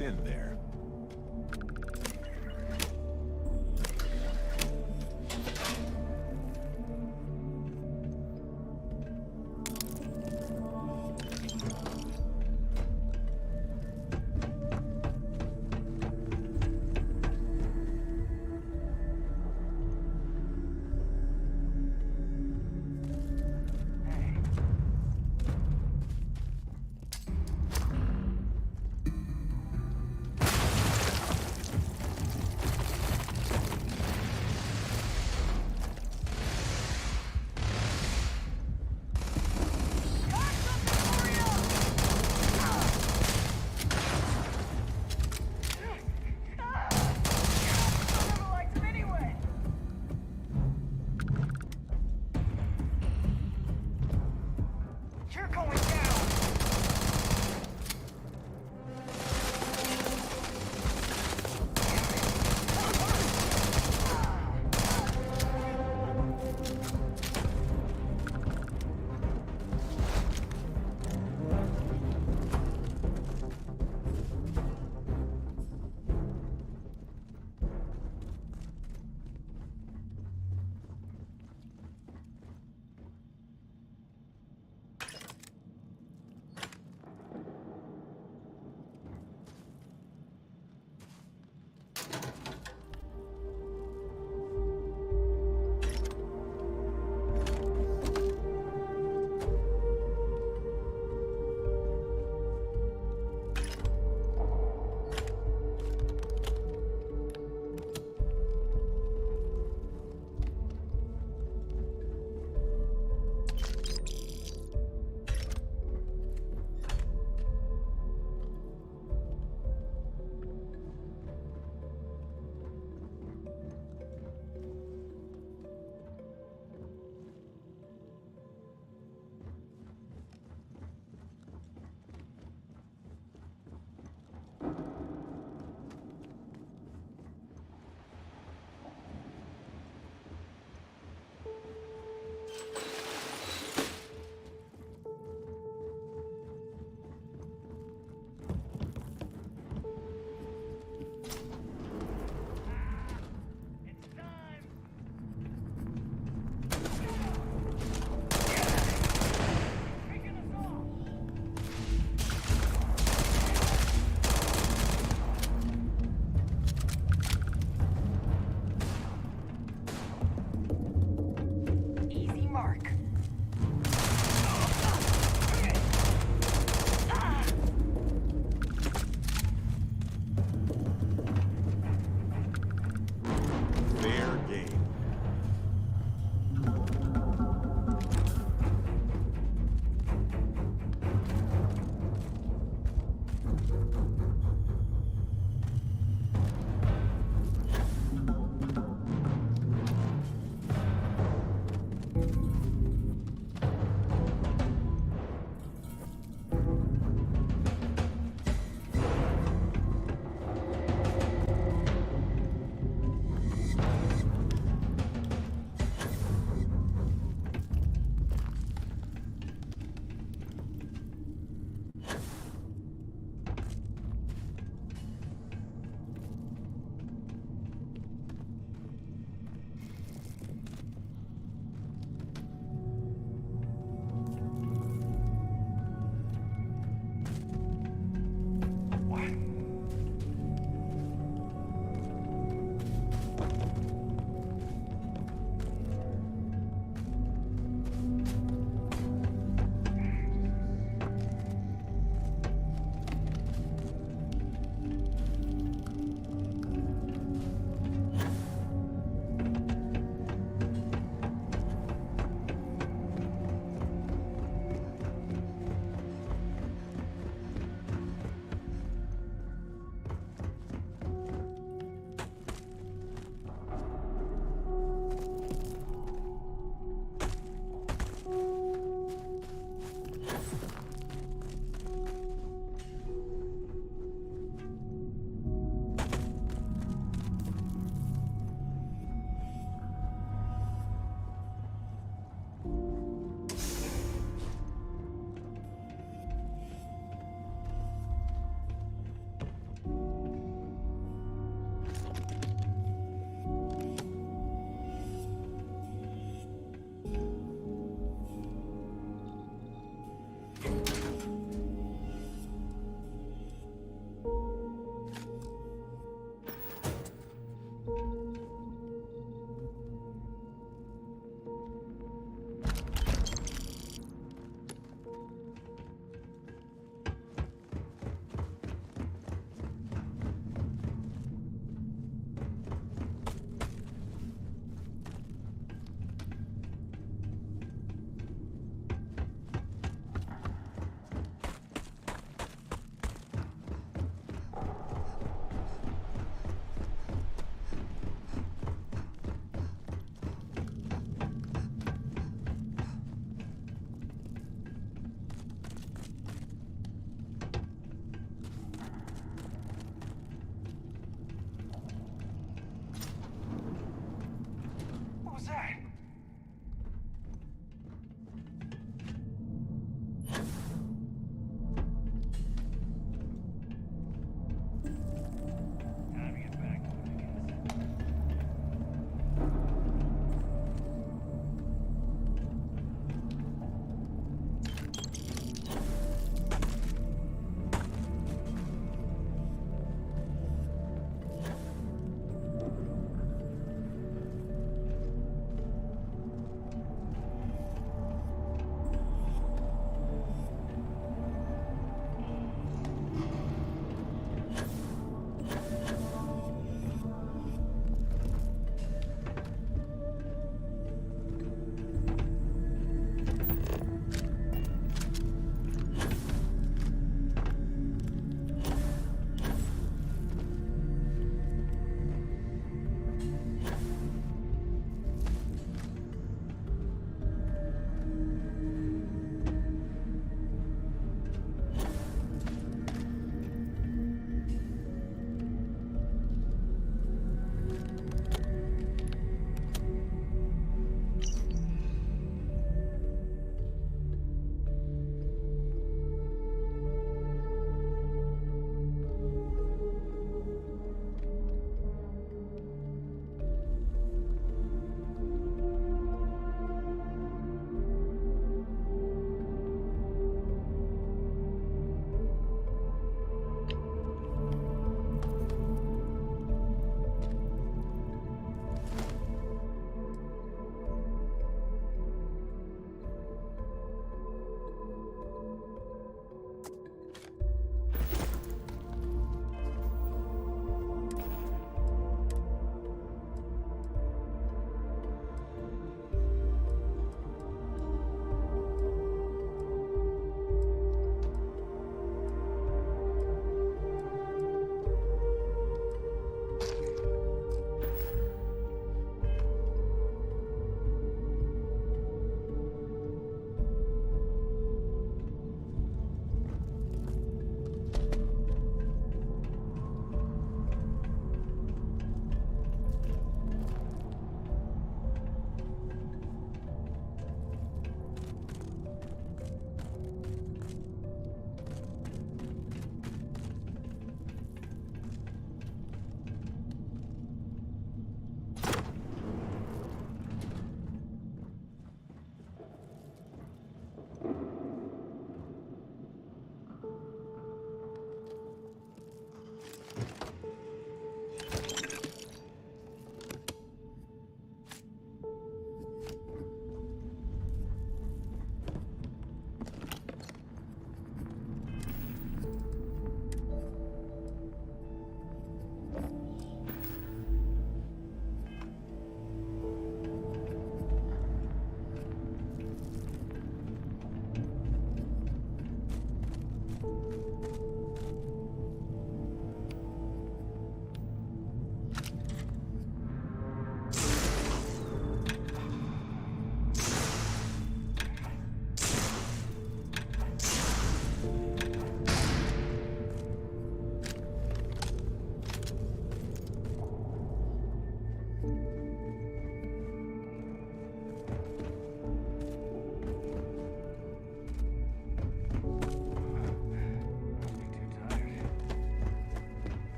us in there.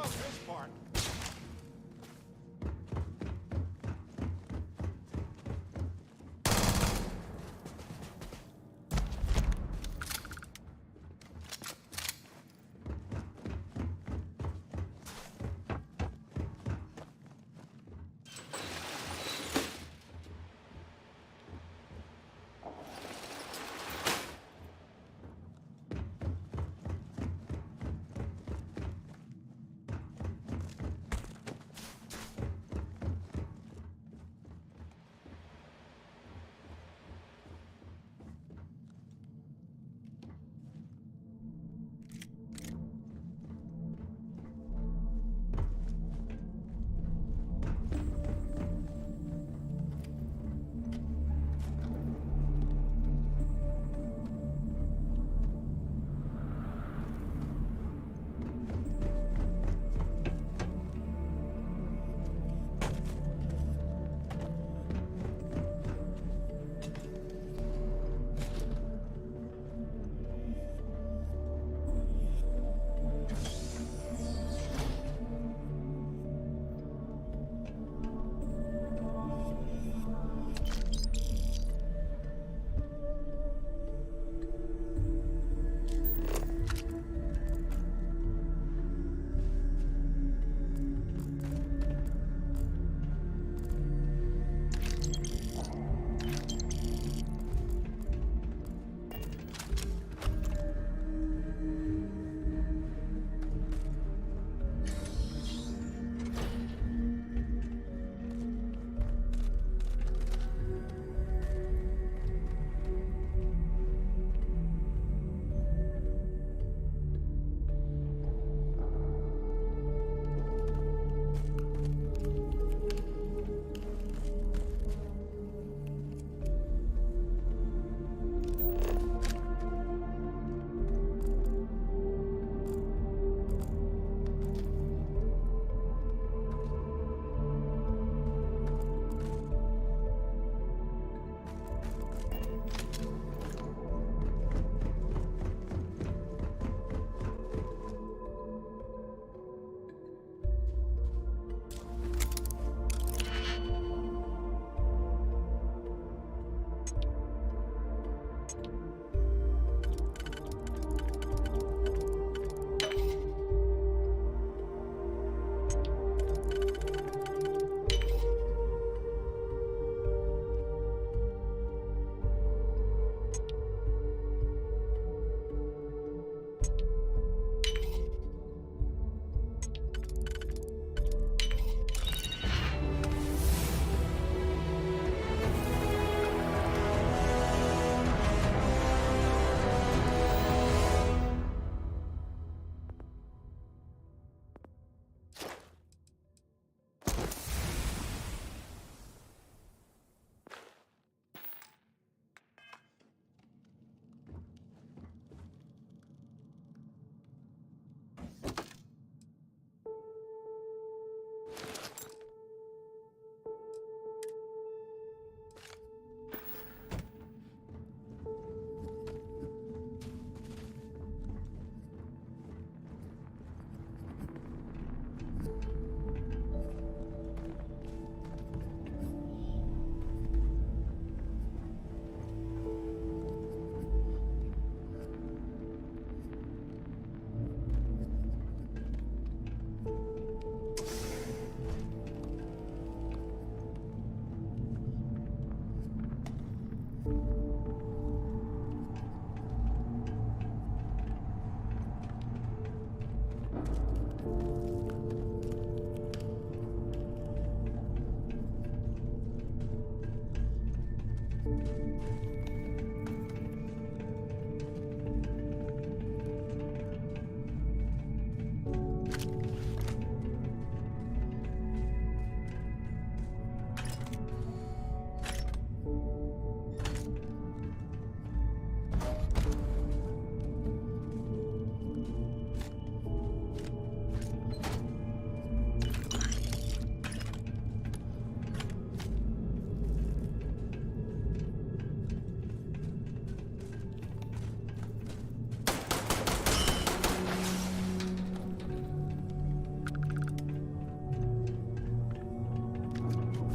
out this part.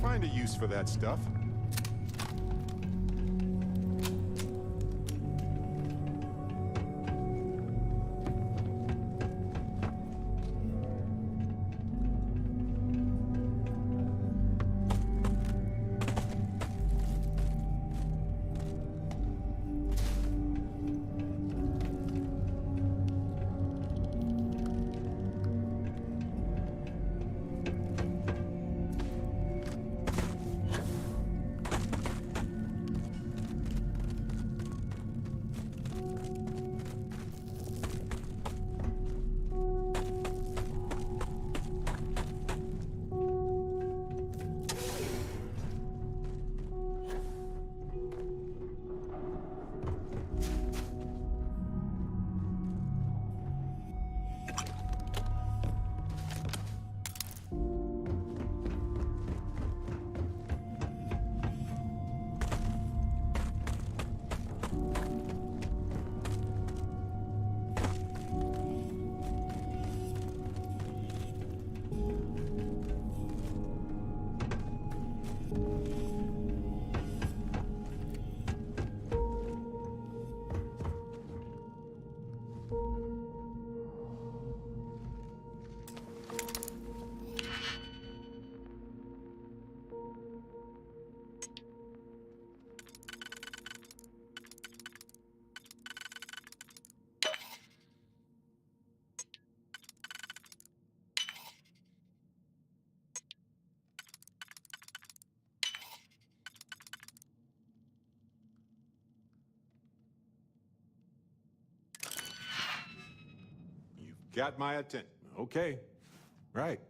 find a use for that stuff. Got my attention. Okay. Right.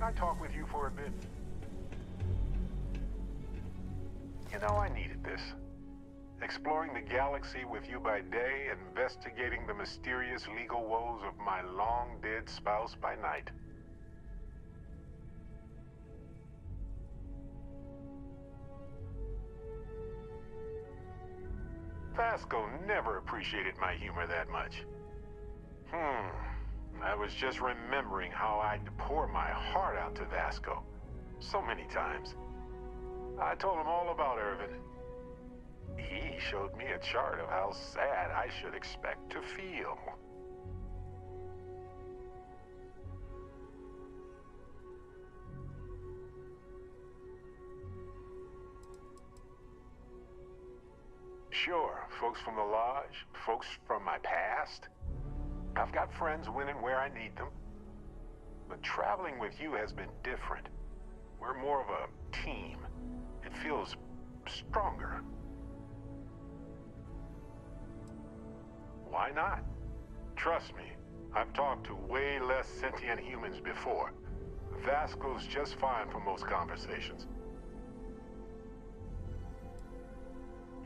I talk with you for a bit? You know, I needed this. Exploring the galaxy with you by day, investigating the mysterious legal woes of my long-dead spouse by night. Vasco never appreciated my humor that much. I was just remembering how I'd pour my heart out to Vasco so many times. I told him all about Irvin. He showed me a chart of how sad I should expect to feel. Sure, folks from the Lodge, folks from my past. I've got friends when and where I need them. But traveling with you has been different. We're more of a team. It feels stronger. Why not? Trust me, I've talked to way less sentient humans before. Vasco's just fine for most conversations.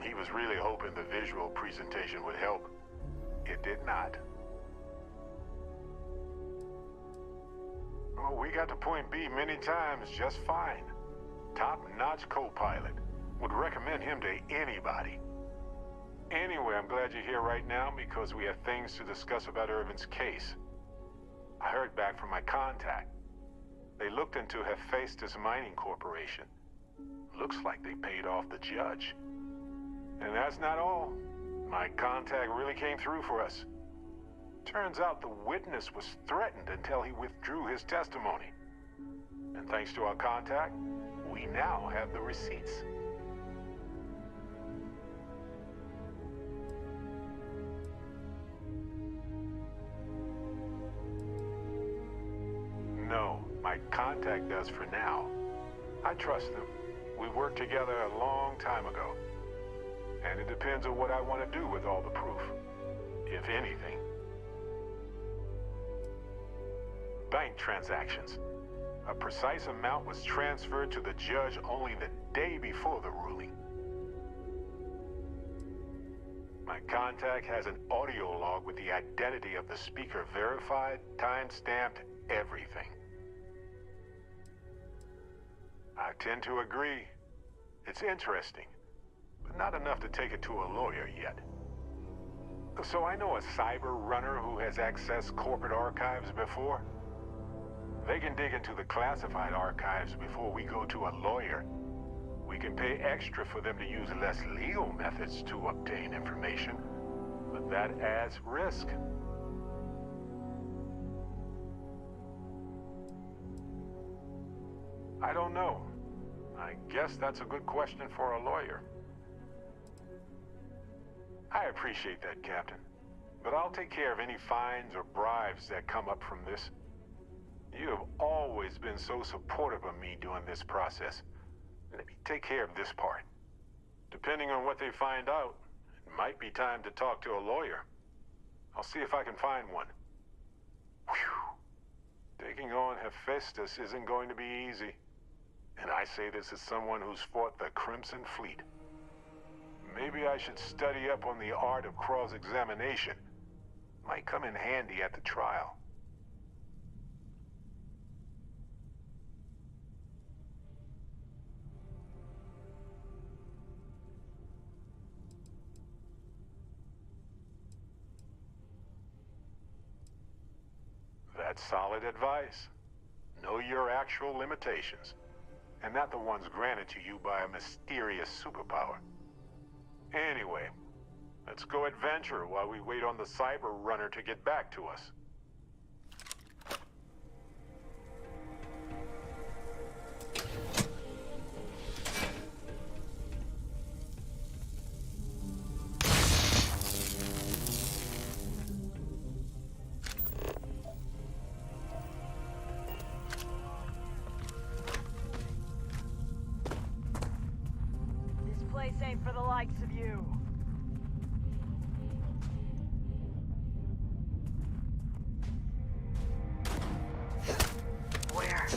He was really hoping the visual presentation would help. It did not. Oh, we got to point B many times just fine. Top-notch co-pilot. Would recommend him to anybody. Anyway, I'm glad you're here right now because we have things to discuss about Irvin's case. I heard back from my contact. They looked into Hephaestus Mining Corporation. Looks like they paid off the judge. And that's not all. My contact really came through for us. Turns out the witness was threatened until he withdrew his testimony. And thanks to our contact, we now have the receipts. No, my contact does for now. I trust them. We worked together a long time ago. And it depends on what I want to do with all the proof, if anything. Bank transactions. A precise amount was transferred to the judge only the day before the ruling. My contact has an audio log with the identity of the speaker verified, time-stamped, everything. I tend to agree. It's interesting, but not enough to take it to a lawyer yet. So I know a cyber runner who has accessed corporate archives before. They can dig into the classified archives before we go to a lawyer. We can pay extra for them to use less legal methods to obtain information, but that adds risk. I don't know. I guess that's a good question for a lawyer. I appreciate that, Captain. But I'll take care of any fines or bribes that come up from this. You have always been so supportive of me during this process. Let me take care of this part. Depending on what they find out, it might be time to talk to a lawyer. I'll see if I can find one. Whew. Taking on Hephaestus isn't going to be easy. And I say this as someone who's fought the Crimson Fleet. Maybe I should study up on the art of cross-examination. Might come in handy at the trial. That's solid advice. Know your actual limitations, and not the ones granted to you by a mysterious superpower. Anyway, let's go adventure while we wait on the cyber runner to get back to us. Ain't for the likes of you. Where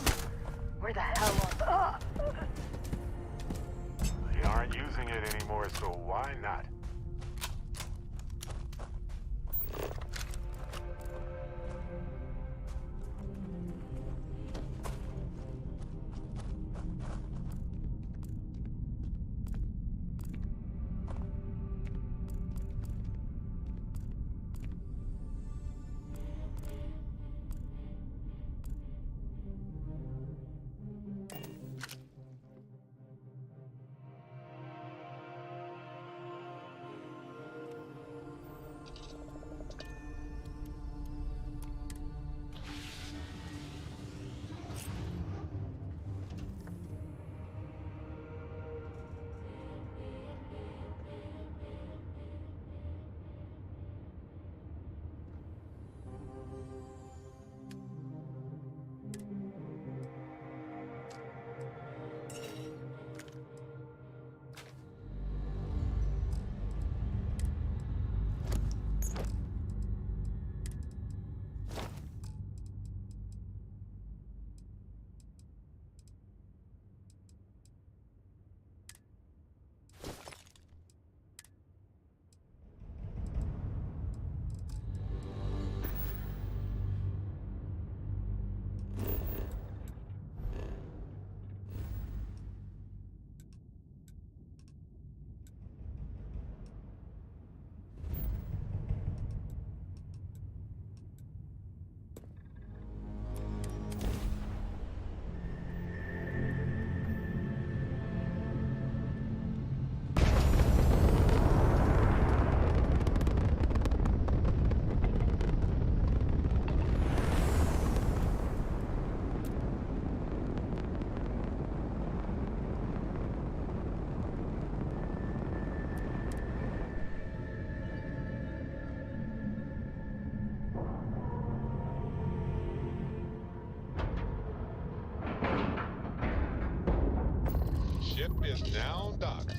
ship is now docked.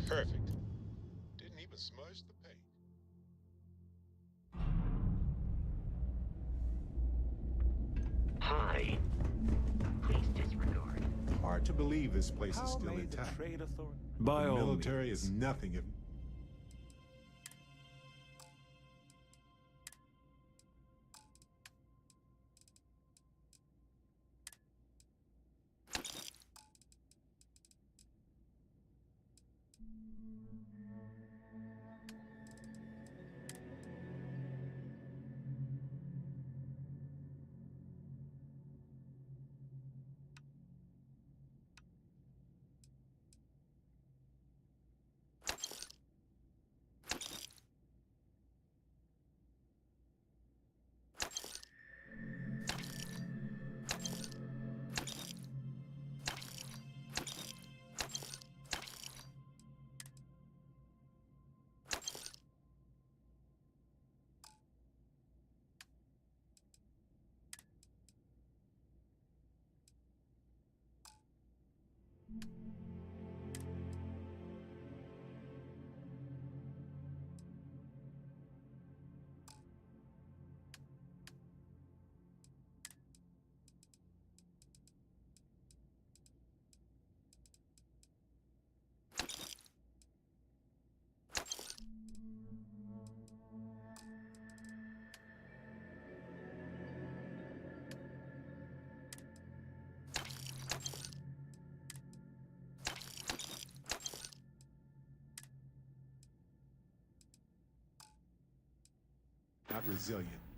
Perfect. Didn't even smudge the paint. Hi. Please disregard. Hard to believe this place is still may the intact. trade authority... The military is nothing if... Not resilient.